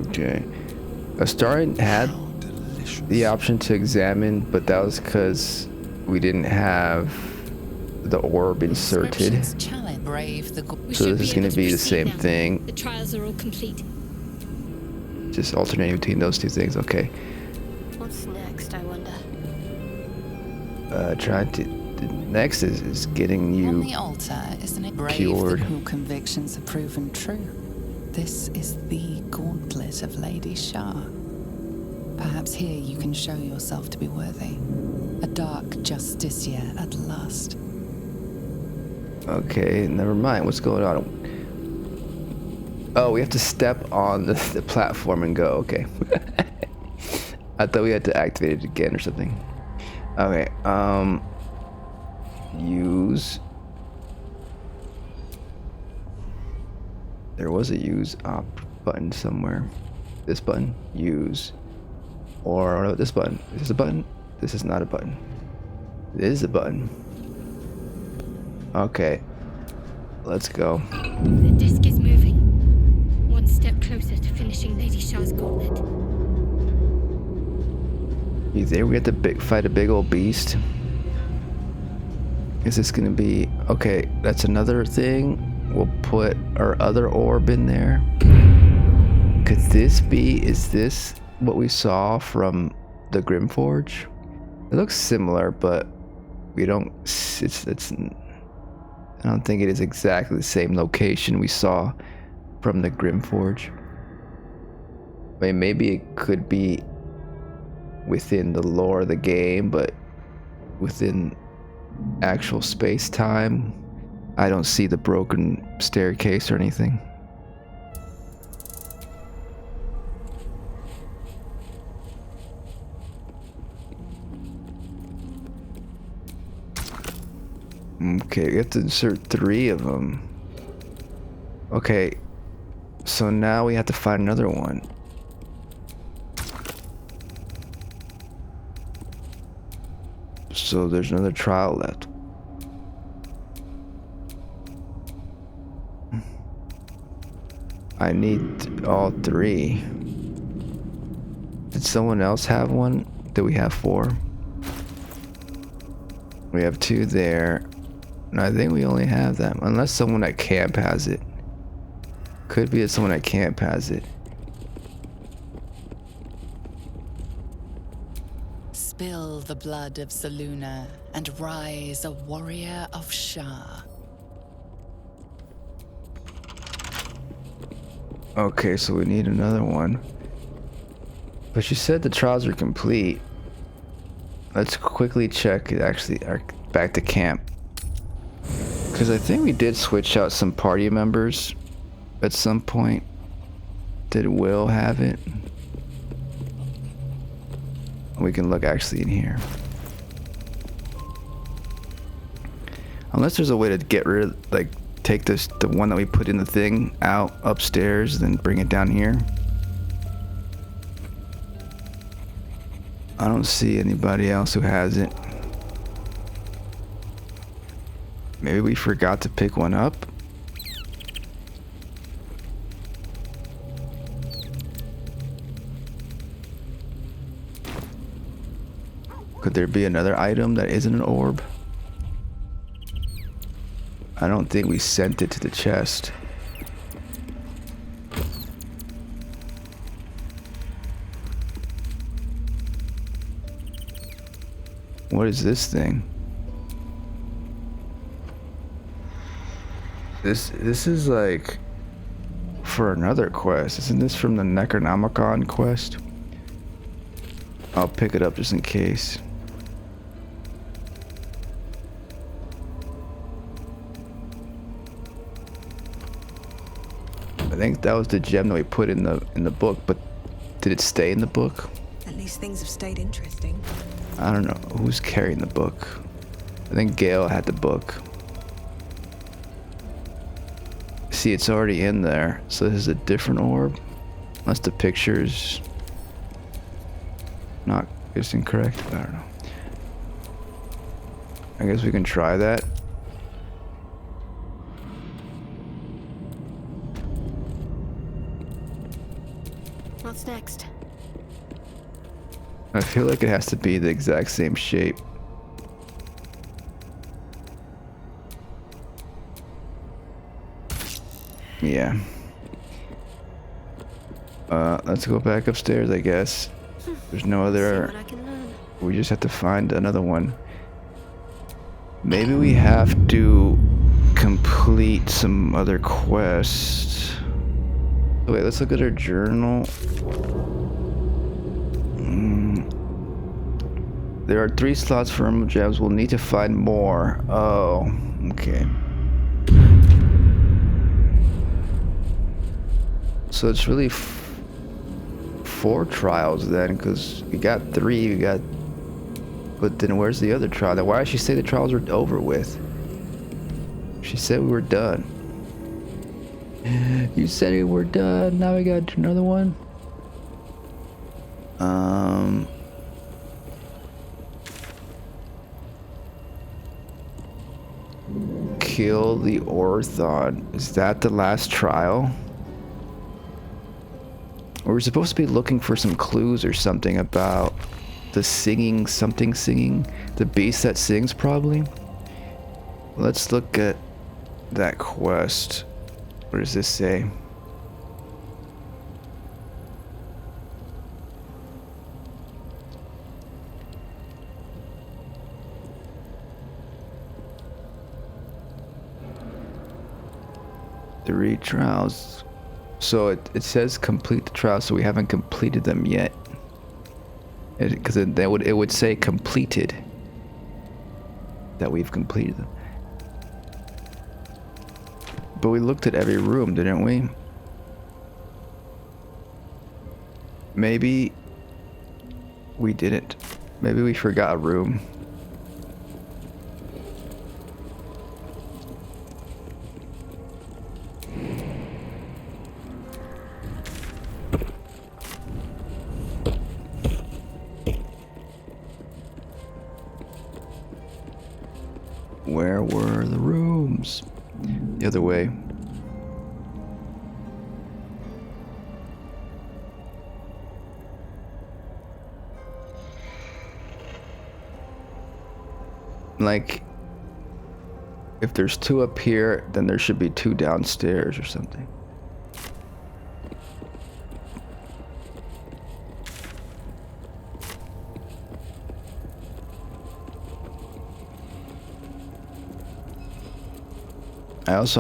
[SPEAKER 1] Okay. Astarion had the option to examine, but that was because we didn't have the orb inserted.
[SPEAKER 2] Brave the
[SPEAKER 1] So this is going to be the same
[SPEAKER 6] now.
[SPEAKER 1] thing.
[SPEAKER 6] The trials are all complete.
[SPEAKER 1] Just alternating between those two things. Okay.
[SPEAKER 6] What's next, I wonder?
[SPEAKER 1] Trying to. The next is getting
[SPEAKER 2] On the
[SPEAKER 1] you
[SPEAKER 2] altar is an brave
[SPEAKER 1] cured.
[SPEAKER 2] whose convictions are proven true. This is the gauntlet of Lady Shar. Perhaps here you can show yourself to be worthy. A dark justiciar at last.
[SPEAKER 1] Okay, never mind. What's going on? Oh, we have to step on the platform and go. Okay. I thought we had to activate it again or something. Okay. Use. There was a use op button somewhere. This button. Use. Or no, this button. Is this a button? This is not a button. It is a button. Okay. Let's go.
[SPEAKER 6] The disc is moving. One step closer to finishing Lady Shar's gauntlet.
[SPEAKER 1] You there? We have to fight a big old beast. Is this gonna be okay? That's another thing. We'll put our other orb in there. Could this be? Is this what we saw from the Grimforge? It looks similar, but we don't. It's. I don't think it is exactly the same location we saw from the Grimforge. I mean, maybe it could be within the lore of the game, but within actual space-time, I don't see the broken staircase or anything. Okay, we have to insert 3 of them. Okay, so now we have to find another one. So there's another trial left. I need all 3. Did someone else have one? Did we have 4? We have 2 there. And I think we only have them. Unless someone at camp has it. Could be that someone at camp has it.
[SPEAKER 2] Spill the blood of Selûne and rise a warrior of Shar.
[SPEAKER 1] Okay, so we need another one. But you said the trials are complete. Let's quickly check it actually back to camp. Because I think we did switch out some party members at some point. Did Will have it? We can look actually in here. Unless there's a way to get rid of, like, take the one that we put in the thing out upstairs, then bring it down here. I don't see anybody else who has it. Maybe we forgot to pick one up. Could there be another item that isn't an orb? I don't think we sent it to the chest. What is this thing? This is like for another quest. Isn't this from the Necronomicon quest? I'll pick it up just in case. I think that was the gem that we put in the book, but did it stay in the book?
[SPEAKER 9] At least things have stayed interesting.
[SPEAKER 1] I don't know who's carrying the book. I think Gale had the book. See, it's already in there, so this is a different orb. Unless the pictures not is incorrect. I don't know. I guess we can try that.
[SPEAKER 9] What's next?
[SPEAKER 1] I feel like it has to be the exact same shape. Yeah. Let's go back upstairs, I guess. There's no other... We just have to find another one. Maybe we have to complete some other quests. Wait, let's look at our journal. There are 3 slots for Umbral Gems. We'll need to find more. Oh, okay. So it's really 4 trials then, because we got 3. But then where's the other trial? Then why did she say the trials were over with? She said we were done. You said we were done. Now we got another one. Kill the Orthon. Is that the last trial? We're supposed to be looking for some clues or something about the singing, something singing. The beast that sings, probably. Let's look at that quest. What does this say? Three trials. So it says complete the trials, so we haven't completed them yet. Because it would say completed. That we've completed them. But we looked at every room, didn't we? Maybe we didn't. Maybe we forgot a room. Where were the rooms? The other way. Like, if there's 2 up here, then there should be 2 downstairs or something.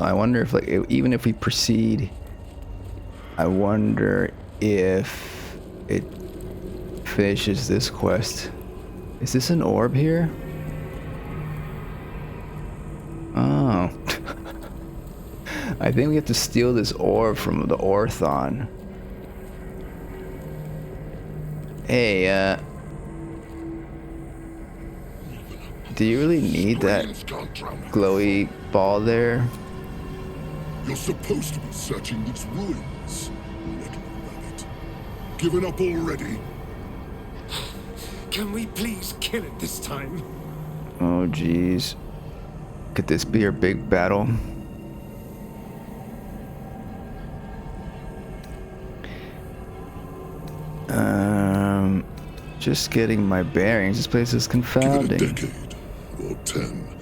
[SPEAKER 1] I wonder if, like, even if we proceed, I wonder if it finishes this quest. Is this an orb here? Oh. I think we have to steal this orb from the Orthon. Hey, do you really need that glowy ball there?
[SPEAKER 10] You're supposed to be searching these ruins, little rabbit. Given up already?
[SPEAKER 5] Can we please kill it this time?
[SPEAKER 1] Oh, jeez. Could this be our big battle? Just getting my bearings. This place is confounding.
[SPEAKER 10] Give it a decade, or 10.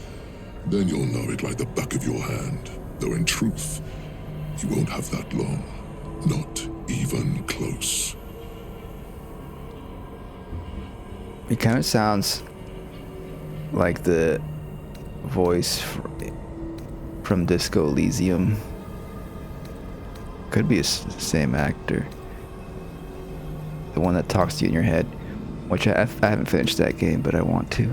[SPEAKER 10] Then you'll know it like the back of your hand. Though in truth, you won't have that long. Not even close.
[SPEAKER 1] It kind of sounds like the voice from Disco Elysium. Could be the same actor. The one that talks to you in your head. Which I haven't finished that game, but I want to.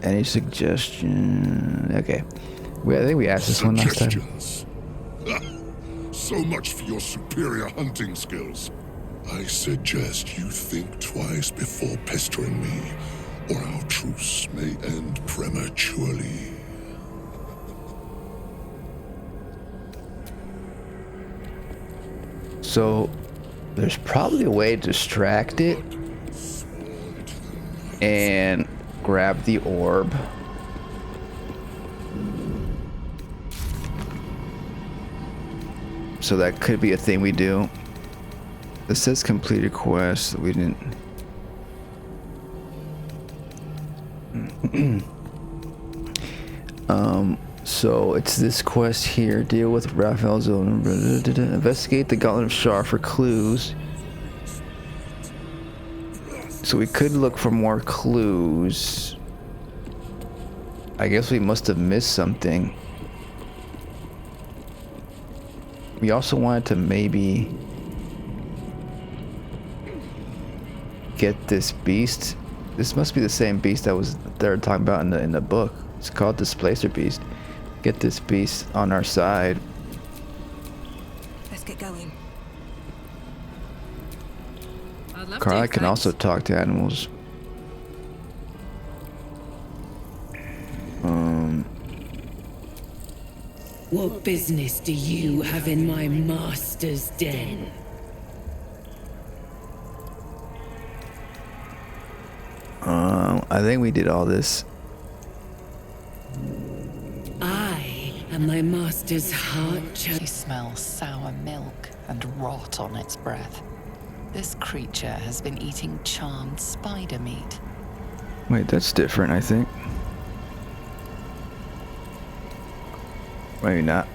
[SPEAKER 1] Any suggestion? Okay. I think we asked this one last time.
[SPEAKER 10] So much for your superior hunting skills. I suggest you think twice before pestering me, or our truce may end prematurely.
[SPEAKER 1] So, There's probably a way to distract it and grab the orb. So that could be a thing we do. This says completed quest. We didn't. So it's this quest here. Deal with Raphael's own. Investigate the Gauntlet of Shar for clues. So we could look for more clues. I guess we must have missed something. We also wanted to maybe get this beast. This must be the same beast that was they're talking about in the book. It's called Displacer Beast. Get this beast on our side.
[SPEAKER 9] Let's get going.
[SPEAKER 1] Carla can also talk to animals.
[SPEAKER 8] What business do you have in my master's den?
[SPEAKER 1] I think we did all this.
[SPEAKER 8] I am my master's heart
[SPEAKER 2] She smells sour milk and rot on its breath. This creature has been eating charmed spider meat.
[SPEAKER 1] Wait, that's different, I think. Maybe not.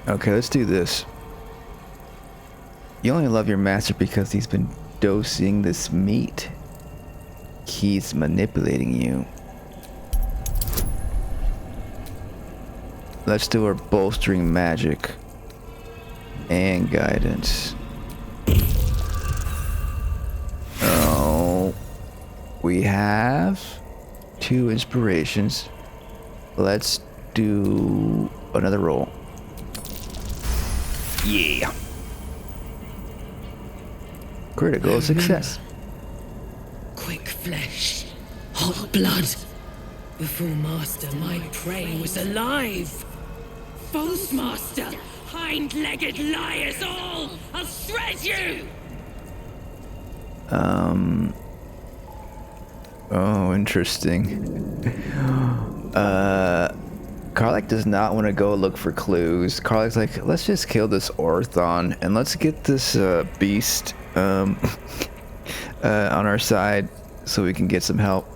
[SPEAKER 1] Okay, let's do this. You only love your master because he's been dosing this meat. He's manipulating you. Let's do our bolstering magic and guidance. Oh, we have 2 inspirations. Let's do another roll. Yeah. Critical success.
[SPEAKER 8] Quick flesh, hot blood. Before master, my prey was alive. False master, hind-legged liars all! I'll shred you!
[SPEAKER 1] Oh, interesting. Karlach does not want to go look for clues. Karlach's like, let's just kill this Orthon and let's get this beast on our side so we can get some help.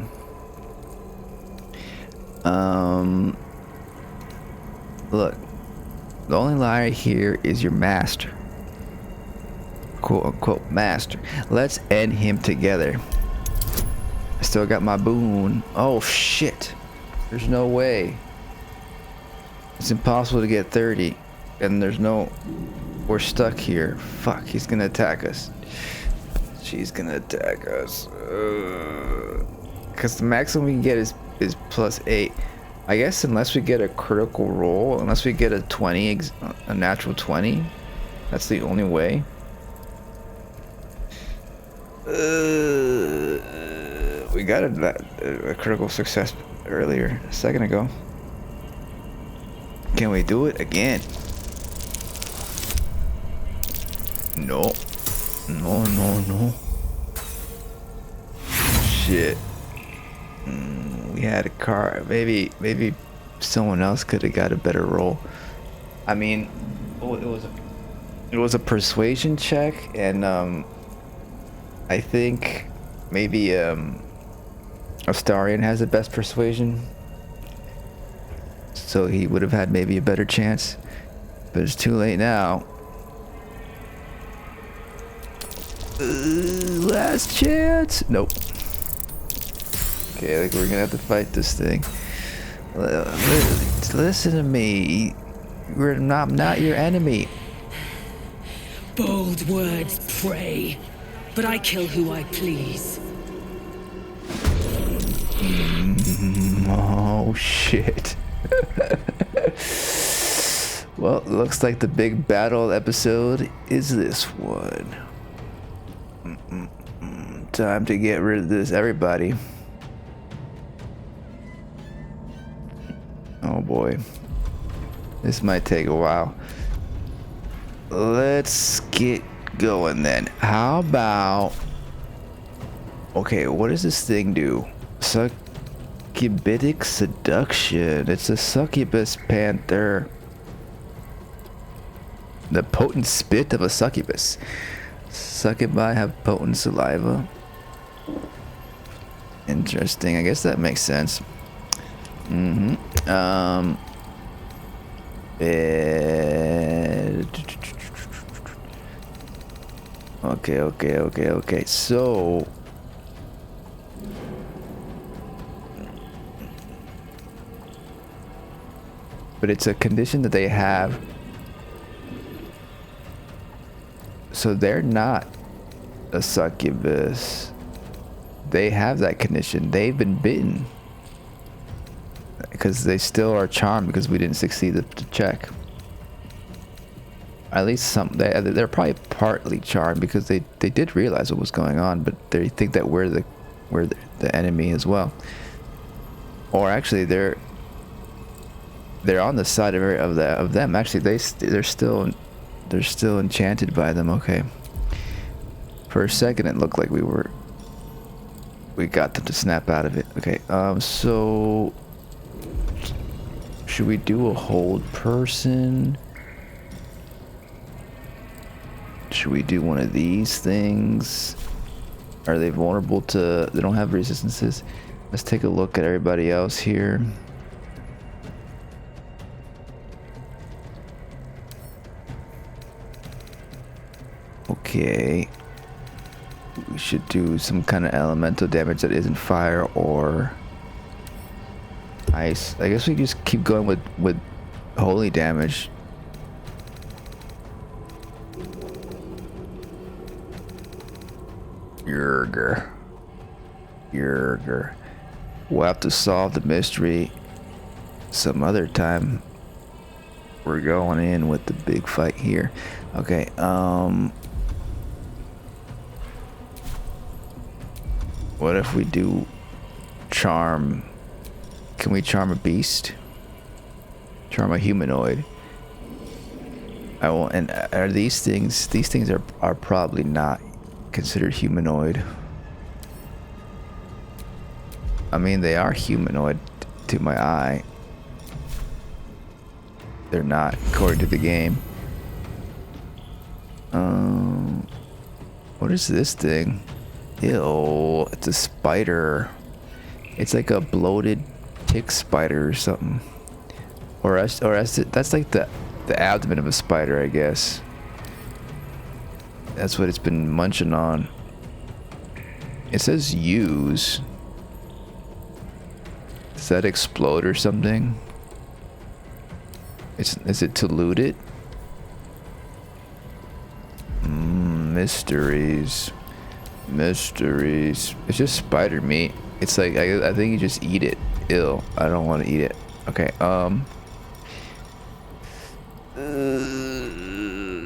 [SPEAKER 1] Look, the only liar here is your master. Quote unquote master. Let's end him together. I still got my boon. Oh shit. There's no way. It's impossible to get 30. And there's no... We're stuck here. Fuck, he's gonna attack us. She's gonna attack us. Because the maximum we can get is +8. I guess unless we get a critical roll, unless we get a 20, a natural 20, that's the only way. We got a critical success earlier, a second ago. Can we do it again? No. No. Shit. We had a car. Maybe someone else could have got a better roll. I mean, it was a persuasion check, and I think maybe Astarion has the best persuasion, so he would have had maybe a better chance. But it's too late now. Last chance. Nope. Okay, like we're gonna have to fight this thing. Listen to me. I'm not your enemy.
[SPEAKER 8] Bold words, prey. But I kill who I please.
[SPEAKER 1] Oh shit. Well, looks like the big battle episode is this one. Time to get rid of this, everybody. Oh boy. This might take a while. let's get going then. How about... Okay, what does this thing do? Succubitic seduction. It's a succubus panther. The potent spit of a succubus. Succubi have potent saliva. Interesting. I guess that makes sense. Okay. So... But it's a condition that they have. So they're not a succubus. They have that condition. They've been bitten. Because they still are charmed because we didn't succeed the check. At least some. They're probably partly charmed because they did realize what was going on, but they think that we're the enemy as well. Or actually, they're on the side of them. Actually, they're still enchanted by them. Okay. For a second, it looked like we got them to snap out of it. Okay. So should we do a hold person? Should we do one of these things? Are they vulnerable to... They don't have resistances. Let's take a look at everybody else here. Okay. We should do some kind of elemental damage that isn't fire or ice. I guess we just keep going with holy damage. Yerger. We'll have to solve the mystery some other time. We're going in with the big fight here. Okay, what if we do charm? Can we charm a beast? Charm a humanoid? I will. And are these things? These things are probably not considered humanoid. I mean, they are humanoid to my eye. They're not, according to the game. What is this thing? Ew, it's a spider. It's like a bloated tick spider or something. That's like the abdomen of a spider, I guess. That's what it's been munching on. It says use. Does that explode or something? Is it to loot it? Mysteries. It's just spider meat. It's like I think you just eat it. Ew, I don't want to eat it. Okay.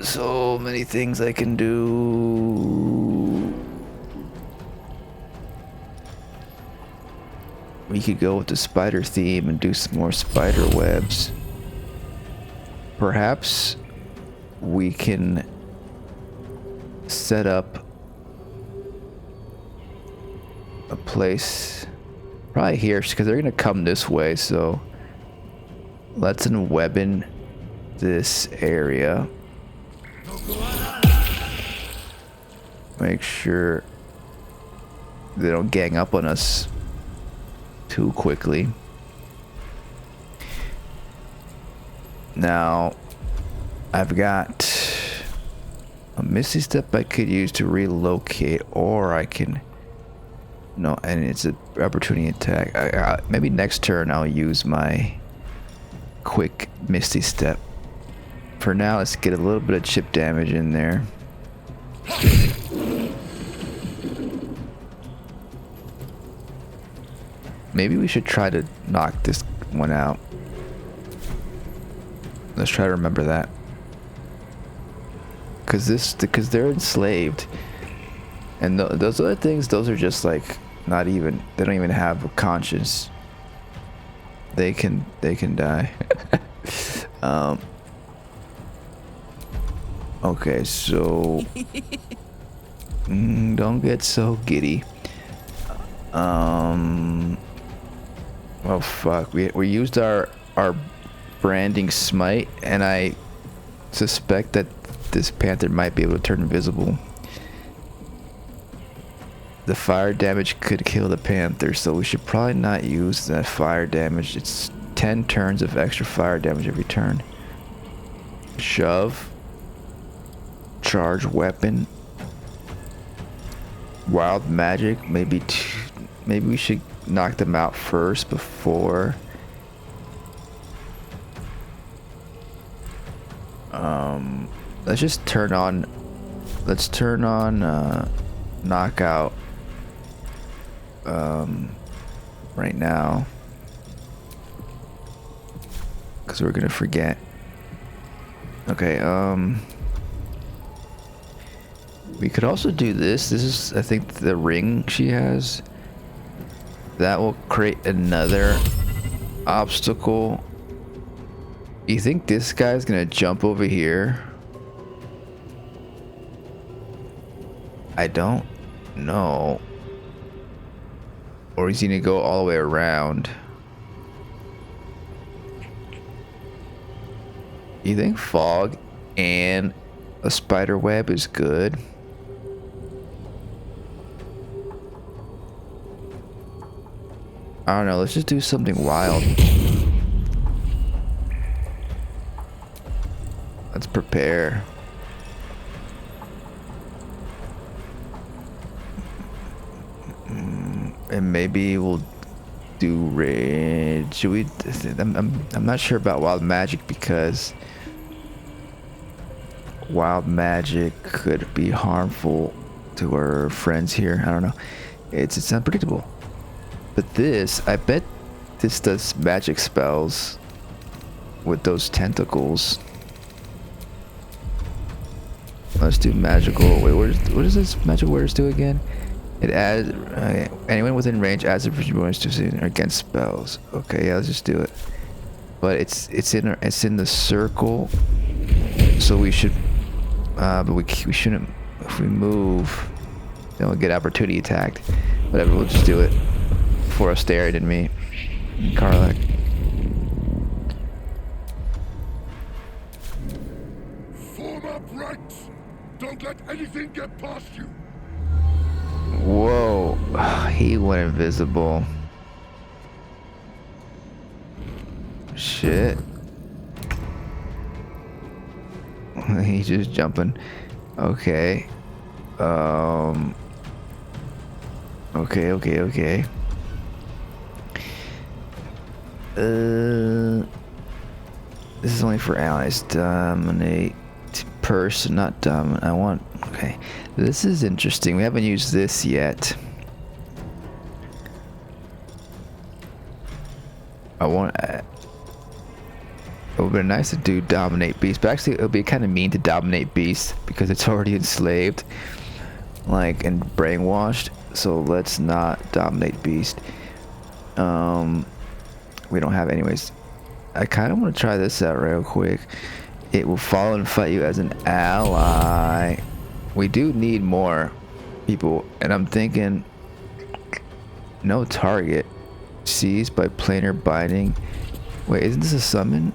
[SPEAKER 1] So many things I can do. We could go with the spider theme and do some more spider webs. Perhaps we can set up a place probably here because they're gonna come this way, so let's unweapon this area. Make sure they don't gang up on us too quickly. Now I've got a misty step I could use to relocate, or I can and it's an opportunity attack. Maybe next turn I'll use my quick misty step. For now, let's get a little bit of chip damage in there. Maybe we should try to knock this one out. Let's try to remember that. Because they're enslaved. And those other things, those are just like not even, they don't even have a conscience. They can Okay, so don't get so giddy. Oh fuck, we used our branding smite, and I suspect that this panther might be able to turn invisible. The fire damage could kill the panther, so we should probably not use that fire damage. It's 10 turns of extra fire damage every turn. Shove. Charge weapon. Wild magic. Maybe we should knock them out first before. Let's just turn on. Let's turn on knockout. Right now, because we're gonna forget. Okay, we could also do this. This is, I think, the ring she has. That will create another obstacle. You think this guy's gonna jump over here? I don't know. Or is he gonna go all the way around? You think fog and a spider web is good? I don't know, let's just do something wild. Let's prepare. And maybe we'll do red. Should we? I'm not sure about wild magic, because wild magic could be harmful to our friends here. I don't know. It's unpredictable. But this, I bet this does magic spells with those tentacles. Let's do magical. Wait, what does this magical words do again? It adds anyone within range adds a bonus to against spells. Okay, yeah, let's just do it. But it's in the circle, so we should. But we shouldn't. If we move, then we'll get opportunity attacked. Whatever, we'll just do it for Astarion and me, and Karlak.
[SPEAKER 10] Form up ranks. Don't let anything get past you.
[SPEAKER 1] Whoa, he went invisible. Shit. He's just jumping. Okay. Okay. This is only for allies. Dominate person, not dominate. I want. Okay. This is interesting. We haven't used this yet. I want. It would be nice to do dominate beast, but actually it would be kind of mean to dominate beast because it's already enslaved, like, and brainwashed. So let's not dominate beast. We don't have anyways. I kind of want to try this out real quick. It will follow and fight you as an ally. We do need more people, and I'm thinking no target seized by planar binding. Wait, isn't this a summon?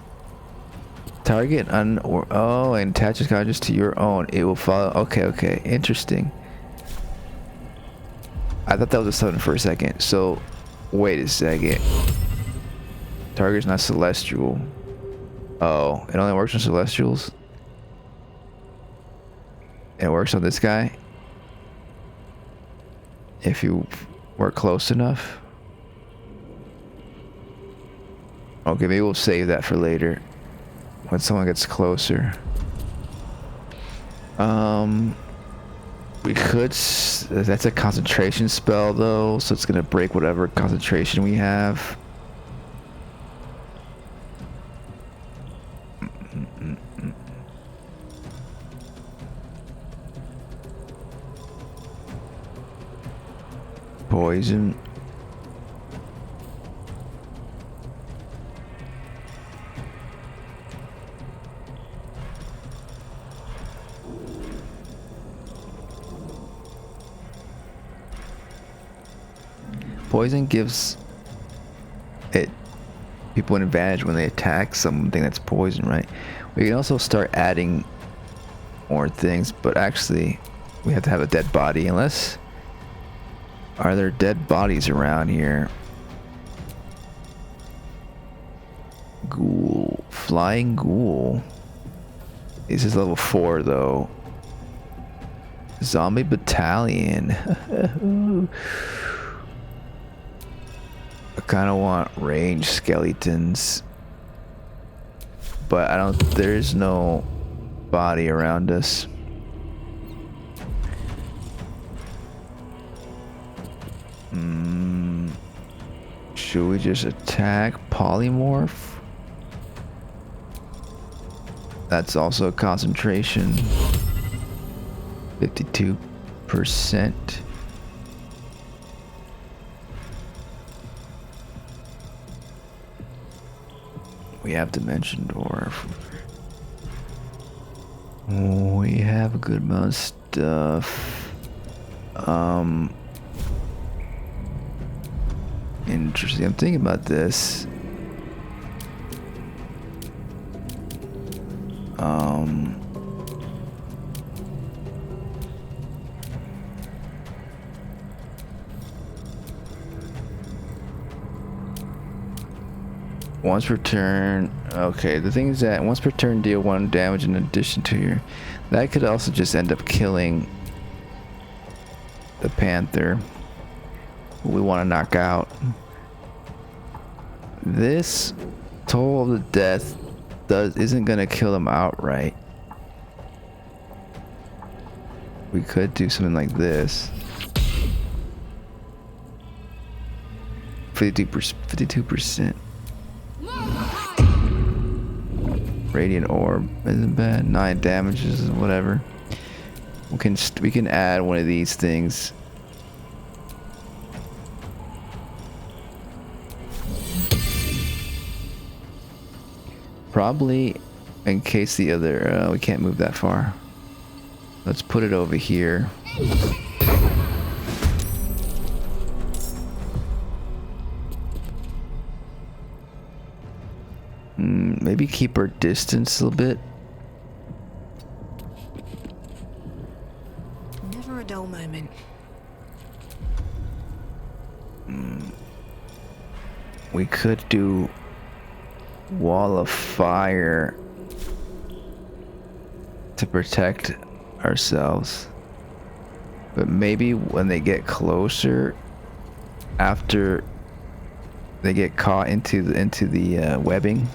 [SPEAKER 1] Target and attaches conscious to your own. It will follow. Okay, interesting. I thought that was a summon for a second. So, wait a second. Target's not celestial. Oh, it only works on celestials. It works on this guy if you work close enough. Okay, maybe we'll save that for later when someone gets closer. We could. That's a concentration spell though, so it's gonna break whatever concentration we have. Poison. Poison gives it people an advantage when they attack something that's poison, right? We can also start adding more things, but actually we have to have a dead body. Unless, are there dead bodies around here? Ghoul, flying ghoul. This is level 4 though. Zombie battalion. I kind of want range skeletons, but I don't. There's no body around us. Should we just attack polymorph? That's also a concentration. 52%. We have dimension dwarf. We have a good amount of stuff. Interesting. I'm thinking about this. Once per turn. Okay, the thing is that once per turn deal 1 damage in addition to your. That could also just end up killing the panther who we want to knock out. This toll of the death isn't gonna kill them outright. We could do something like this. 52%. Radiant orb isn't bad. 9 damages, whatever. We can add one of these things. Probably in case the other we can't move that far. Let's put it over here. Maybe keep our distance a little bit.
[SPEAKER 9] Never a dull moment.
[SPEAKER 1] We could do wall of fire to protect ourselves, but maybe when they get closer, after they get caught into the webbing,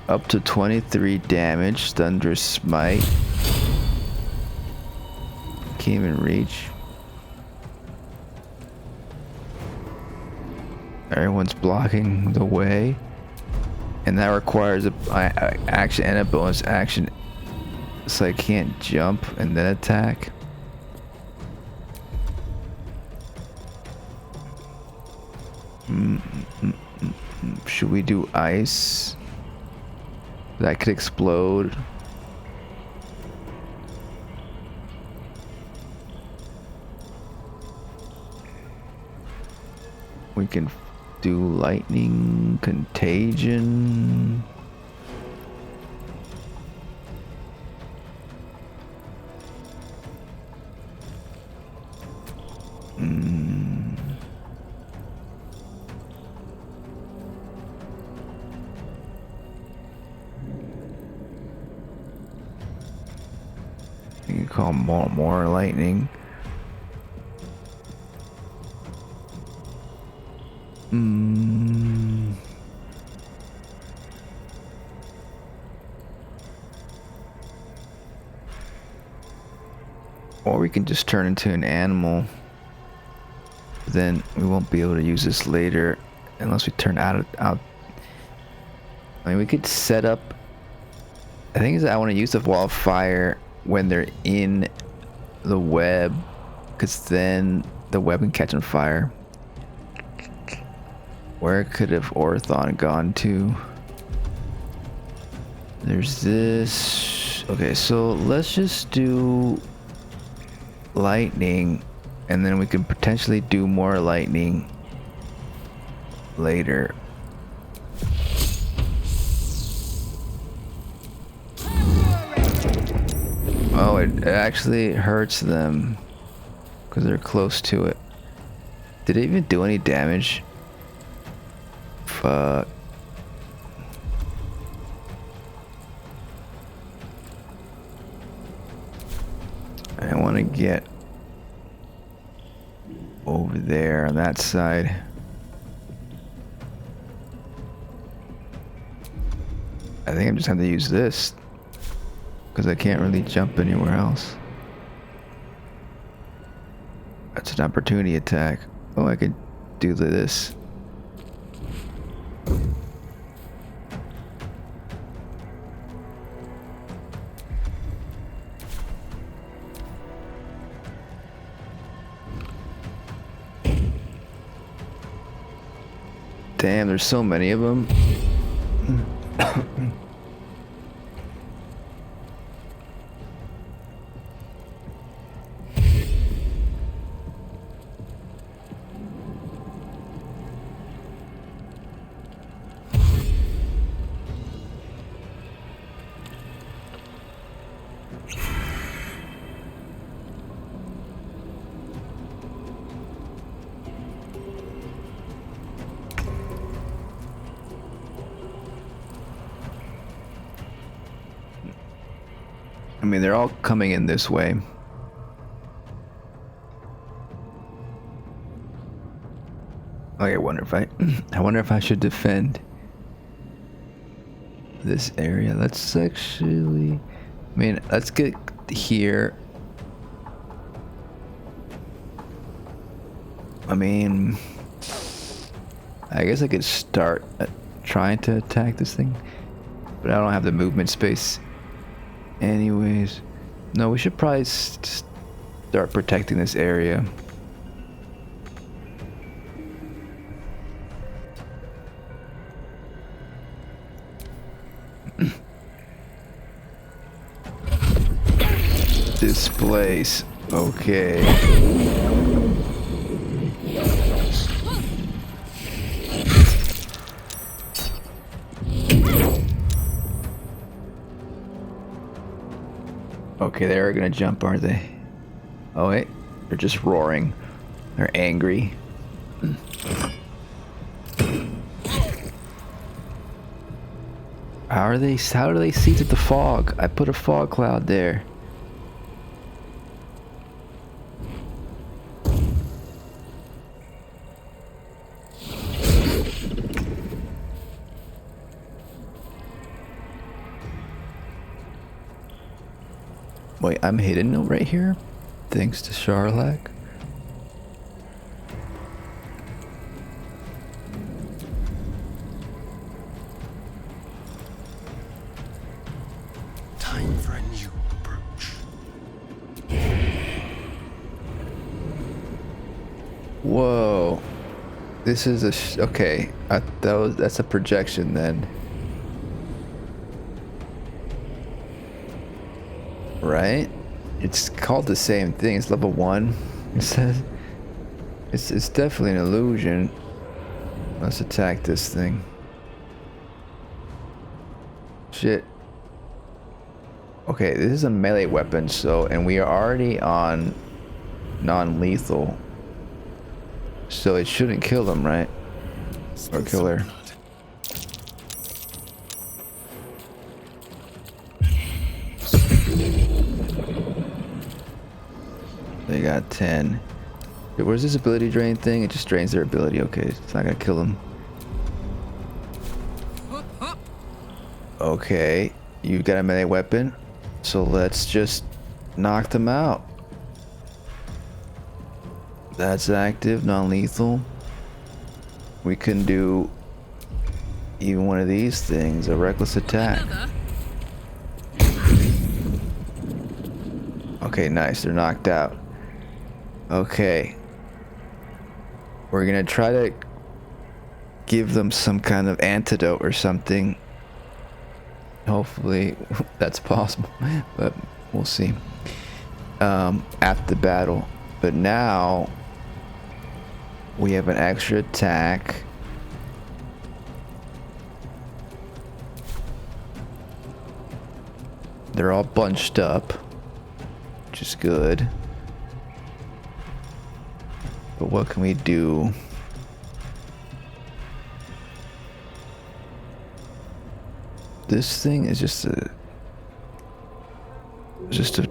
[SPEAKER 1] up to 23 damage, thunderous smite. Can't even reach. Everyone's blocking the way, and that requires a action and a bonus action, so I can't jump and then attack. Should we do ice? That could explode. We can do lightning, contagion. You can call more lightning. Or we can just turn into an animal. Then we won't be able to use this later unless we turn out. I mean, we could set up. The thing is that I want to use the wall of fire when they're in the web, because then the web can catch on fire. Where could have Orthon gone to? There's this. Okay, so let's just do lightning, and then we can potentially do more lightning later. Oh, it actually hurts them because they're close to it. Did it even do any damage? Fuck. I want to get over there on that side. I think I'm just going to use this because I can't really jump anywhere else. That's an opportunity attack. Oh, I could do this. Damn, there's so many of them. I mean, they're all coming in this way. Okay, I wonder if I should defend this area. Let's actually, I mean, let's get here. I mean, I guess I could start trying to attack this thing, but I don't have the movement space. Anyways, no, we should probably start protecting this area. This place, okay. Okay, they're gonna jump, aren't they? Oh wait, they're just roaring. They're angry. How do they see through the fog? I put a fog cloud there. Wait, I'm hidden right here? Thanks to Charlac.
[SPEAKER 10] Time for a new approach.
[SPEAKER 1] Whoa. This is a okay. That's a projection then. Right? It's called the same thing. It's level 1. It says it's definitely an illusion. Let's attack this thing. Shit. Okay, this is a melee weapon, and we are already on non-lethal. So it shouldn't kill them, right? Or kill her. They got 10. Wait, where's this ability drain thing? It just drains their ability. Okay, it's not gonna kill them. Okay, you got a melee weapon, so let's just knock them out. That's active, non-lethal. We can do even one of these things, a reckless attack. Okay, nice, they're knocked out. Okay. We're gonna try to give them some kind of antidote or something. Hopefully that's possible, but we'll see. At the battle. But now we have an extra attack. They're all bunched up, which is good. But what can we do? This thing is just an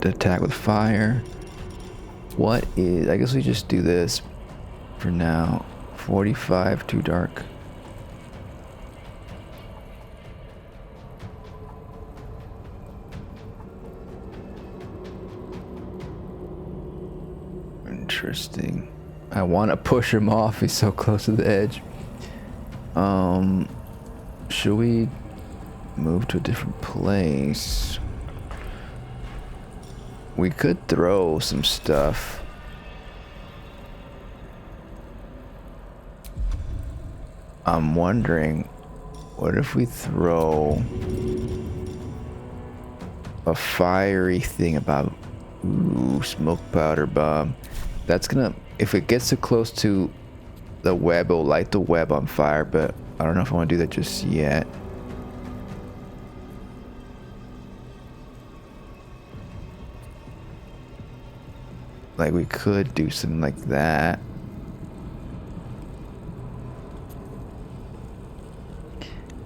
[SPEAKER 1] attack with fire. What is? I guess we just do this for now. 45 too dark. Interesting. I want to push him off. He's so close to the edge. Should we move to a different place? We could throw some stuff. I'm wondering, what if we throw a fiery thing about, ooh, smoke powder bomb. That's gonna, if it gets too close to the web, it'll light the web on fire, but I don't know if I want to do that just yet. Like, we could do something like that.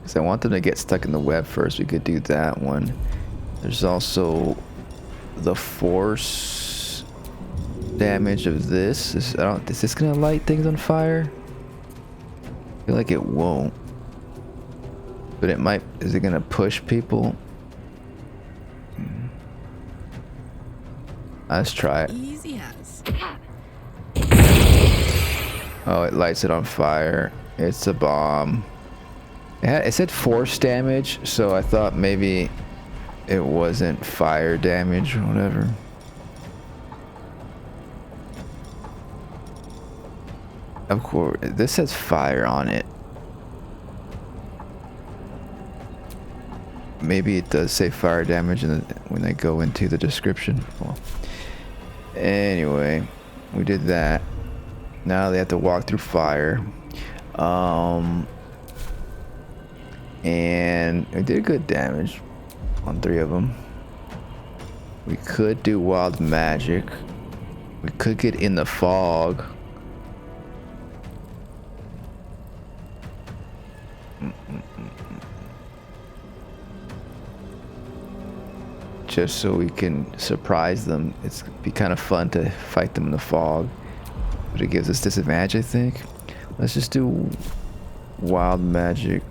[SPEAKER 1] Because I want them to get stuck in the web first. We could do that one. There's also the force damage of this. Is this gonna light things on fire? I feel like it won't. But it might. Is it gonna push people? Let's try it.
[SPEAKER 9] Easy as.
[SPEAKER 1] Oh, it lights it on fire. It's a bomb. It said force damage, so I thought maybe it wasn't fire damage or whatever. Of course, this says fire on it. Maybe it does say fire damage when I go into the description. Well, anyway, we did that. Now they have to walk through fire. And we did good damage on 3 of them. We could do wild magic. We could get in the fog. Just so we can surprise them. It's be kind of fun to fight them in the fog, but it gives us disadvantage, I think. Let's just do wild magic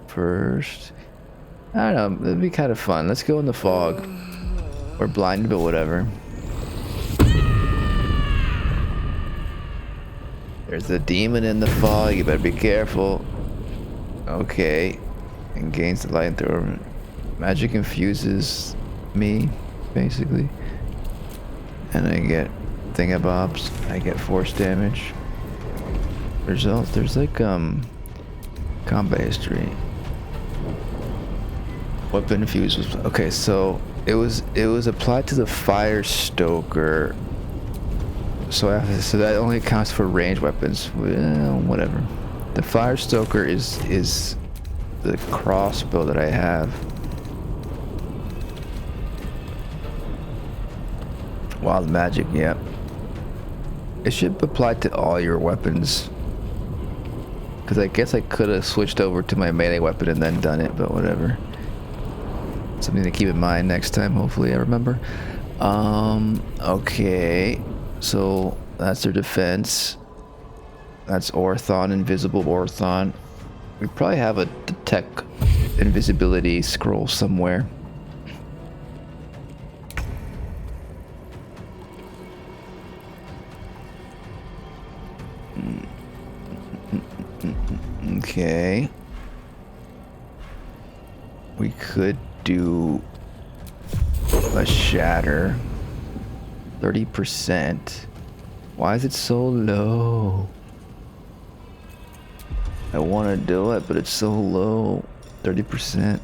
[SPEAKER 1] first. I don't know, it'd be kind of fun. Let's go in the fog. We're blinded, but whatever. There's a demon in the fog, you better be careful. Okay. And gains the light through. Magic infuses me, basically. And I get thingamabobs. I get force damage. Results. There's like combat history. Weapon infuse was okay. So it was applied to the fire stoker. So that only accounts for ranged weapons. Well, whatever. The fire stoker is the crossbow that I have. Wild magic, yeah. It should apply to all your weapons. Because I guess I could have switched over to my melee weapon and then done it, but whatever. Something to keep in mind next time, hopefully I remember. Okay. So that's their defense. That's Orthon, invisible Orthon. We probably have a detect invisibility scroll somewhere. Okay. We could do a shatter. 30%. Why is it so low? I want to do it, but it's so low. 30%.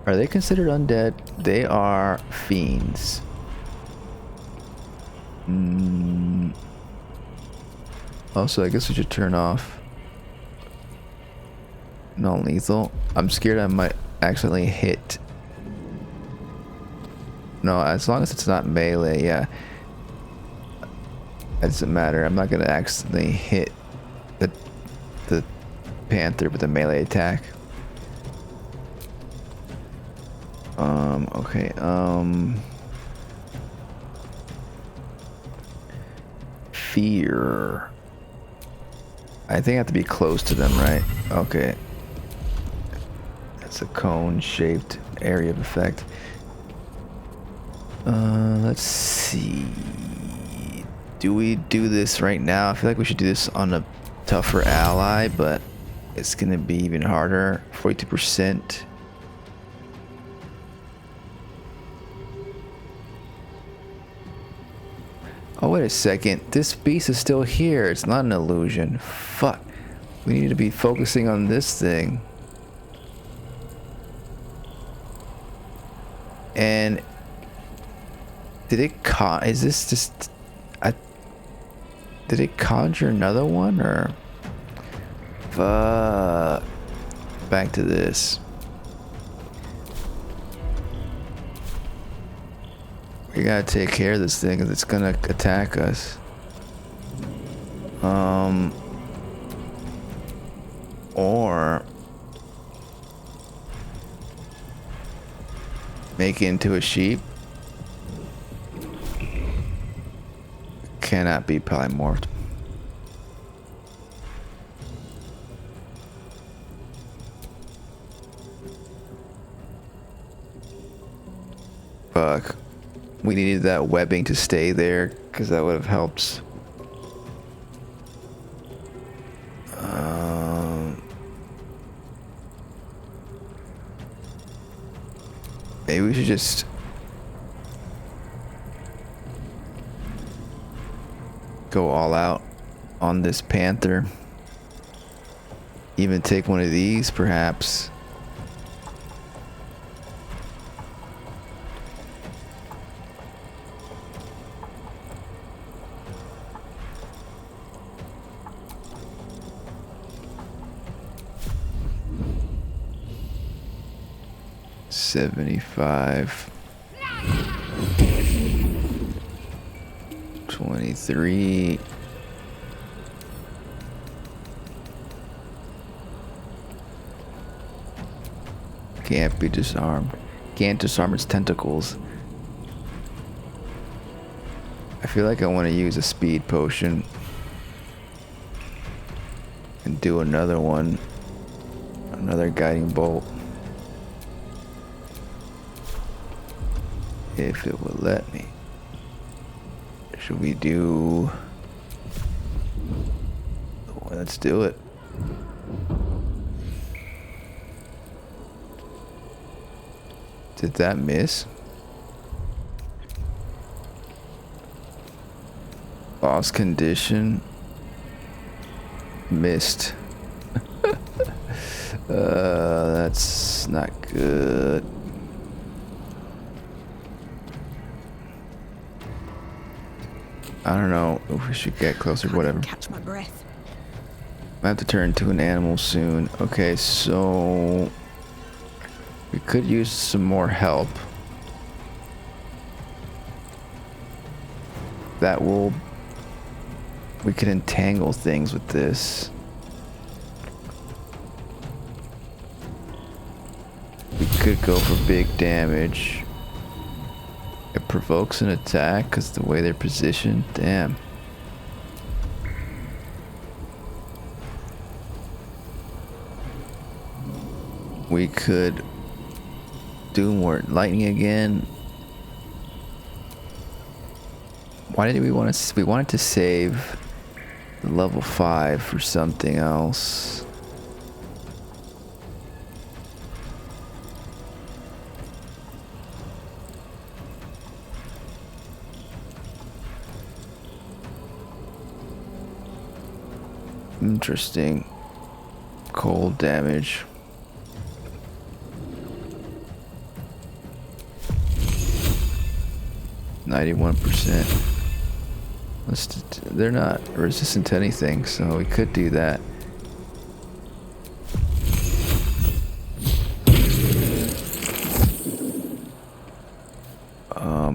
[SPEAKER 1] Are they considered undead? They are fiends. Also, I guess we should turn off non-lethal. I'm scared I might accidentally hit. No, as long as it's not melee, yeah. It doesn't matter. I'm not gonna accidentally hit the panther with a melee attack. Okay, fear. I think I have to be close to them, right? Okay. That's a cone-shaped area of effect. Let's see. Do we do this right now? I feel like we should do this on a tougher ally, but it's gonna be even harder. 42%. Oh, wait a second. This beast is still here. It's not an illusion. Fuck. We need to be focusing on this thing. And did it is this just did it conjure another one, or fuck? Back to this. We gotta take care of this thing because it's gonna attack us. Or make it into a sheep. Cannot be polymorphed. Fuck. We needed that webbing to stay there because that would have helped. Maybe we should just go all out on this panther. Even take one of these, perhaps. $75. 23. Can't be disarmed. Can't disarm its tentacles. I feel like I want to use a speed potion and do another one. Another guiding bolt. If it would let me. Should we do... Oh, let's do it. Did that miss? Lost condition. Missed. That's not good. I don't know if we should get closer, whatever.
[SPEAKER 9] Catch my breath.
[SPEAKER 1] I have to turn into an animal soon. Okay, so we could use some more help. That will... We can entangle things with this. We could go for big damage. It provokes an attack because the way they're positioned. Damn. We could do more lightning again. Why did we want to? We wanted to save the level 5 for something else. Interesting. cold damage. %. They're not resistant to anything, so we could do that.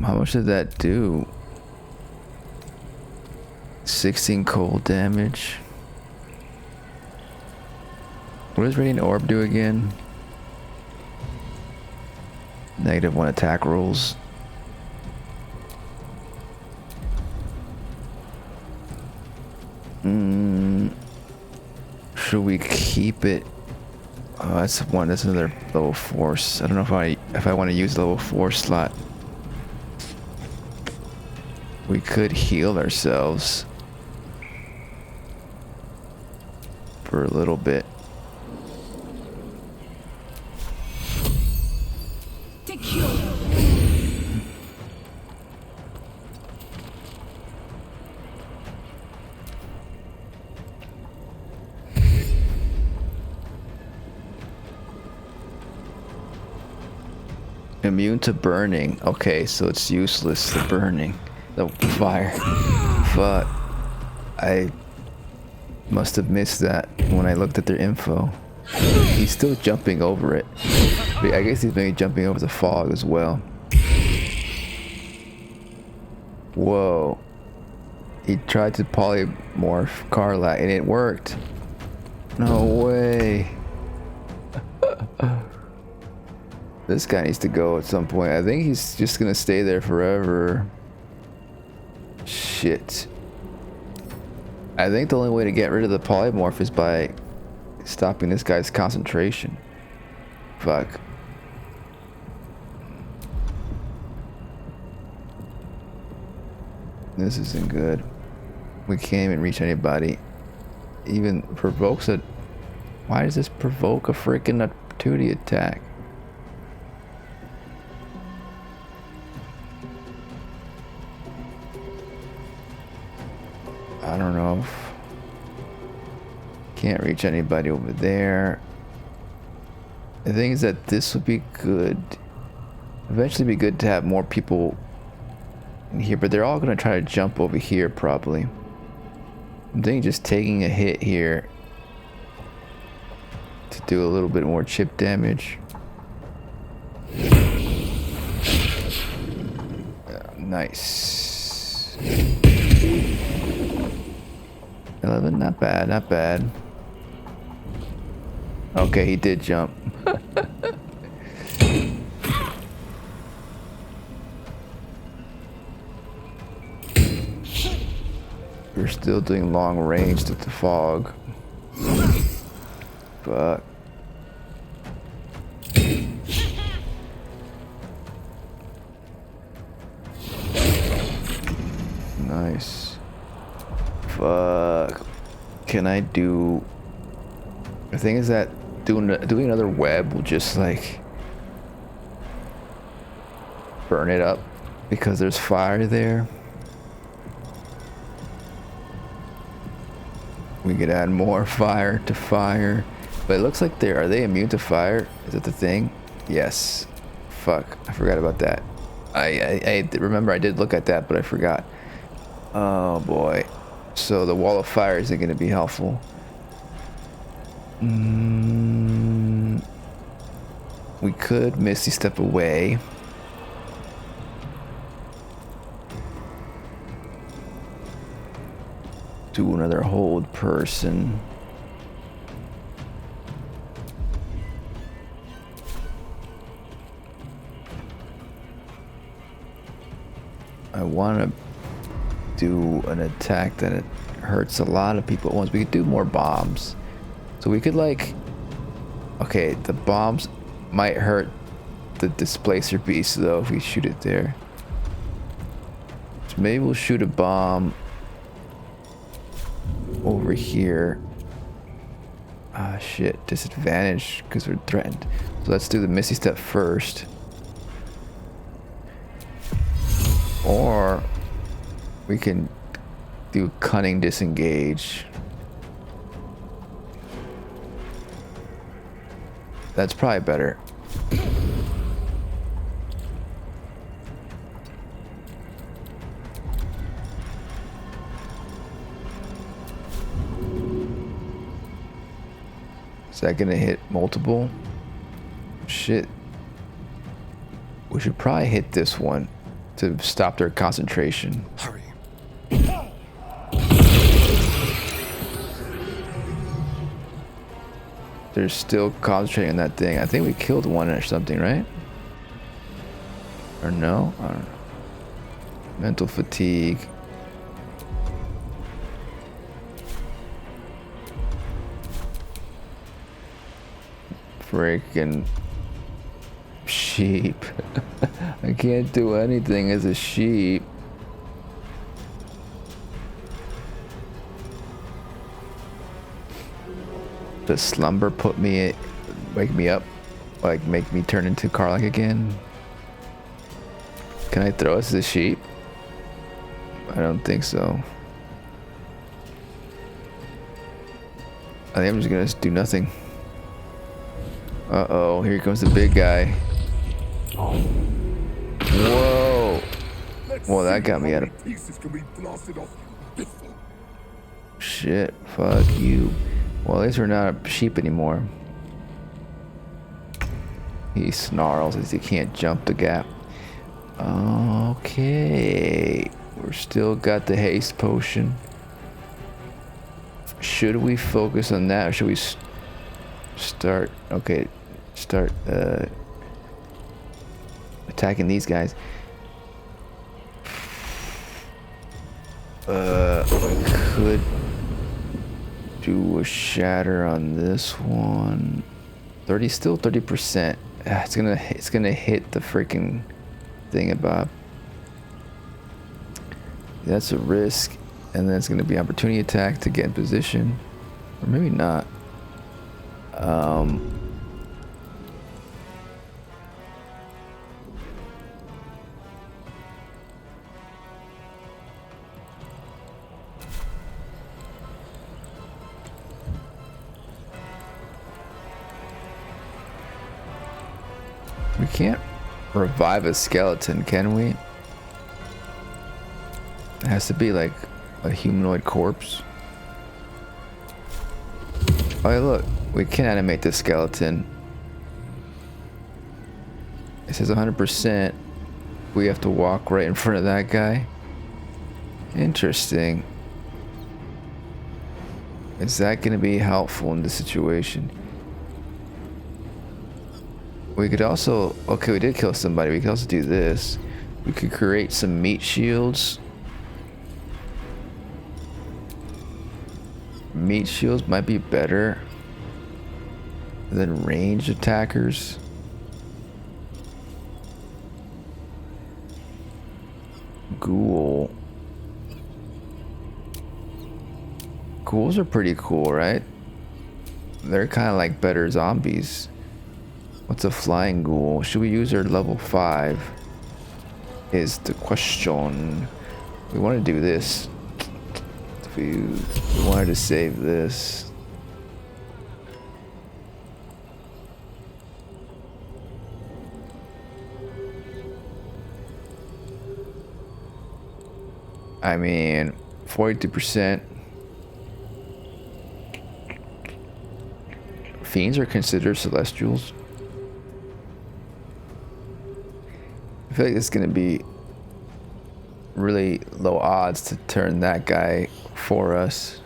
[SPEAKER 1] How much did that do? 16 cold damage. What does Radiant Orb do again? -1 attack rolls. Should we keep it? Oh, that's another level 4. I don't know if I want to use the level 4 slot. We could heal ourselves for a little bit. Immune to burning. Okay, so it's useless to burning. The fire. Fuck. I must have missed that when I looked at their info. He's still jumping over it. I guess he's maybe jumping over the fog as well. Whoa. He tried to polymorph Karlach and it worked. No way. This guy needs to go at some point. I think he's just gonna stay there forever. Shit. I think the only way to get rid of the polymorph is by stopping this guy's concentration. Fuck. This isn't good. We can't even reach anybody. Even provokes a... Why does this provoke a freaking opportunity attack? I don't know. Can't reach anybody over there. The thing is that this would be good. Eventually be good to have more people in here, but they're all gonna try to jump over here probably. I'm thinking just taking a hit here to do a little bit more chip damage. Nice. 11, not bad, not bad. Okay, he did jump. We're still doing long range with the fog. Fuck. Nice. Fuck. Can I do... The thing is that doing another web will just like burn it up because there's fire there. We could add more fire to fire, but it looks like are they immune to fire? Is that the thing? Yes. Fuck, I forgot about that. I remember I did look at that, but I forgot. Oh boy. So the wall of fire isn't going to be helpful. We could Misty Step away. Do another hold person. I want to do an attack that it hurts a lot of people at once. We could do more bombs. So we could like... Okay, the bombs might hurt the displacer beast though if we shoot it there. So maybe we'll shoot a bomb over here. Ah shit, disadvantage because we're threatened. So let's do the Misty Step first. Or we can do Cunning Disengage. That's probably better. Is that gonna hit multiple? Shit. We should probably hit this one to stop their concentration.
[SPEAKER 10] Hurry.
[SPEAKER 1] They're still concentrating on that thing. I think we killed one or something, right? Or no? I don't know. Mental fatigue. Freaking sheep. I can't do anything as a sheep. Does Slumber put me, wake me up, like make me turn into Karlach again? Can I throw us as a sheep? I don't think so. I think I'm just gonna do nothing. Uh-oh, here comes the big guy. Whoa! Well, that got me out of... Shit, fuck you. Well, at least we're not a sheep anymore. He snarls as he can't jump the gap. Okay. We're still got the haste potion. Should we focus on that or should we start... Okay, start attacking these guys. We could do a shatter on this one. 30, still 30%. It's gonna hit the freaking thing about. That's a risk, and then it's gonna be opportunity attack to get in position, or maybe not. We can't revive a skeleton, can we? It has to be like a humanoid corpse. Oh, hey, look, we can animate the skeleton. It says 100%. We have to walk right in front of that guy. Interesting. Is that going to be helpful in this situation? We could also... Okay, we did kill somebody. We could also do this. We could create some meat shields. Meat shields might be better than ranged attackers. Ghoul. Ghouls are pretty cool, right? They're kind of like better zombies. What's a flying ghoul? Should we use our level 5? Is the question. We want to do this. We wanted to save this. I mean, 42%. Fiends are considered celestials. I feel like it's gonna be really low odds to turn that guy for us.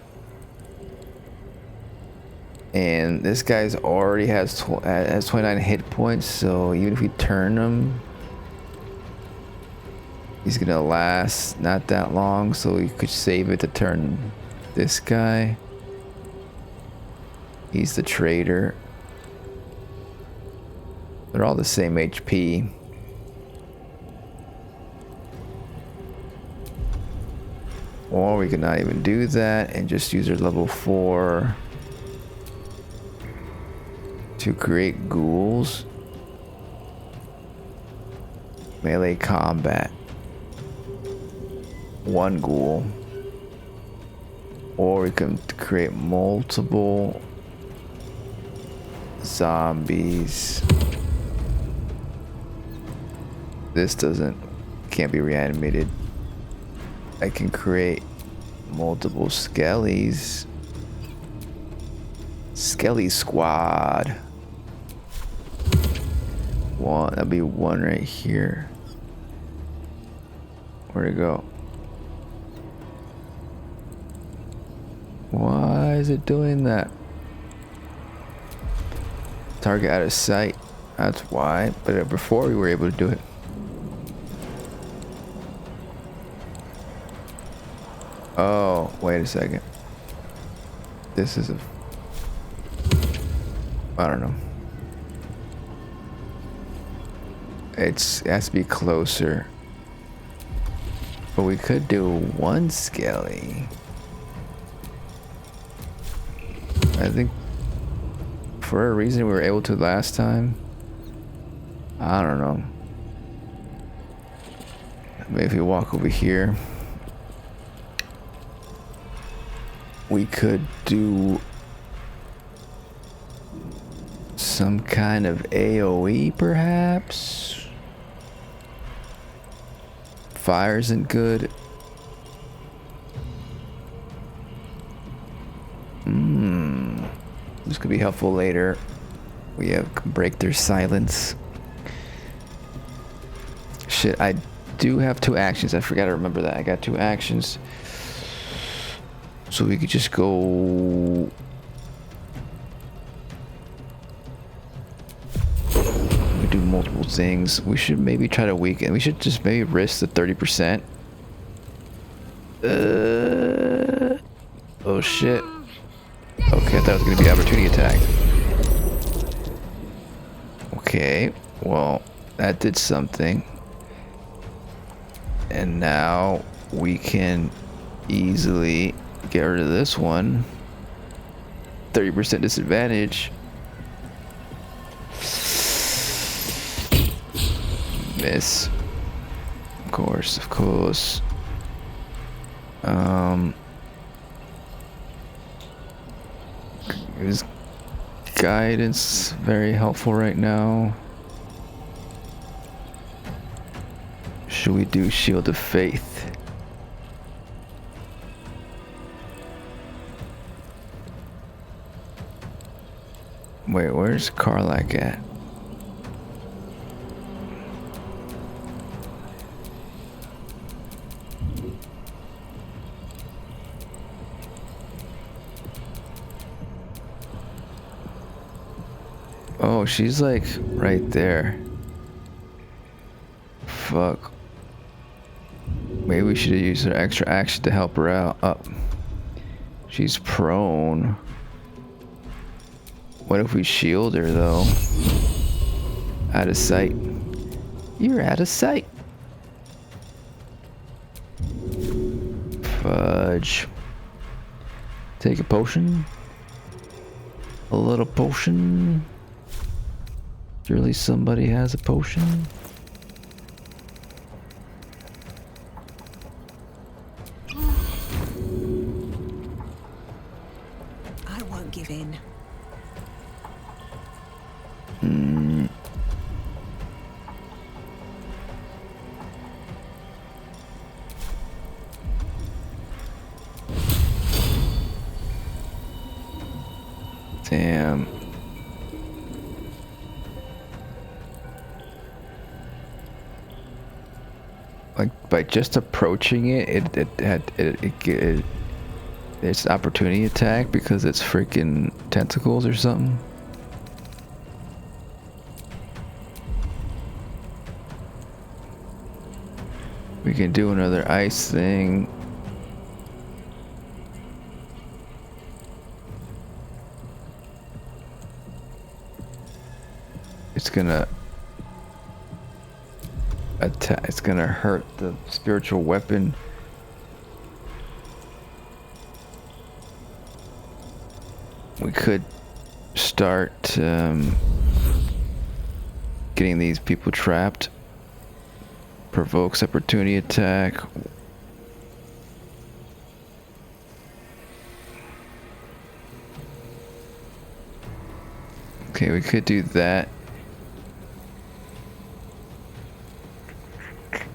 [SPEAKER 1] And this guy's already has 29 hit points, so even if we turn him, he's gonna last not that long, so we could save it to turn this guy. He's the traitor. They're all the same HP. Or we could not even do that and just use our level 4 to create ghouls. Melee combat. 1 ghoul. Or we can create multiple. zombies. This can't be reanimated. I can create multiple skellies. Skelly squad. That'll be one right here. Where'd it go? Why is it doing that? Target out of sight. That's why. But before we were able to do it. Oh, wait a second. This is I don't know. It has to be closer. But we could do one skelly. I think for a reason we were able to last time. I don't know. Maybe if we walk over here, we could do some kind of AoE perhaps. Fire isn't good. This could be helpful later. We can break their silence. Shit, I do have 2 actions. I forgot to remember that. I got 2 actions. So we could just go... We do multiple things. We should maybe try to weaken. We should just maybe risk the 30%. Oh shit. Okay, I thought it was going to be opportunity attack. Okay, well, that did something. And now we can easily get rid of this one. 30% disadvantage. Miss. Of course, of course. Is guidance very helpful right now? Should we do Shield of Faith? Wait, where's Karlak at? Oh, she's like right there. Fuck. Maybe we should have used her extra action to help her out. Up. She's prone. What if we shield her though? Out of sight. You're out of sight. Fudge. Take a potion. A little potion. Surely somebody has a potion.
[SPEAKER 9] I won't give in.
[SPEAKER 1] Damn. Like by just approaching it, it's an opportunity attack because it's freaking tentacles or something. We can do another ice thing. It's gonna attack. It's gonna hurt the spiritual weapon. We could start getting these people trapped. Provokes opportunity attack. Okay, we could do that.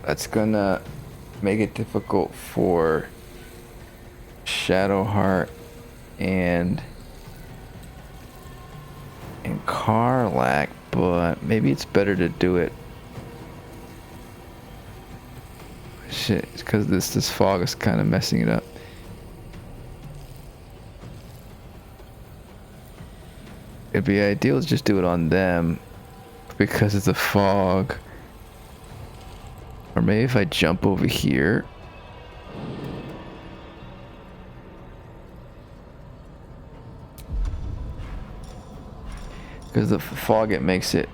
[SPEAKER 1] That's gonna make it difficult for Shadowheart and Karlach, but maybe it's better to do it. Shit, it's because this fog is kind of messing it up. It'd be ideal to just do it on them because it's a fog. Or maybe if I jump over here. Because the fog, it makes it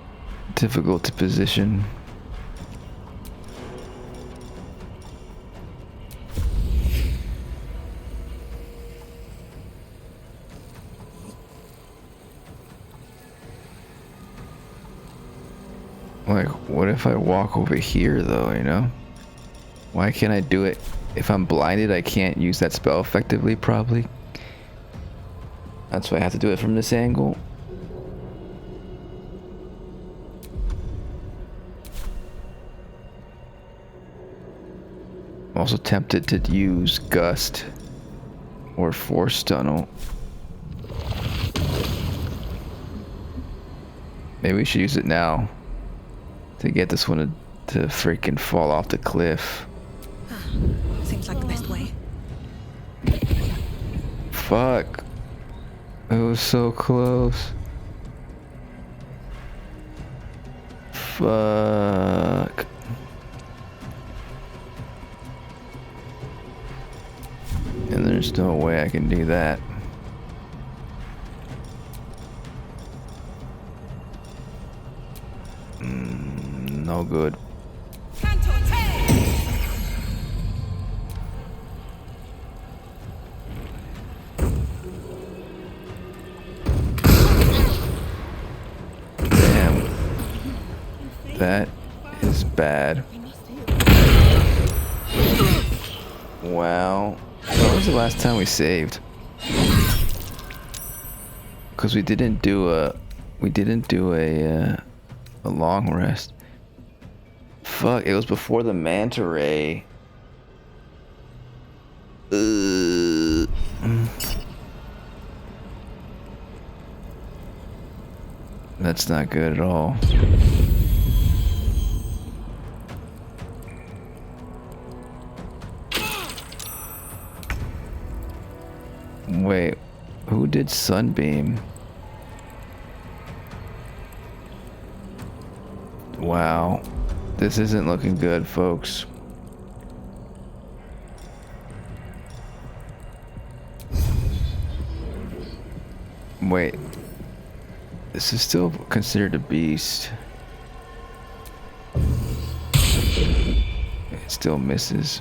[SPEAKER 1] difficult to position. Like, what if I walk over here though, you know? Why can't I do it? If I'm blinded, I can't use that spell effectively, probably. That's why I have to do it from this angle. I'm also tempted to use Gust or Force Tunnel. Maybe we should use it now to get this one to freaking fall off the cliff.
[SPEAKER 9] Seems like the best way.
[SPEAKER 1] Fuck. It was so close. Fuck. And there's no way I can do that. No good. Damn. That is bad. Wow. When was the last time we saved? Because we didn't do a long rest. Fuck, it was before the manta ray. That's not good at all. Wait, who did Sunbeam? Wow. This isn't looking good, folks. Wait. This is still considered a beast. It still misses.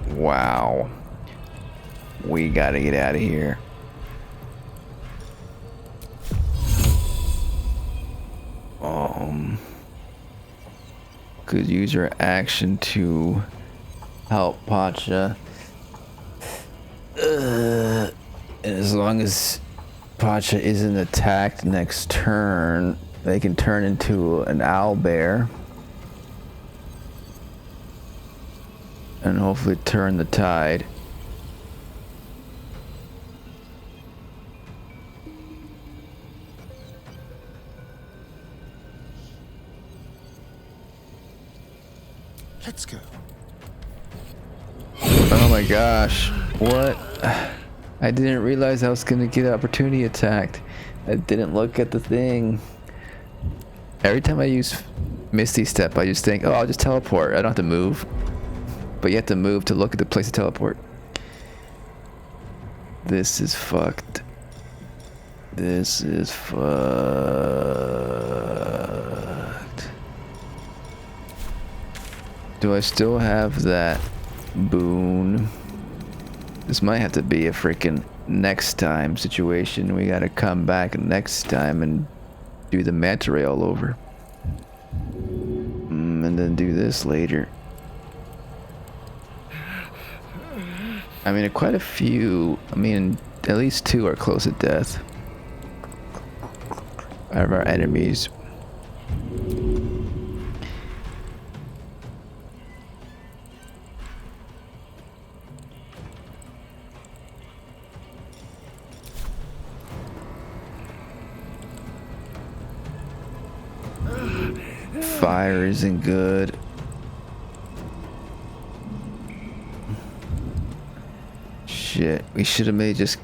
[SPEAKER 1] Wow. We gotta get out of here. Could use your action to help Pacha. And as long as Pacha isn't attacked next turn, they can turn into an owlbear. And hopefully turn the tide.
[SPEAKER 11] Let's go.
[SPEAKER 1] Oh my gosh. What? I didn't realize I was gonna get opportunity attacked. I didn't look at the thing. Every time I use Misty Step, I just think, oh, I'll just teleport. I don't have to move. But you have to move to look at the place to teleport. This is fucked. This is fucked. Do I still have that boon? This might have to be a freaking next time situation. We gotta come back next time and do the manta ray all over. And then do this later. I mean, quite a few, I mean, at least 2 are close to death out of our enemies. Fire isn't good. Shit, we should have maybe just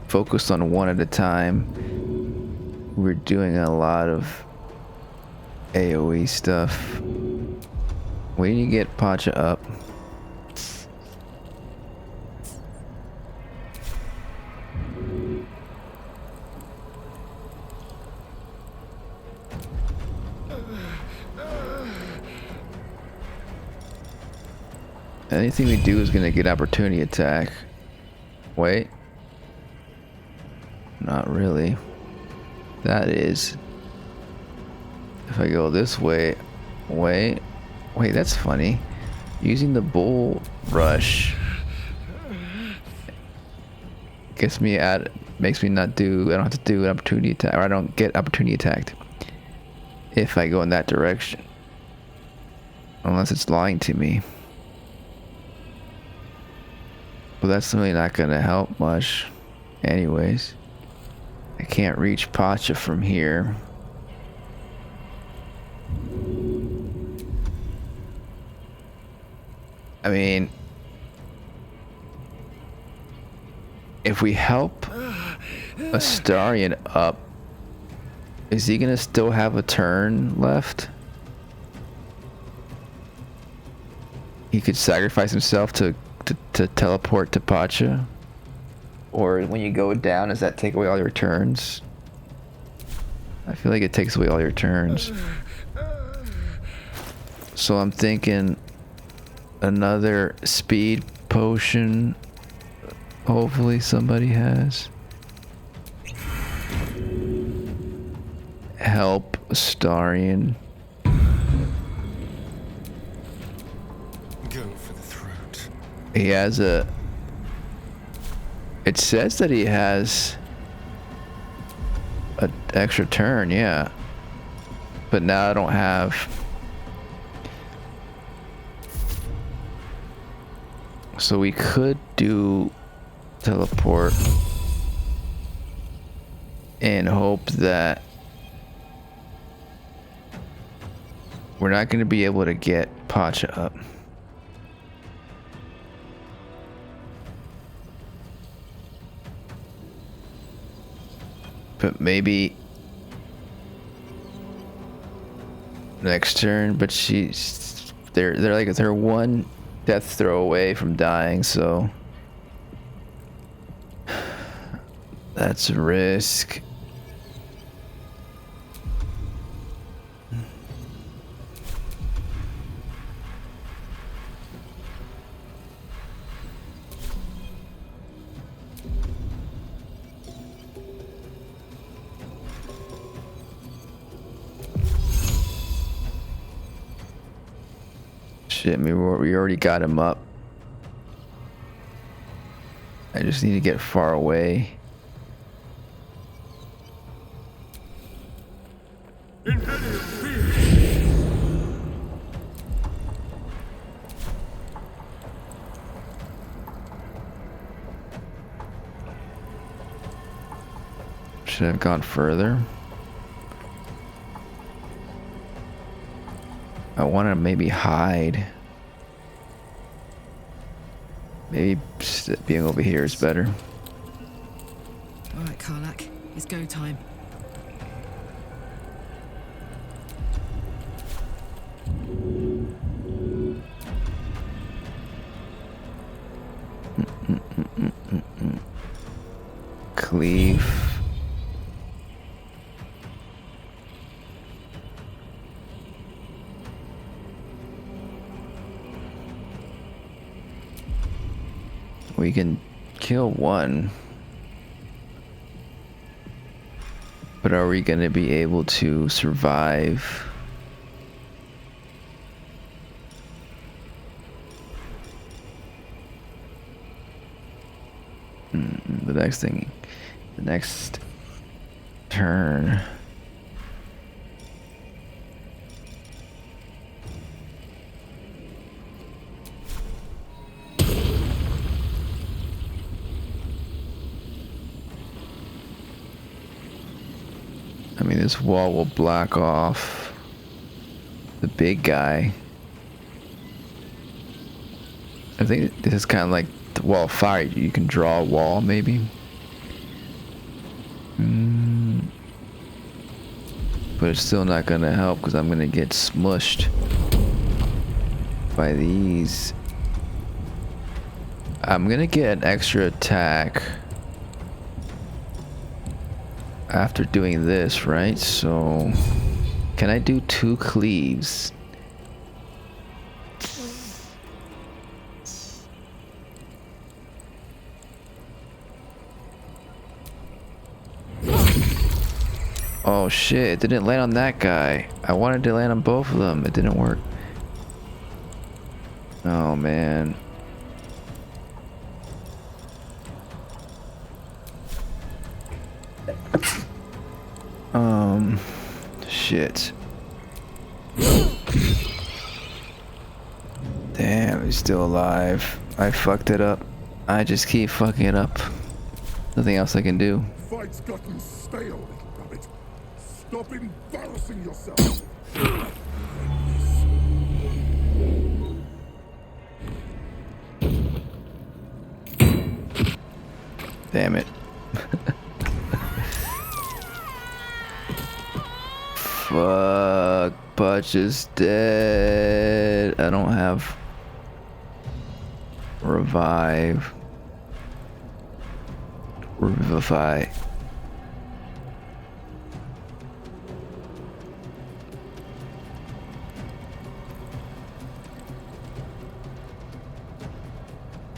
[SPEAKER 1] focused on one at a time. We're doing a lot of AoE stuff. We need to get Pacha up. Anything we do is gonna get opportunity attack. Wait. Not really. That is. If I go this way. Wait, that's funny. Using the bull rush gets me at, makes me not do, I don't have to do an opportunity attack, or I don't get opportunity attacked if I go in that direction. Unless it's lying to me. But that's really not gonna help much. Anyways. I can't reach Pacha from here. I mean, if we help Astarion up, is he gonna still have a turn left? He could sacrifice himself to teleport to Pacha? Or when you go down, does that take away all your turns? I feel like it takes away all your turns. So I'm thinking another speed potion. Hopefully somebody has. Help Astarion.
[SPEAKER 11] Go for the throat.
[SPEAKER 1] He has a... It says that he has an extra turn, yeah. But now I don't have... So we could do teleport and hope that we're not going to be able to get Pacha up. But maybe next turn, but they're one death throw away from dying, so that's a risk. Shit, we already got him up. I just need to get far away. Should have gone further. I want to maybe hide. Maybe being over here is better.
[SPEAKER 12] All right, Karlak, it's go time.
[SPEAKER 1] Cleave. We can kill one. But are we gonna be able to survive? The next thing, the next turn. I mean, this wall will block off the big guy. I think this is kind of like the wall of fire. You can draw a wall, maybe. But it's still not gonna help because I'm gonna get smushed by these. I'm gonna get an extra attack after doing this, right? So can I do 2 cleaves? Oh shit, it didn't land on that guy. I wanted to land on both of them. It didn't work. Oh man. Shit. Damn, he's still alive. I fucked it up. I just keep fucking it up. Nothing else I can do.
[SPEAKER 10] Fight's gotten stale, little rabbit. Stop embarrassing yourself.
[SPEAKER 1] Damn it. Fuck, Pacha's dead. I don't have revive. Revivify.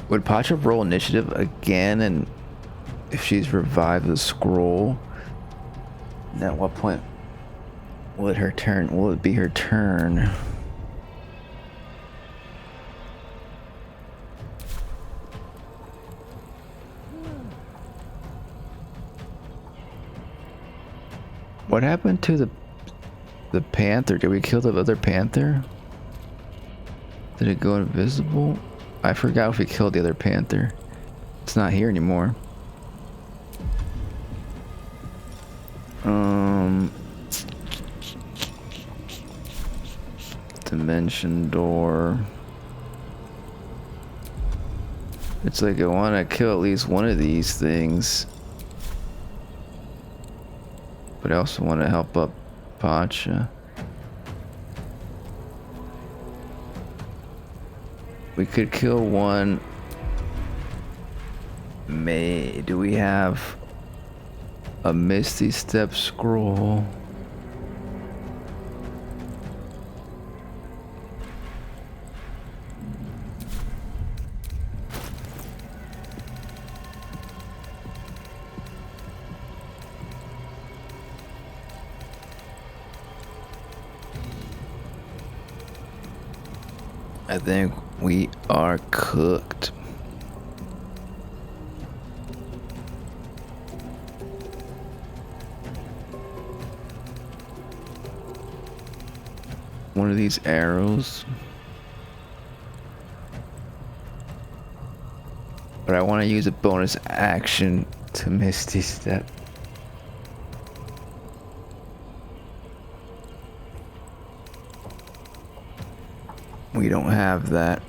[SPEAKER 1] Would Pacha roll initiative again, and if she's revived the scroll, then at what point will it be her turn? What happened to the panther? Did we kill the other panther? Did it go invisible? I forgot if we killed the other panther. It's not here anymore. Dimension door. It's like I want to kill at least one of these things. But I also want to help up Pacha. We could kill one. Do we have a Misty Step scroll? I think we are cooked. One of these arrows. But I want to use a bonus action to Misty Step. We don't have that.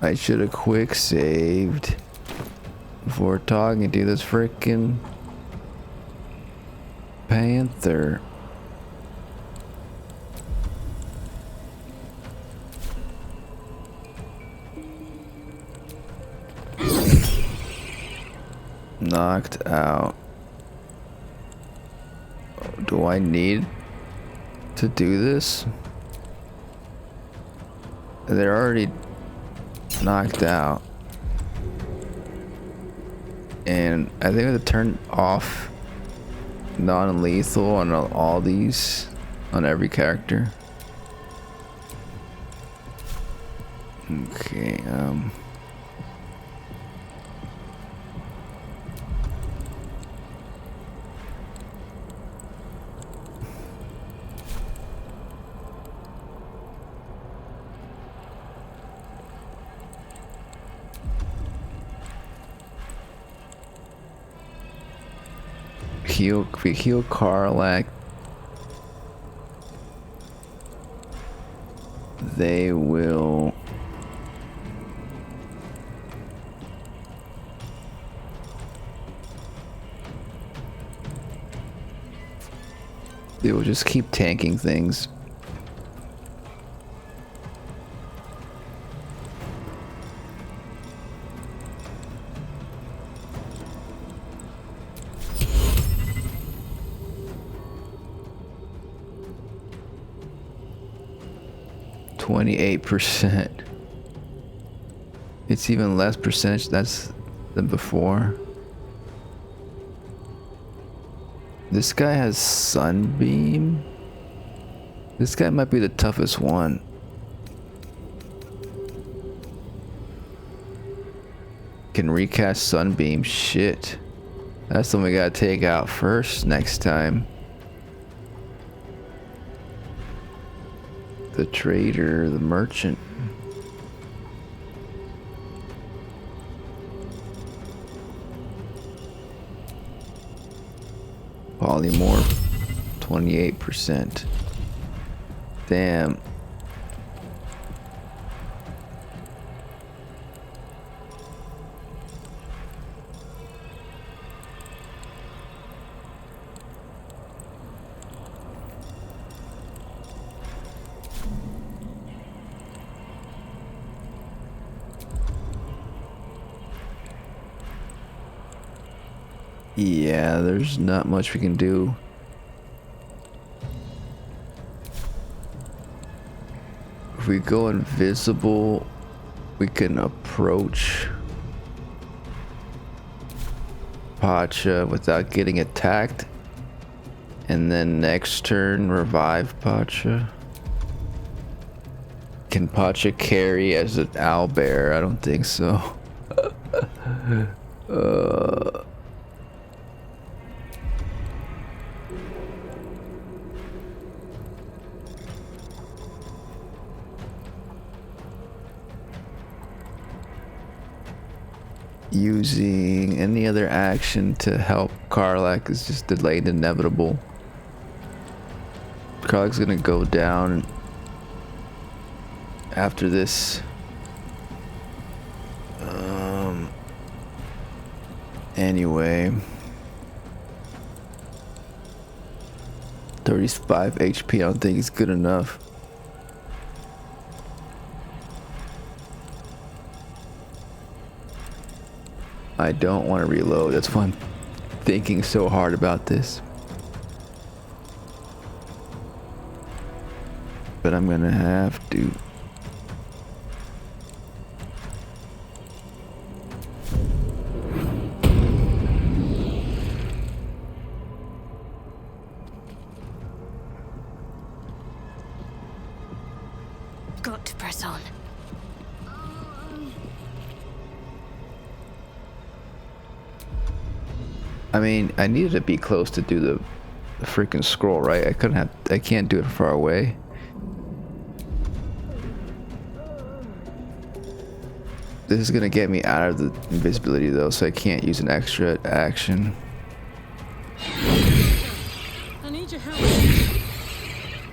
[SPEAKER 1] I should have quick saved before talking to this frickin' panther. Knocked out. Do I need to do this? They're already knocked out. And I think I have to turn off non-lethal on all these, on every character. Okay, we heal Karlak. They will just keep tanking things. %. It's even less percentage than before. This guy has Sunbeam. This guy might be the toughest one. Can recast Sunbeam. Shit. That's something we gotta take out first next time. The trader, the merchant. Polymorph, 28%. Damn. Yeah, there's not much we can do. If we go invisible, we can approach Pacha without getting attacked, and then next turn revive Pacha. Can Pacha carry as an owlbear? I don't think so. Using any other action to help Karlak is just delayed inevitable. Karlak's gonna go down after this. Anyway, 35 HP. I don't think it's good enough. I don't want to reload. That's why I'm thinking so hard about this. But I'm gonna have to.
[SPEAKER 6] Got to press on.
[SPEAKER 1] I mean, I needed to be close to do the freaking scroll, right? I can't do it far away. This is gonna get me out of the invisibility though, so I can't use an extra action.
[SPEAKER 4] I need your help.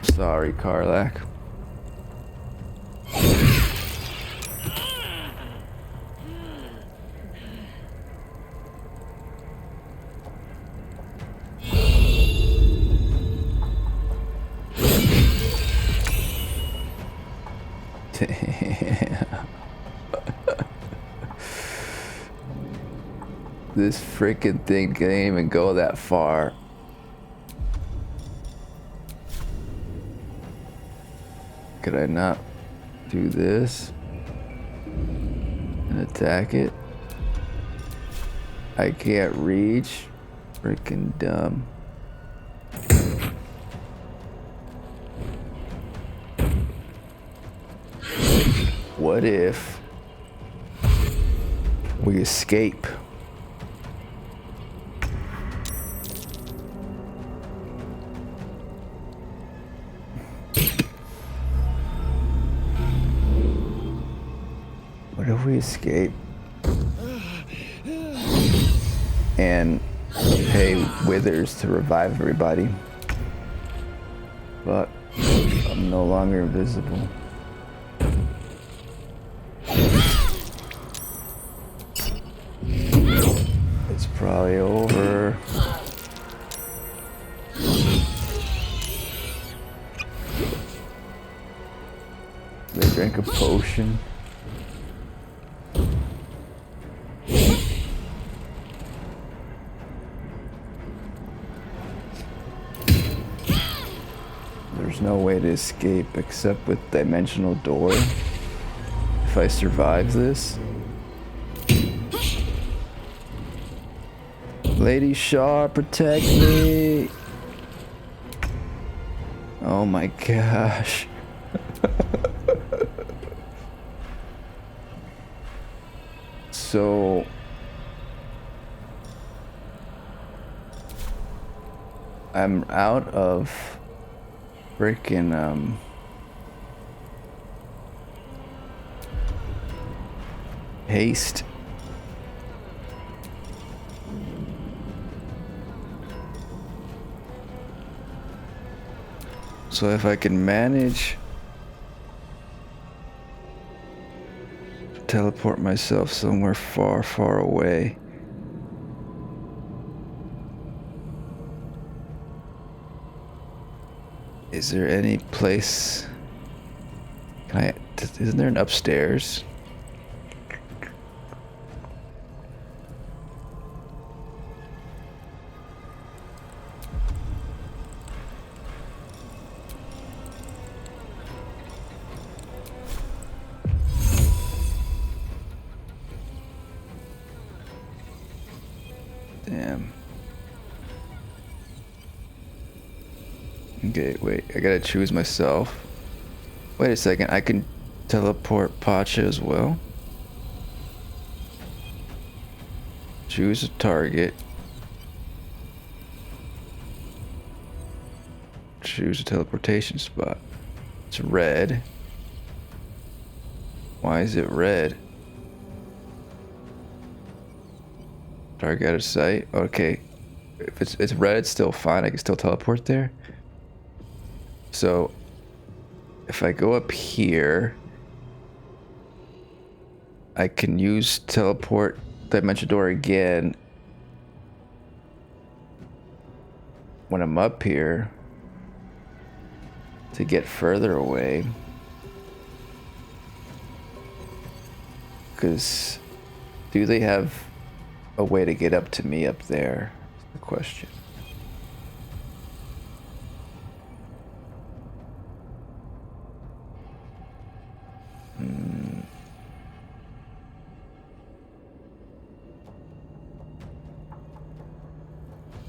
[SPEAKER 1] Sorry, Karlak. This freaking thing can't even go that far. Could I not do this and attack it? I can't reach. Freaking dumb. What if we escape? What if we escape and pay Withers to revive everybody? But I'm no longer invisible. It's probably over. They drank a potion. There's no way to escape except with dimensional door. If I survive this. Lady Shar, protect me! Oh my gosh. So I'm out of freaking haste. So if I can manage to teleport myself somewhere far, far away. Is there any place? Isn't there an upstairs? Damn. Okay, wait, I gotta choose myself. Wait a second, I can teleport Pacha as well. Choose a target. Choose a teleportation spot. It's red. Why is it red? Target out of sight. Okay. If it's red, it's still fine. I can still teleport there. So if I go up here, I can use teleport dimension door again when I'm up here to get further away. Because do they have a way to get up to me up there? Is the question.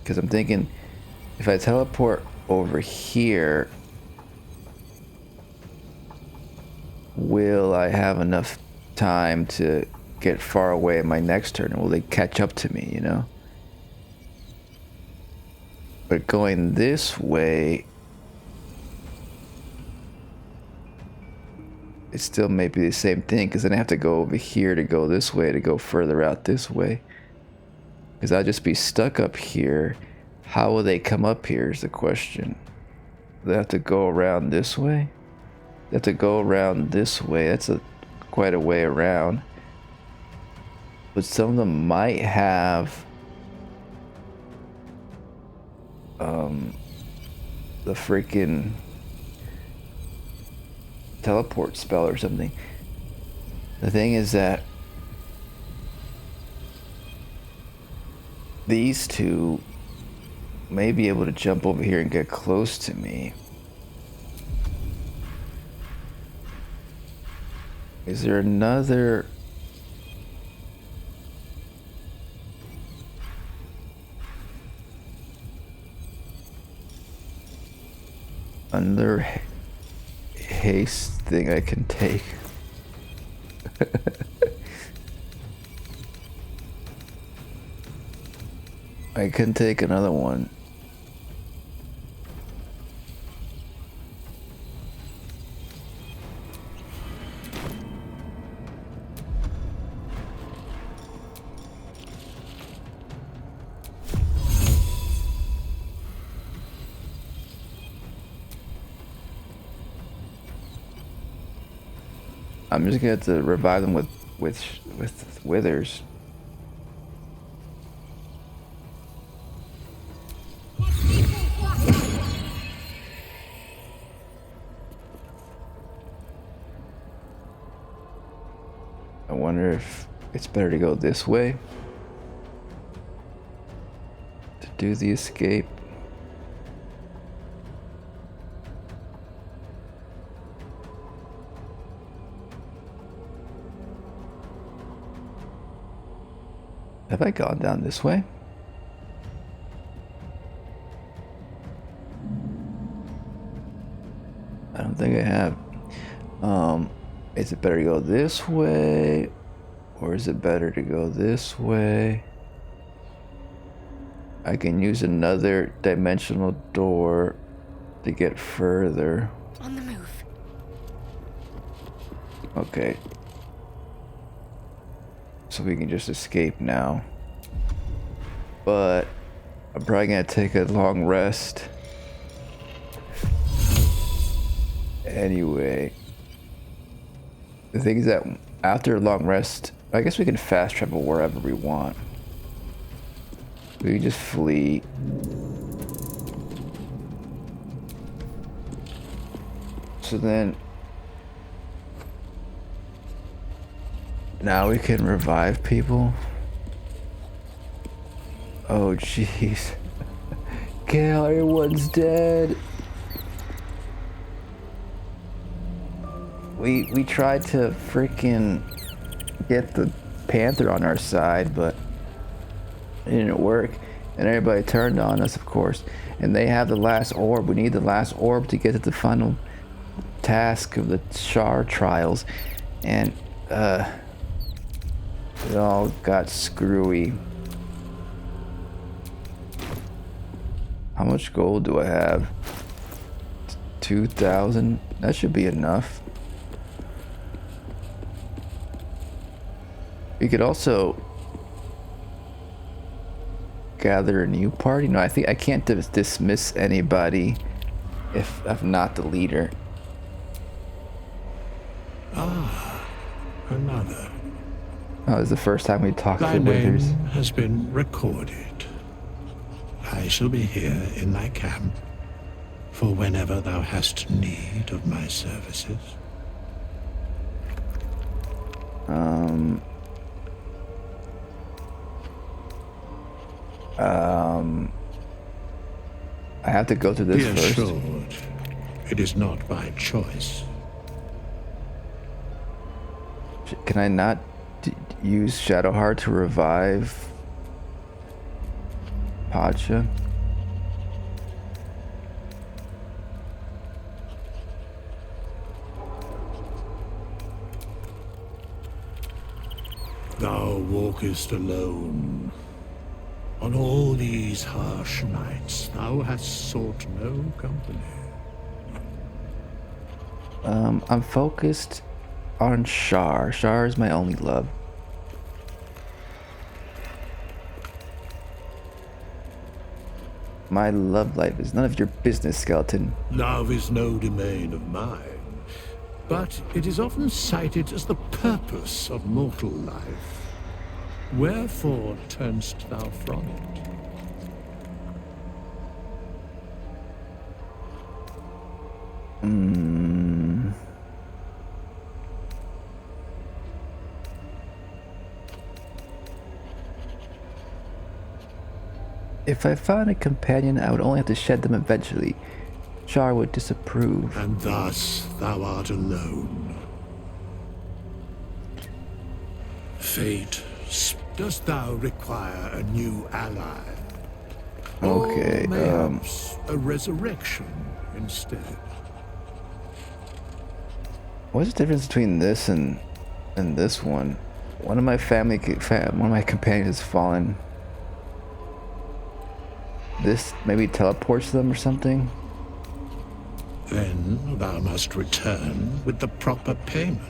[SPEAKER 1] Because I'm thinking if I teleport over here, will I have enough time to get far away in my next turn? Will they catch up to me, you know? But going this way, it still may be the same thing, because then I have to go over here to go this way to go further out this way. Because I'll just be stuck up here. How will they come up here is the question. They have to go around this way? They have to go around this way. That's quite a way around. But some of them might have the freaking teleport spell or something. The thing is that these two may be able to jump over here and get close to me. Is there another another haste thing I can take. I can take another one. I'm just gonna have to revive them with withers. I wonder if it's better to go this way to do the escape. Have I gone down this way? I don't think I have. Is it better to go this way? Or is it better to go this way? I can use another dimensional door to get further.
[SPEAKER 6] On the move.
[SPEAKER 1] Okay. So we can just escape now. But I'm probably gonna take a long rest. Anyway. The thing is that after a long rest, I guess we can fast travel wherever we want. We can just flee. So then now we can revive people. Oh jeez. Gale, everyone's dead. We tried to freaking get the panther on our side, but it didn't work. And everybody turned on us, of course. And they have the last orb. We need the last orb to get to the final task of the Shar trials. And it all got screwy. How much gold do I have? 2,000? That should be enough. We could also gather a new party. No, I think I can't dismiss anybody if I'm not the leader.
[SPEAKER 13] Ah, another.
[SPEAKER 1] Oh, it's the first time we talked
[SPEAKER 13] Thy
[SPEAKER 1] to withers.
[SPEAKER 13] name has been recorded. I shall be here in thy camp for whenever thou hast need of my services.
[SPEAKER 1] I have to go through this
[SPEAKER 13] Be
[SPEAKER 1] first.
[SPEAKER 13] assured, it is not by choice.
[SPEAKER 1] Can I not use Shadowheart to revive Pacha?
[SPEAKER 13] Thou walkest alone. On all these harsh nights, thou hast sought no company.
[SPEAKER 1] I'm focused on Shar. Shar is my only love. My love life is none of your business, skeleton.
[SPEAKER 13] Love is no domain of mine, but it is often cited as the purpose of mortal life. Wherefore turnst thou from it?
[SPEAKER 1] If I found a companion, I would only have to shed them eventually. Shar would disapprove.
[SPEAKER 13] And thus thou art alone. Fate, dost thou require a new ally?
[SPEAKER 1] Okay,
[SPEAKER 13] or perhaps a resurrection instead.
[SPEAKER 1] What's the difference between this and this one? One of my one of my companions has fallen. This maybe teleports them or something?
[SPEAKER 13] Then thou must return with the proper payment.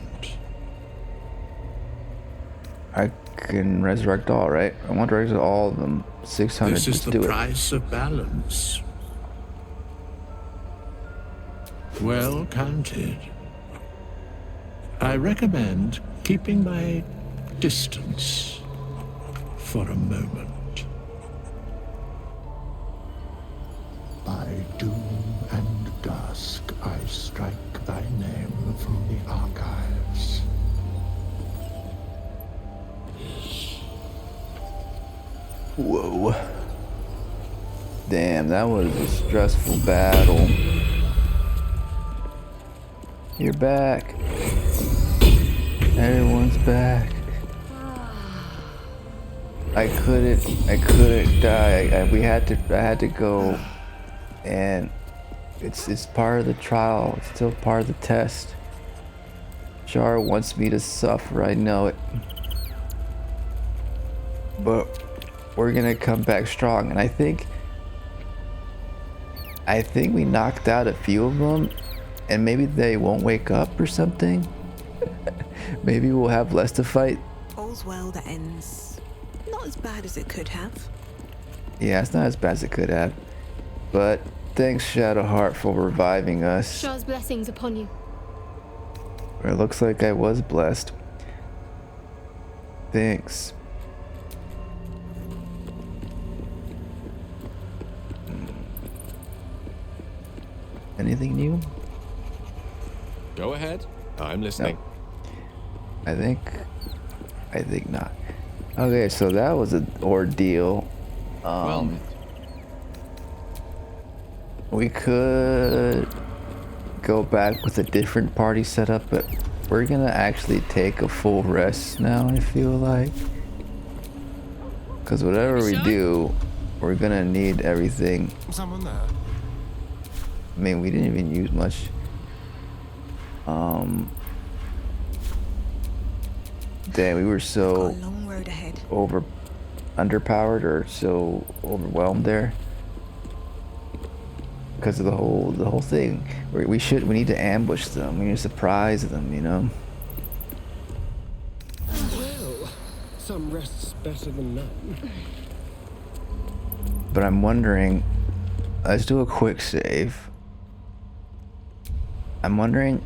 [SPEAKER 1] I can resurrect all, right? I want to resurrect all of them. 600.
[SPEAKER 13] This is
[SPEAKER 1] Let's do
[SPEAKER 13] the
[SPEAKER 1] it.
[SPEAKER 13] price of balance. Well counted. I recommend keeping my distance for a moment. By doom and dusk, I strike thy name from the archives.
[SPEAKER 1] Whoa. Damn, that was a stressful battle. You're back. Everyone's back. I couldn't die. I had to go, and it's part of the trial. It's still part of the test. Shar wants me to suffer. I know it, but we're gonna come back strong. And I think we knocked out a few of them, and maybe they won't wake up or something. Maybe we'll have less to fight.
[SPEAKER 9] All's well that ends. Not as bad as it could have.
[SPEAKER 1] Yeah, it's not as bad as it could have. But thanks, Shadowheart, for reviving us.
[SPEAKER 6] Shar's blessings upon you.
[SPEAKER 1] It looks like I was blessed. Thanks. Anything new?
[SPEAKER 7] Go ahead. I'm listening.
[SPEAKER 1] No. I think not. Okay, so that was an ordeal. We could go back with a different party setup, but we're gonna actually take a full rest now, I feel like. Because whatever we do, we're gonna need everything.
[SPEAKER 11] Someone there?
[SPEAKER 1] I mean, we didn't even use much. Damn, we were so
[SPEAKER 9] Got a long road ahead.
[SPEAKER 1] underpowered or so overwhelmed there because of the whole thing. We need to ambush them. We need to surprise them, you know.
[SPEAKER 14] Well, some rest's better than none.
[SPEAKER 1] But I'm wondering, let's do a quick save. I'm wondering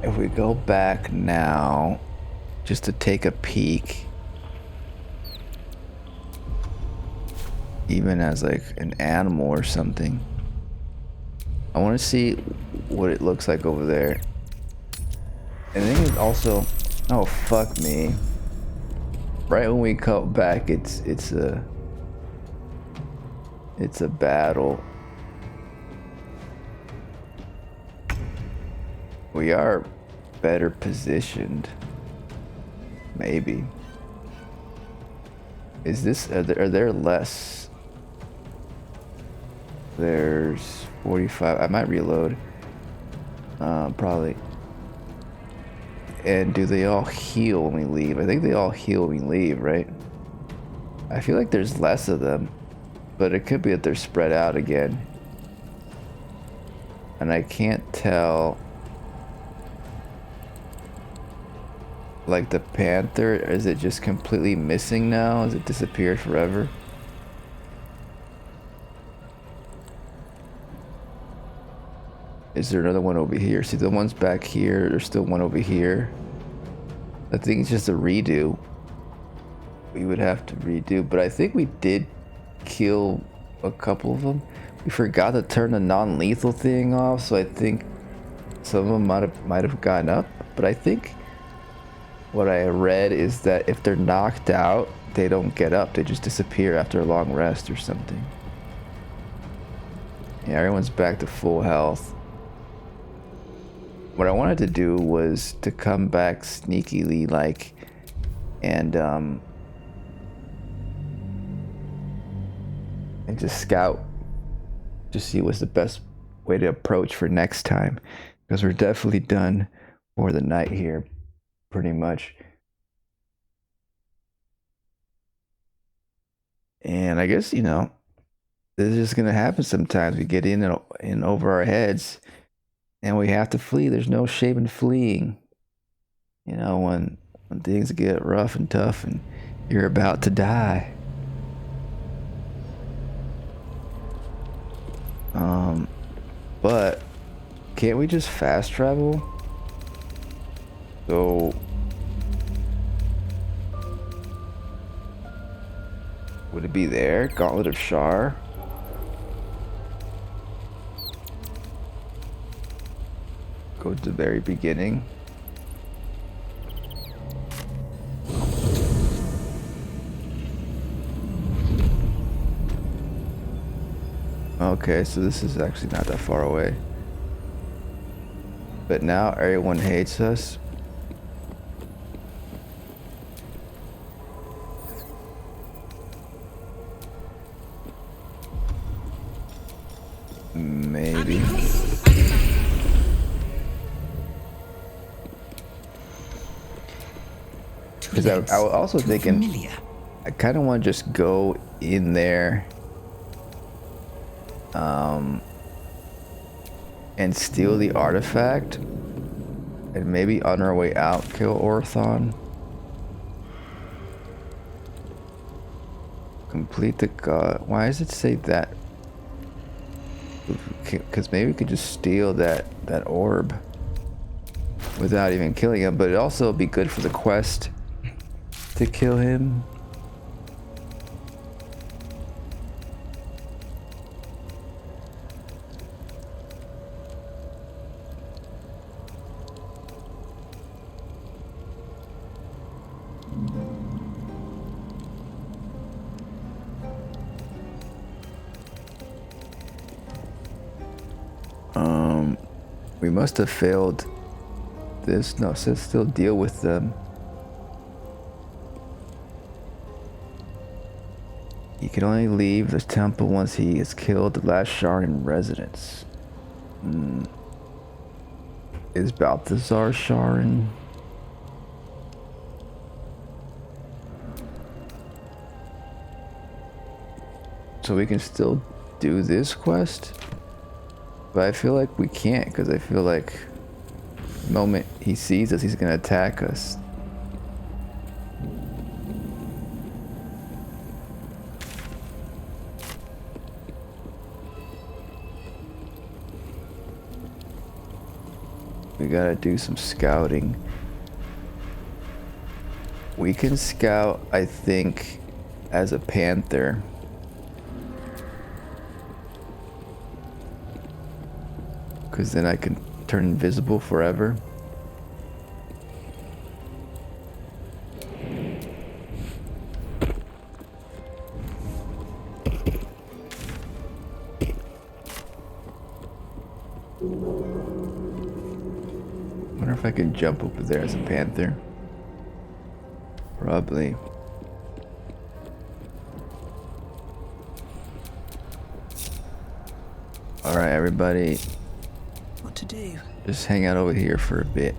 [SPEAKER 1] if we go back now just to take a peek, even as like an animal or something. I want to see what it looks like over there. And I think it's also, oh fuck me, right when we come back it's a battle. We are better positioned. Maybe. Is this, are there less? There's 45. I might reload. Probably. And do they all heal when we leave? I think they all heal when we leave, right? I feel like there's less of them, but it could be that they're spread out again. And I can't tell. Like the panther, is it just completely missing now? Has it disappeared forever? Is there another one over here? See, the ones back here, there's still one over here. I think it's just a redo. We would have to redo, but I think we did kill a couple of them. We forgot to turn the non-lethal thing off, so I think some of them might have gotten up, but I think what I read is that if they're knocked out, they don't get up. They just disappear after a long rest or something. Yeah, everyone's back to full health. What I wanted to do was to come back sneakily, like, and just scout, just see what's the best way to approach for next time, because we're definitely done for the night here, pretty much. And I guess, you know, this is just gonna happen sometimes. We get in over our heads, and we have to flee. There's no shame in fleeing. You know, when things get rough and tough, and you're about to die. But can't we just fast travel? So would it be there? Gauntlet of Shar? Go to the very beginning. Okay, so this is actually not that far away. But now everyone hates us. Maybe. Because I was also thinking, I kind of want to just go in there and steal the artifact, and maybe on our way out kill Orthon. Complete the god. Why does it say that? Because maybe we could just steal that orb without even killing him, but it also would be good for the quest to kill him. We must have failed this. No, it says still deal with them. He can only leave the temple once he has killed the last Shar in residence. Is Balthazar Sharin? So we can still do this quest? But I feel like we can't, because I feel like the moment he sees us, he's gonna attack us. We gotta do some scouting. We can scout, I think, as a panther. Because then I can turn invisible forever. Wonder if I can jump over there as a panther. Probably. Alright, everybody.
[SPEAKER 9] What to do?
[SPEAKER 1] Just hang out over here for a bit.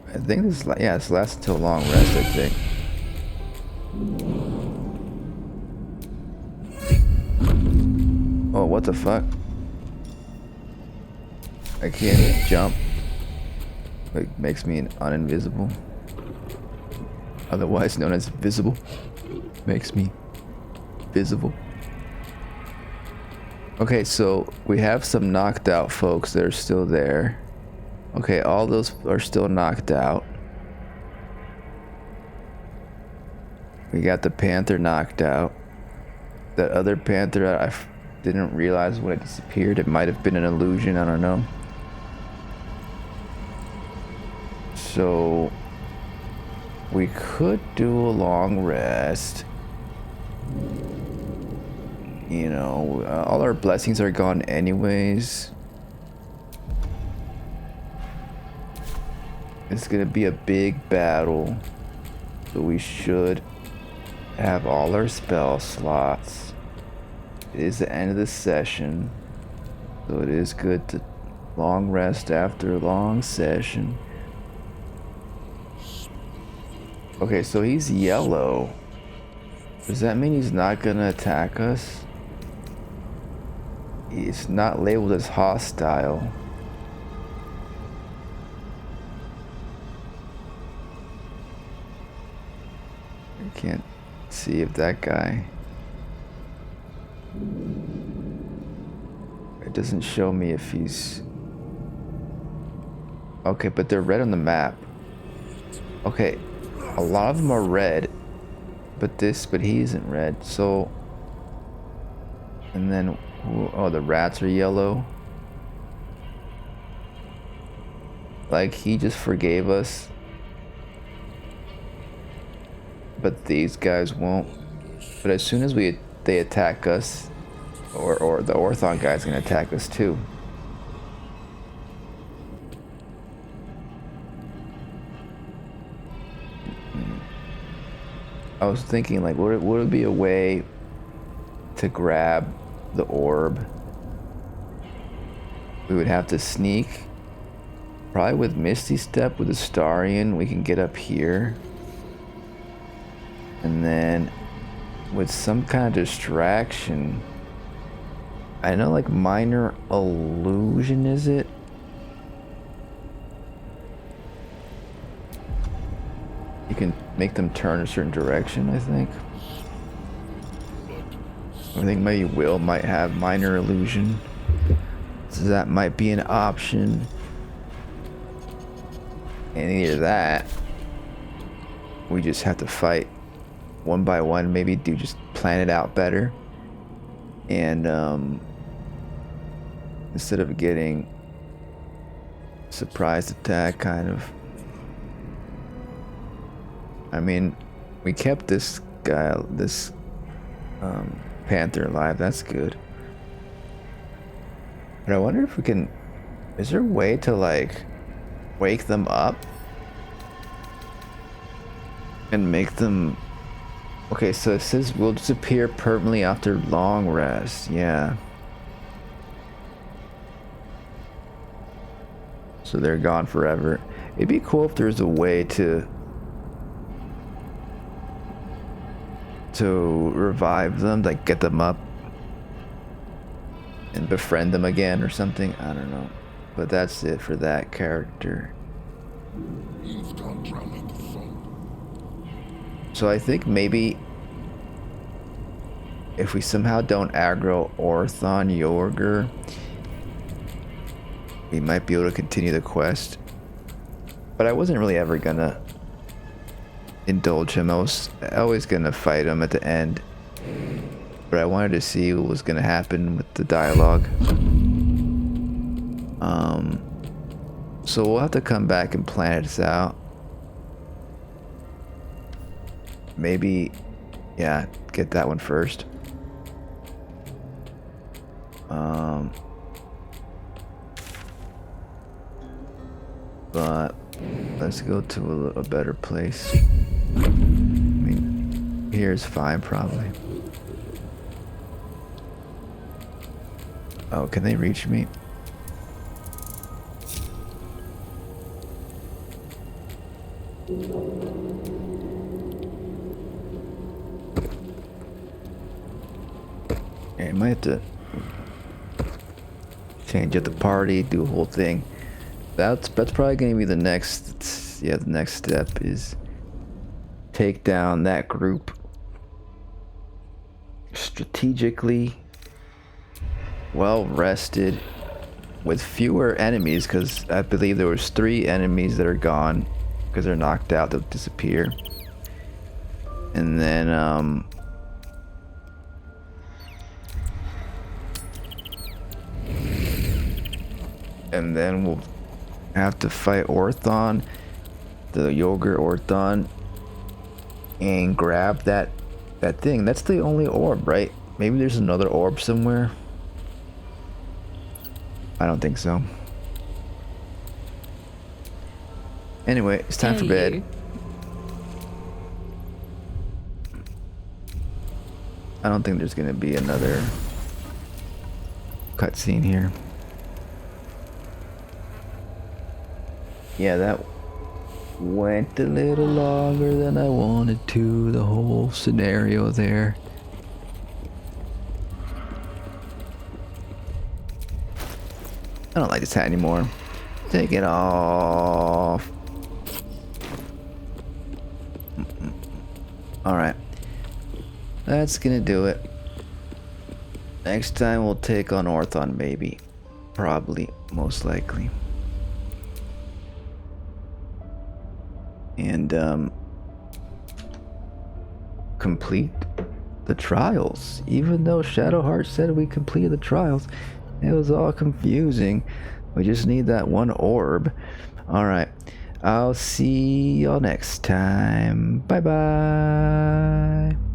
[SPEAKER 1] I think this, yeah, this lasts until a long rest, I think. Oh, what the fuck? I can't jump. Like, makes me uninvisible. Otherwise known as visible. Makes me visible. Okay, so we have some knocked out folks that are still there. Okay, all those are still knocked out. We got the panther knocked out. That other panther, I didn't realize when it disappeared. It might have been an illusion, I don't know. So we could do a long rest. You know, all our blessings are gone anyways. It's gonna be a big battle. So we should have all our spell slots. It is the end of the session. So it is good to long rest after a long session. Okay, so he's yellow. Does that mean he's not gonna attack us? It's not labeled as hostile. I can't see if that guy... It doesn't show me if he's... Okay, but they're red on the map. Okay, a lot of them are red, but he isn't red, so... And then, oh, the rats are yellow. Like, he just forgave us. But these guys won't. But as soon as they attack us, or the Orthon guy's gonna attack us too. I was thinking, like, would it be a way to grab the orb? We would have to sneak. Probably with Misty Step, with Astarion, we can get up here. And then with some kind of distraction, I know, like, minor illusion, is it? You can make them turn a certain direction, I think. I think maybe Will might have minor illusion. So that might be an option. And either that, we just have to fight one by one, maybe just plan it out better. And instead of getting surprise attack, kind of. I mean, we kept this guy, this Panther alive. That's good. But I wonder if we can... Is there a way to, like, wake them up? And make them... Okay, so it says will disappear permanently after long rest. Yeah. So they're gone forever. It'd be cool if there's a way to revive them, like get them up and befriend them again or something. I don't know. But that's it for that character. So I think maybe if we somehow don't aggro Orthon Yorger, we might be able to continue the quest. But I wasn't really ever gonna indulge him. I was always gonna fight him at the end. But I wanted to see what was gonna happen with the dialogue. So we'll have to come back and plan this out. Maybe, yeah, get that one first. But let's go to a better place. I mean, here's fine, probably. Oh, can they reach me? Yeah, I might have to change up the party, do a whole thing. That's probably gonna be the next. Yeah, the next step is take down that group strategically, well rested, with fewer enemies, because I believe there was 3 enemies that are gone because they're knocked out, they'll disappear. And then we'll have to fight Orthon, the Yogurt Orthon, and grab that thing. That's the only orb, right? Maybe there's another orb somewhere. I don't think so. Anyway, it's time for bed.
[SPEAKER 4] You.
[SPEAKER 1] I don't think there's gonna be another cutscene here. Yeah, that went a little longer than I wanted to, the whole scenario there. I don't like this hat anymore. Take it off. Alright. That's gonna do it. Next time we'll take on Orthon, maybe. Probably, most likely. And, complete the trials. Even though Shadowheart said we completed the trials, it was all confusing. We just need that one orb. Alright. I'll see y'all next time. Bye bye.